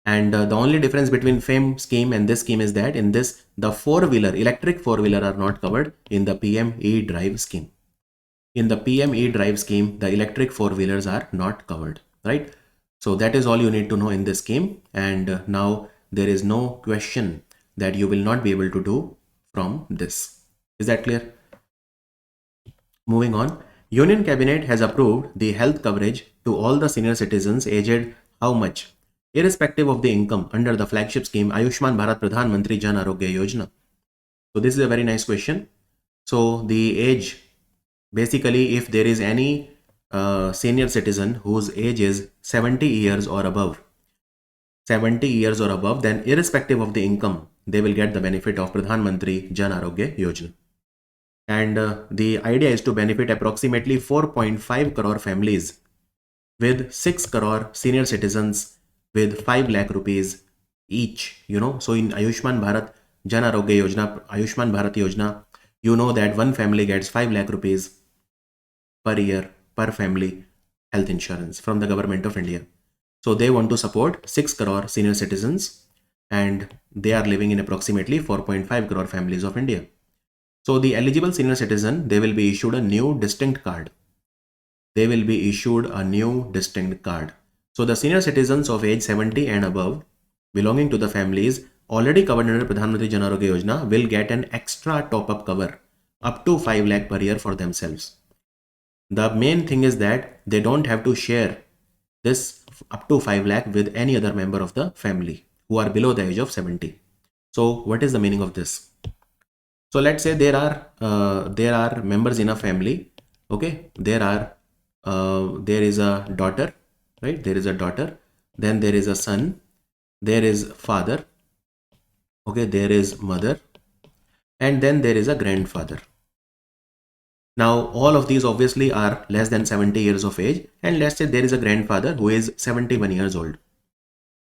And the only difference between FAME scheme and this scheme is that in this, the four-wheeler, electric four-wheeler are not covered in the PM E-Drive scheme. In the PM E-Drive scheme, the electric four-wheelers are not covered, right? So that is all you need to know in this scheme. And now there is no question that you will not be able to do from this. Is that clear? Moving on, Union Cabinet has approved the health coverage to all the senior citizens aged how much? Irrespective of the income under the flagship scheme Ayushman Bharat Pradhan Mantri Jan Arogya Yojana. So this is a very nice question. So the age, basically if there is any senior citizen whose age is 70 years or above, then irrespective of the income, they will get the benefit of Pradhan Mantri Jan Arogya Yojana. And the idea is to benefit approximately 4.5 crore families with 6 crore senior citizens with 5 lakh rupees each, So in Ayushman Bharat Jan Arogya Yojana, Ayushman Bharat Yojana, you know that one family gets 5 lakh rupees per year per family health insurance from the government of India. So they want to support 6 crore senior citizens and they are living in approximately 4.5 crore families of India. So the eligible senior citizen, they will be issued a new distinct card. So the senior citizens of age 70 and above belonging to the families already covered under Pradhan Mantri Jan Arogya Yojana will get an extra top-up cover up to 5 lakh per year for themselves. The main thing is that they don't have to share this up to 5 lakh with any other member of the family who are below the age of 70. So what is the meaning of this? So let's say there are members in a family. Okay, there is a daughter, right? There is a daughter, then there is a son, there is father, okay, there is mother, and then there is a grandfather. Now all of these obviously are less than 70 years of age, and let's say there is a grandfather who is 71 years old.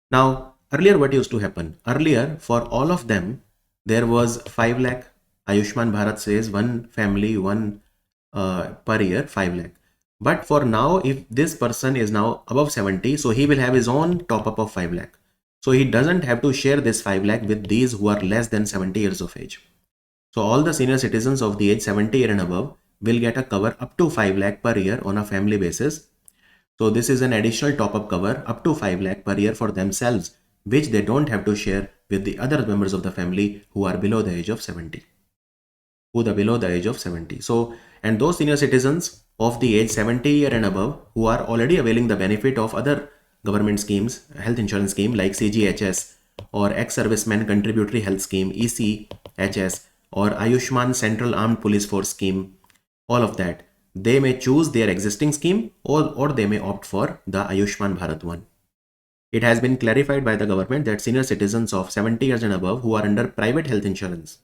Now earlier what used to happen? Earlier for all of them there was 5 lakh. Ayushman Bharat says one family, one per year 5 lakh. But for now, if this person is now above 70, so he will have his own top up of 5 lakh. So he doesn't have to share this 5 lakh with these who are less than 70 years of age. So all the senior citizens of the age 70 year and above will get a cover up to 5 lakh per year on a family basis. So this is an additional top up cover up to 5 lakh per year for themselves, which they don't have to share with the other members of the family who are below the age of 70. So, and those senior citizens of the age 70 year and above who are already availing the benefit of other government schemes, health insurance scheme like CGHS or ex-servicemen contributory health scheme, ECHS, or Ayushman Central Armed Police Force scheme, all of that, they may choose their existing scheme or they may opt for the Ayushman Bharat one. It has been clarified by the government that senior citizens of 70 years and above who are under private health insurance,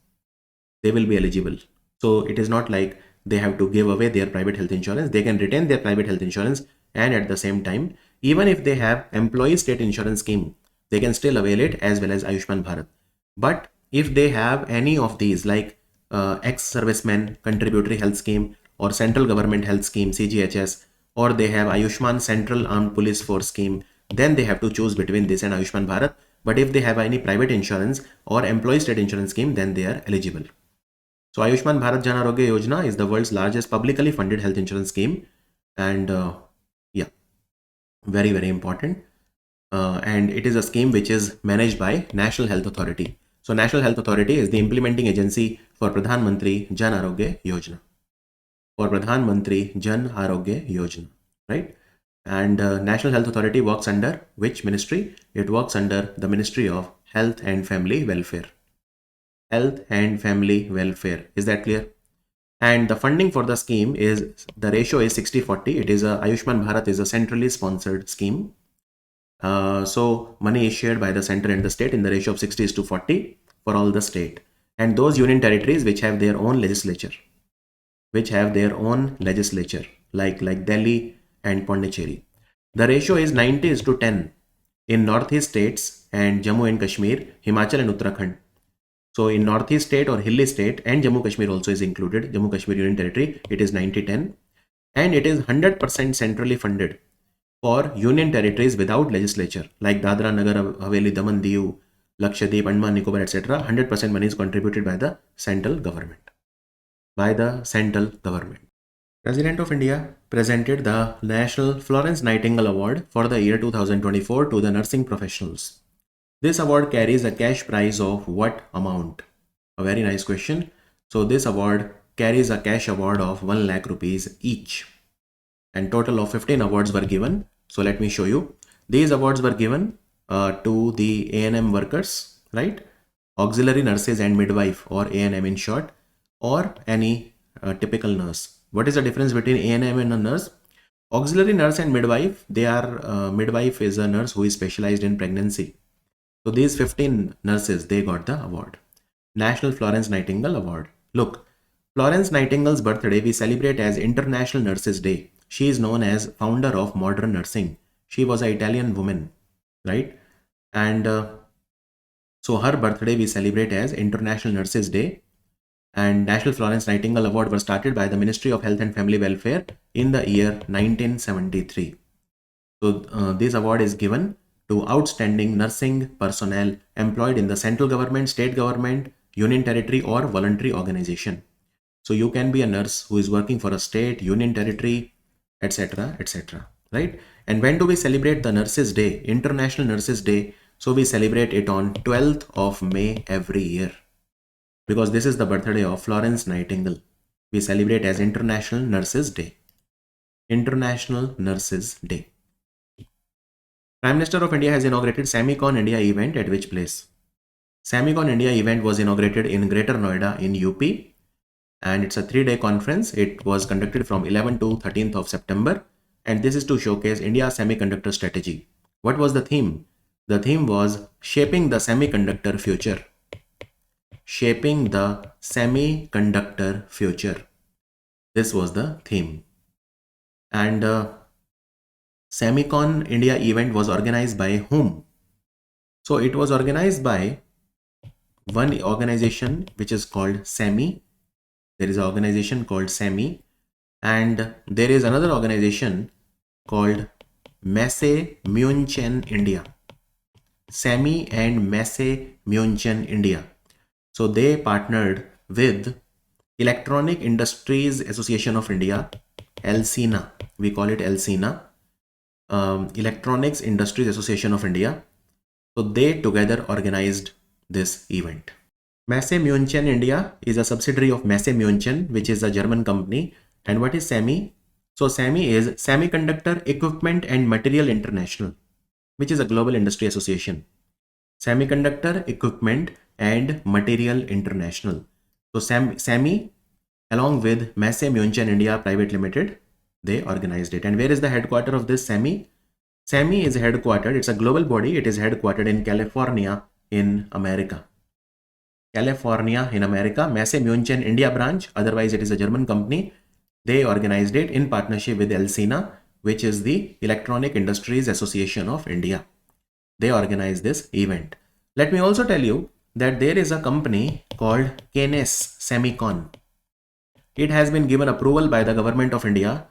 they will be eligible. So it is not like they have to give away their private health insurance. They can retain their private health insurance, and at the same time, even if they have employee state insurance scheme, they can still avail it as well as Ayushman Bharat. But if they have any of these like ex-servicemen contributory health scheme or central government health scheme CGHS, or they have Ayushman Central Armed Police Force scheme, then they have to choose between this and Ayushman Bharat. But if they have any private insurance or employee state insurance scheme, then they are eligible. So Ayushman Bharat Jan Arogya Yojana is the world's largest publicly funded health insurance scheme, and yeah, very, very important. And it is a scheme which is managed by National Health Authority. So National Health Authority is the implementing agency for Pradhan Mantri Jan Arogya Yojana. for Pradhan Mantri Jan Arogya Yojana, right? And National Health Authority works under which ministry? It works under the Ministry of Health and Family Welfare. Health and Family Welfare. Is that clear? And the funding for the scheme is, the ratio is 60-40. It is a Ayushman Bharat is a centrally sponsored scheme. So money is shared by the center and the state in the ratio of 60:40 for all the state. And those union territories which have their own legislature, like Delhi and Pondicherry. The ratio is 90:10 in northeast states and Jammu and Kashmir, Himachal and Uttarakhand. So in northeast state or hilly state, and Jammu Kashmir also is included, Jammu Kashmir Union Territory, it is 90:10, and it is 100% centrally funded for union territories without legislature like Dadra, Nagar Haveli, Daman, Diu, Lakshadweep, Andaman, Nicobar, etc. 100% money is contributed by the central government. President of India presented the National Florence Nightingale Award for the year 2024 to the nursing professionals. This award carries a cash prize of what amount? A very nice question. So this award carries a cash award of 1 lakh rupees each. And total of 15 awards were given. So let me show you. These awards were given to the A&M workers, right? Auxiliary nurses and midwife, or A&M in short, or any typical nurse. What is the difference between A&M and a nurse? Auxiliary nurse and midwife, midwife is a nurse who is specialized in pregnancy. So these 15 nurses, they got the award. National Florence Nightingale Award. Look, Florence Nightingale's birthday we celebrate as International Nurses Day. She is known as founder of modern nursing. She was an Italian woman, right? And so her birthday we celebrate as International Nurses Day. And National Florence Nightingale Award was started by the Ministry of Health and Family Welfare in the year 1973. So this award is given to outstanding nursing personnel employed in the central government, state government, union territory, or voluntary organization. So you can be a nurse who is working for a state, union territory, etc., etc., right? And when do we celebrate the Nurses Day, International Nurses Day? So we celebrate it on 12th of May every year, because this is the birthday of Florence Nightingale. We celebrate as International Nurses Day. International Nurses Day. Prime Minister of India has inaugurated Semicon India event at which place? Semicon India event was inaugurated in Greater Noida in UP, and it's a 3-day conference. It was conducted from 11th to 13th of September, and this is to showcase India's semiconductor strategy. What was the theme? The theme was Shaping the Semiconductor Future. Shaping the Semiconductor Future. This was the theme. And Semicon India event was organized by whom? So it was organized by one organization which is called SEMI. There is an organization called SEMI, and there is another organization called Messe München India. SEMI and Messe München India. So they partnered with Electronic Industries Association of India, ELSINA. We call it ELSINA. Electronics Industries Association of India. So they together organized this event. Messe München India is a subsidiary of Messe München, which is a German company. And what is SEMI? So SEMI is Semiconductor Equipment and Material International, which is a global industry association. Semiconductor Equipment and Material International. So SEMI along with Messe München India Private Limited, they organized it. And where is the headquarters of this SEMI? SEMI is headquartered, it's a global body, it is headquartered in California in America. California in America. Messe München India branch, otherwise it is a German company. They organized it in partnership with ELSINA, which is the Electronic Industries Association of India. They organized this event. Let me also tell you that there is a company called Keynes Semicon. It has been given approval by the government of India.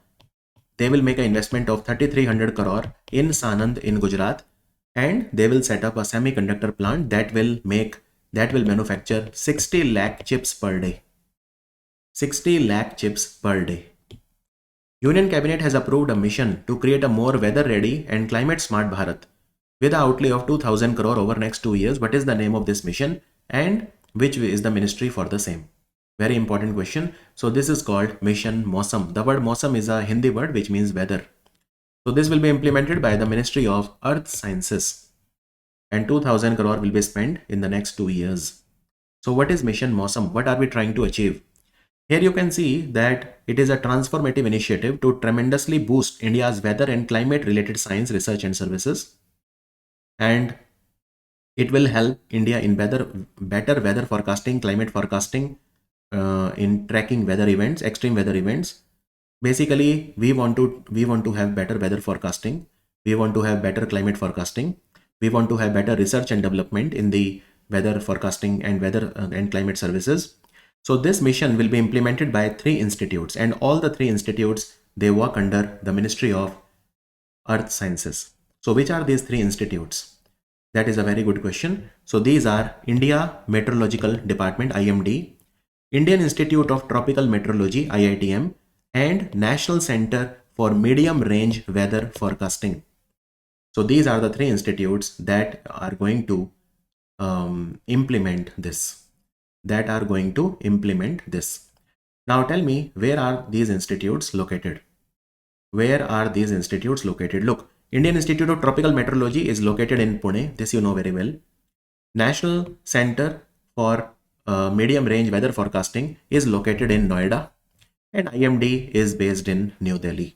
They will make an investment of 3,300 crore in Sanand in Gujarat, and they will set up a semiconductor plant that will manufacture 60 lakh chips per day. 60 lakh chips per day. Union Cabinet has approved a mission to create a more weather-ready and climate-smart Bharat with an outlay of 2,000 crore over next 2 years. What is the name of this mission, and which is the ministry for the same? Very important question. So this is called Mission Mausam. The word Mausam is a Hindi word which means weather. So this will be implemented by the Ministry of Earth Sciences, and 2000 crore will be spent in the next 2 years. So what is Mission Mausam? What are we trying to achieve? Here you can see that it is a transformative initiative to tremendously boost India's weather and climate related science, research and services. And it will help India in better weather forecasting, climate forecasting, in tracking weather events, extreme weather events. Basically, we want to have better weather forecasting. We want to have better climate forecasting. We want to have better research and development in the weather forecasting and weather and climate services. So this mission will be implemented by 3 institutes, and all the 3 institutes, they work under the Ministry of Earth Sciences. So which are these 3 institutes? That is a very good question. So these are India Meteorological Department, IMD, Indian Institute of Tropical Meteorology, IITM, and National Center for Medium Range Weather Forecasting. So these are the 3 institutes that are going to implement this. Now tell me, where are these institutes located? Look, Indian Institute of Tropical Meteorology is located in Pune. This you know very well. National Center for Medium Range Weather Forecasting is located in Noida, and IMD is based in New Delhi.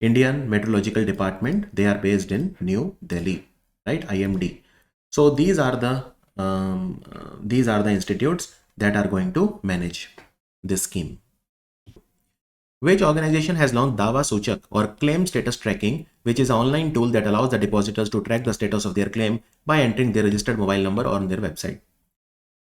Indian Meteorological Department, they are based in New Delhi, right? IMD. So these are the institutes that are going to manage this scheme. Which organization has launched Dawa Suchak, or claim status tracking, which is an online tool that allows the depositors to track the status of their claim by entering their registered mobile number on their website?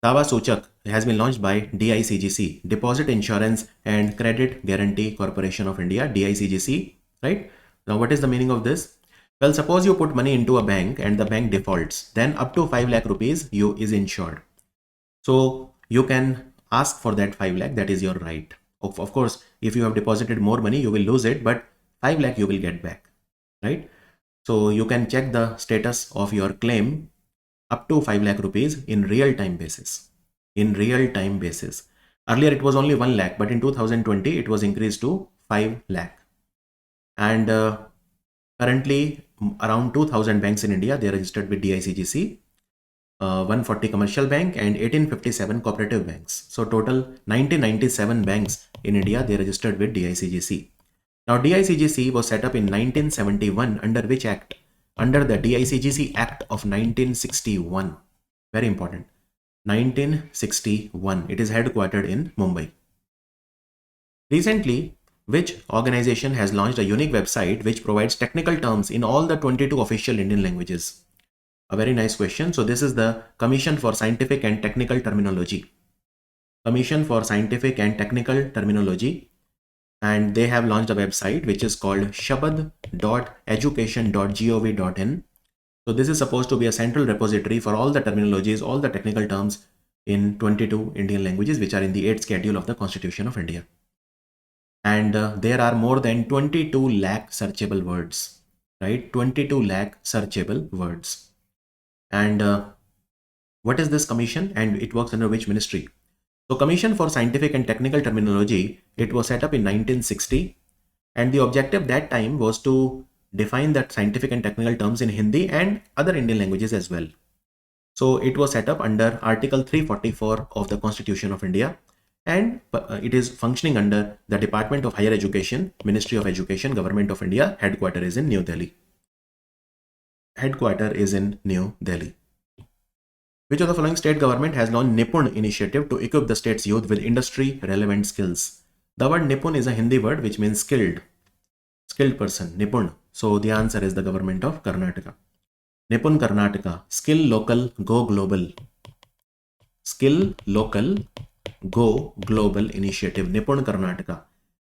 Dawa Suchak has been launched by DICGC, Deposit Insurance and Credit Guarantee Corporation of India, DICGC, right? Now what is the meaning of this? Well, suppose you put money into a bank and the bank defaults, then up to 5 lakh rupees is insured. So you can ask for that 5 lakh, that is your right. Of course, if you have deposited more money, you will lose it, but 5 lakh you will get back, right? So you can check the status of your claim up to 5 lakh rupees in real-time basis. Earlier it was only 1 lakh, but in 2020 it was increased to 5 lakh. And currently around 2000 banks in India, they are registered with DICGC, 140 commercial bank and 1857 cooperative banks. So total 1997 banks in India, they registered with DICGC. Now DICGC was set up in 1971 under which act? Under the DICGC Act of 1961. Very important. 1961. It is headquartered in Mumbai. Recently, which organization has launched a unique website which provides technical terms in all the 22 official Indian languages? A very nice question. So this is the Commission for Scientific and Technical Terminology. And they have launched a website which is called shabad.education.gov.in. So this is supposed to be a central repository for all the terminologies, all the technical terms in 22 Indian languages which are in the 8th schedule of the Constitution of India. And there are more than 22 lakh searchable words, right? 22 lakh searchable words. And what is this commission, and it works under which ministry? So Commission for Scientific and Technical Terminology, it was set up in 1960, and the objective that time was to define the scientific and technical terms in Hindi and other Indian languages as well. So it was set up under Article 344 of the Constitution of India, and it is functioning under the Department of Higher Education, Ministry of Education, Government of India. Headquarter is in New Delhi. Which of the following state government has launched Nipun initiative to equip the state's youth with industry relevant skills? The word Nipun is a Hindi word which means skilled person, Nipun. So the answer is the government of Karnataka. Nipun Karnataka, skill local, go global. Skill local, go global initiative, Nipun Karnataka.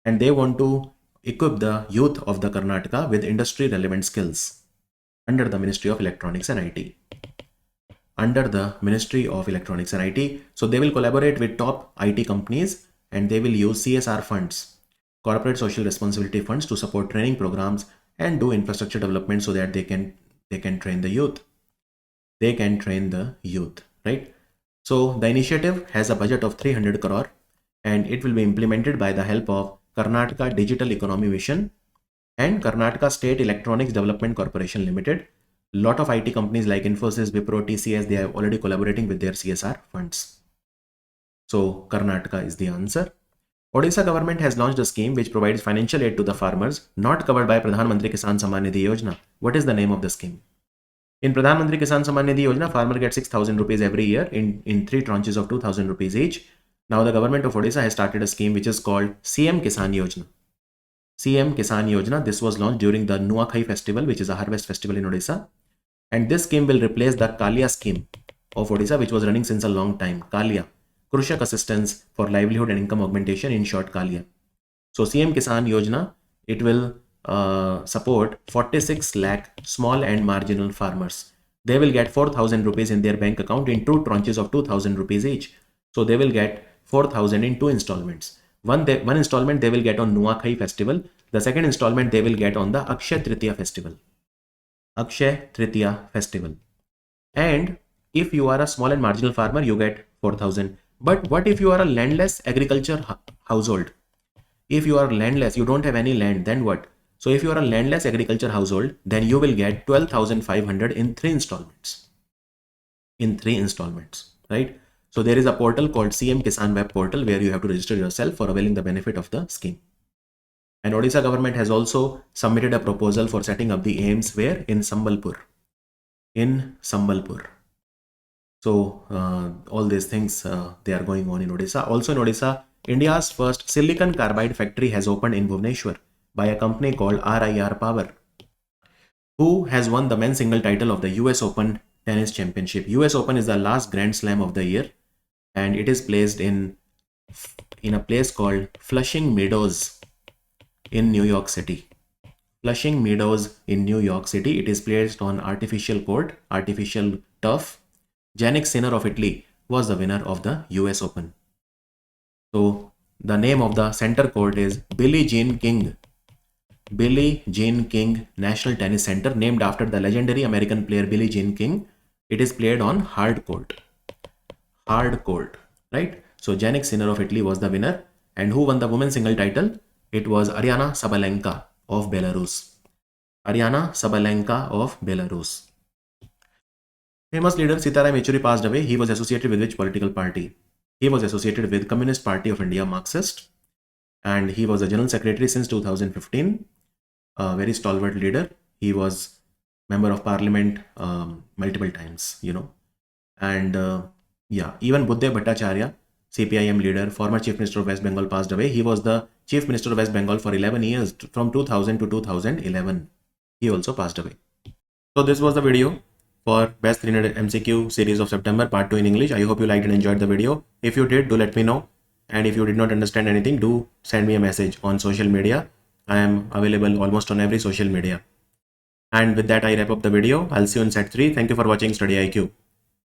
And they want to equip the youth of the Karnataka with industry relevant skills under the Ministry of Electronics and IT. So they will collaborate with top IT companies and they will use CSR funds, corporate social responsibility funds, to support training programs and do infrastructure development so that they can train the youth. Right? So the initiative has a budget of 300 crore and it will be implemented by the help of Karnataka Digital Economy Mission and Karnataka State Electronics Development Corporation Limited. Lot of IT companies like Infosys, Wipro, TCS, they are already collaborating with their CSR funds. So Karnataka is the answer. Odisha government has launched a scheme which provides financial aid to the farmers not covered by Pradhan Mantri Kisan Samman Nidhi Yojana. What is the name of the scheme? In Pradhan Mantri Kisan Samman Nidhi Yojana, farmer gets 6,000 rupees every year in 3 tranches of 2,000 rupees each. Now the government of Odisha has started a scheme which is called CM Kisan Yojana. CM Kisan Yojana, this was launched during the Nuakhai festival, which is a harvest festival in Odisha. And this scheme will replace the Kalia scheme of Odisha, which was running since a long time. Kalia, Krushak Assistance for Livelihood and Income Augmentation, in short Kalia. So CM Kisan Yojana, it will support 46 lakh small and marginal farmers. They will get 4,000 rupees in their bank account in 2 tranches of 2,000 rupees each. So they will get 4,000 in 2 installments. One installment they will get on Nuakhai festival. The second installment they will get on the Akshay Tritiya festival. Akshay Tritiya festival. And if you are a small and marginal farmer, you get 4,000. But what if you are a landless agriculture household? If you are landless, you don't have any land, then what? So if you are a landless agriculture household, then you will get 12,500 in 3 installments. In 3 installments, right? So there is a portal called CM Kisan Web Portal where you have to register yourself for availing the benefit of the scheme. And Odisha government has also submitted a proposal for setting up the AIMS where? In Sambalpur. In Sambalpur. So all these things, they are going on in Odisha. Also in Odisha, India's first silicon carbide factory has opened in Bhubaneswar by a company called RIR Power, who has won the men's single title of the US Open Tennis Championship. US Open is the last Grand Slam of the year, and it is placed in a place called Flushing Meadows in New York City. Flushing Meadows in New York City. It is placed on artificial court, artificial turf. Jannik Sinner of Italy was the winner of the US Open. So the name of the center court is Billie Jean King. Billie Jean King National Tennis Center, named after the legendary American player Billie Jean King. It is played on hard court. Hard court, right? So Jannik Sinner of Italy was the winner. And who won the women's single title? It was Aryna Sabalenka of Belarus. Aryna Sabalenka of Belarus. Famous leader Sitaram Yechuri passed away. He was associated with which political party? He was associated with Communist Party of India, Marxist. And he was the General Secretary since 2015. A very stalwart leader. He was member of parliament multiple times, you know. And yeah, even Buddhe Bhattacharya, CPIM leader, former Chief Minister of West Bengal, passed away. He was the Chief Minister of West Bengal for 11 years, from 2000 to 2011. He also passed away. So this was the video for Best 300 MCQ series of September, part 2 in English. I hope you liked and enjoyed the video. If you did, do let me know. And if you did not understand anything, do send me a message on social media. I am available almost on every social media. And with that, I wrap up the video. I'll see you in set 3. Thank you for watching Study IQ.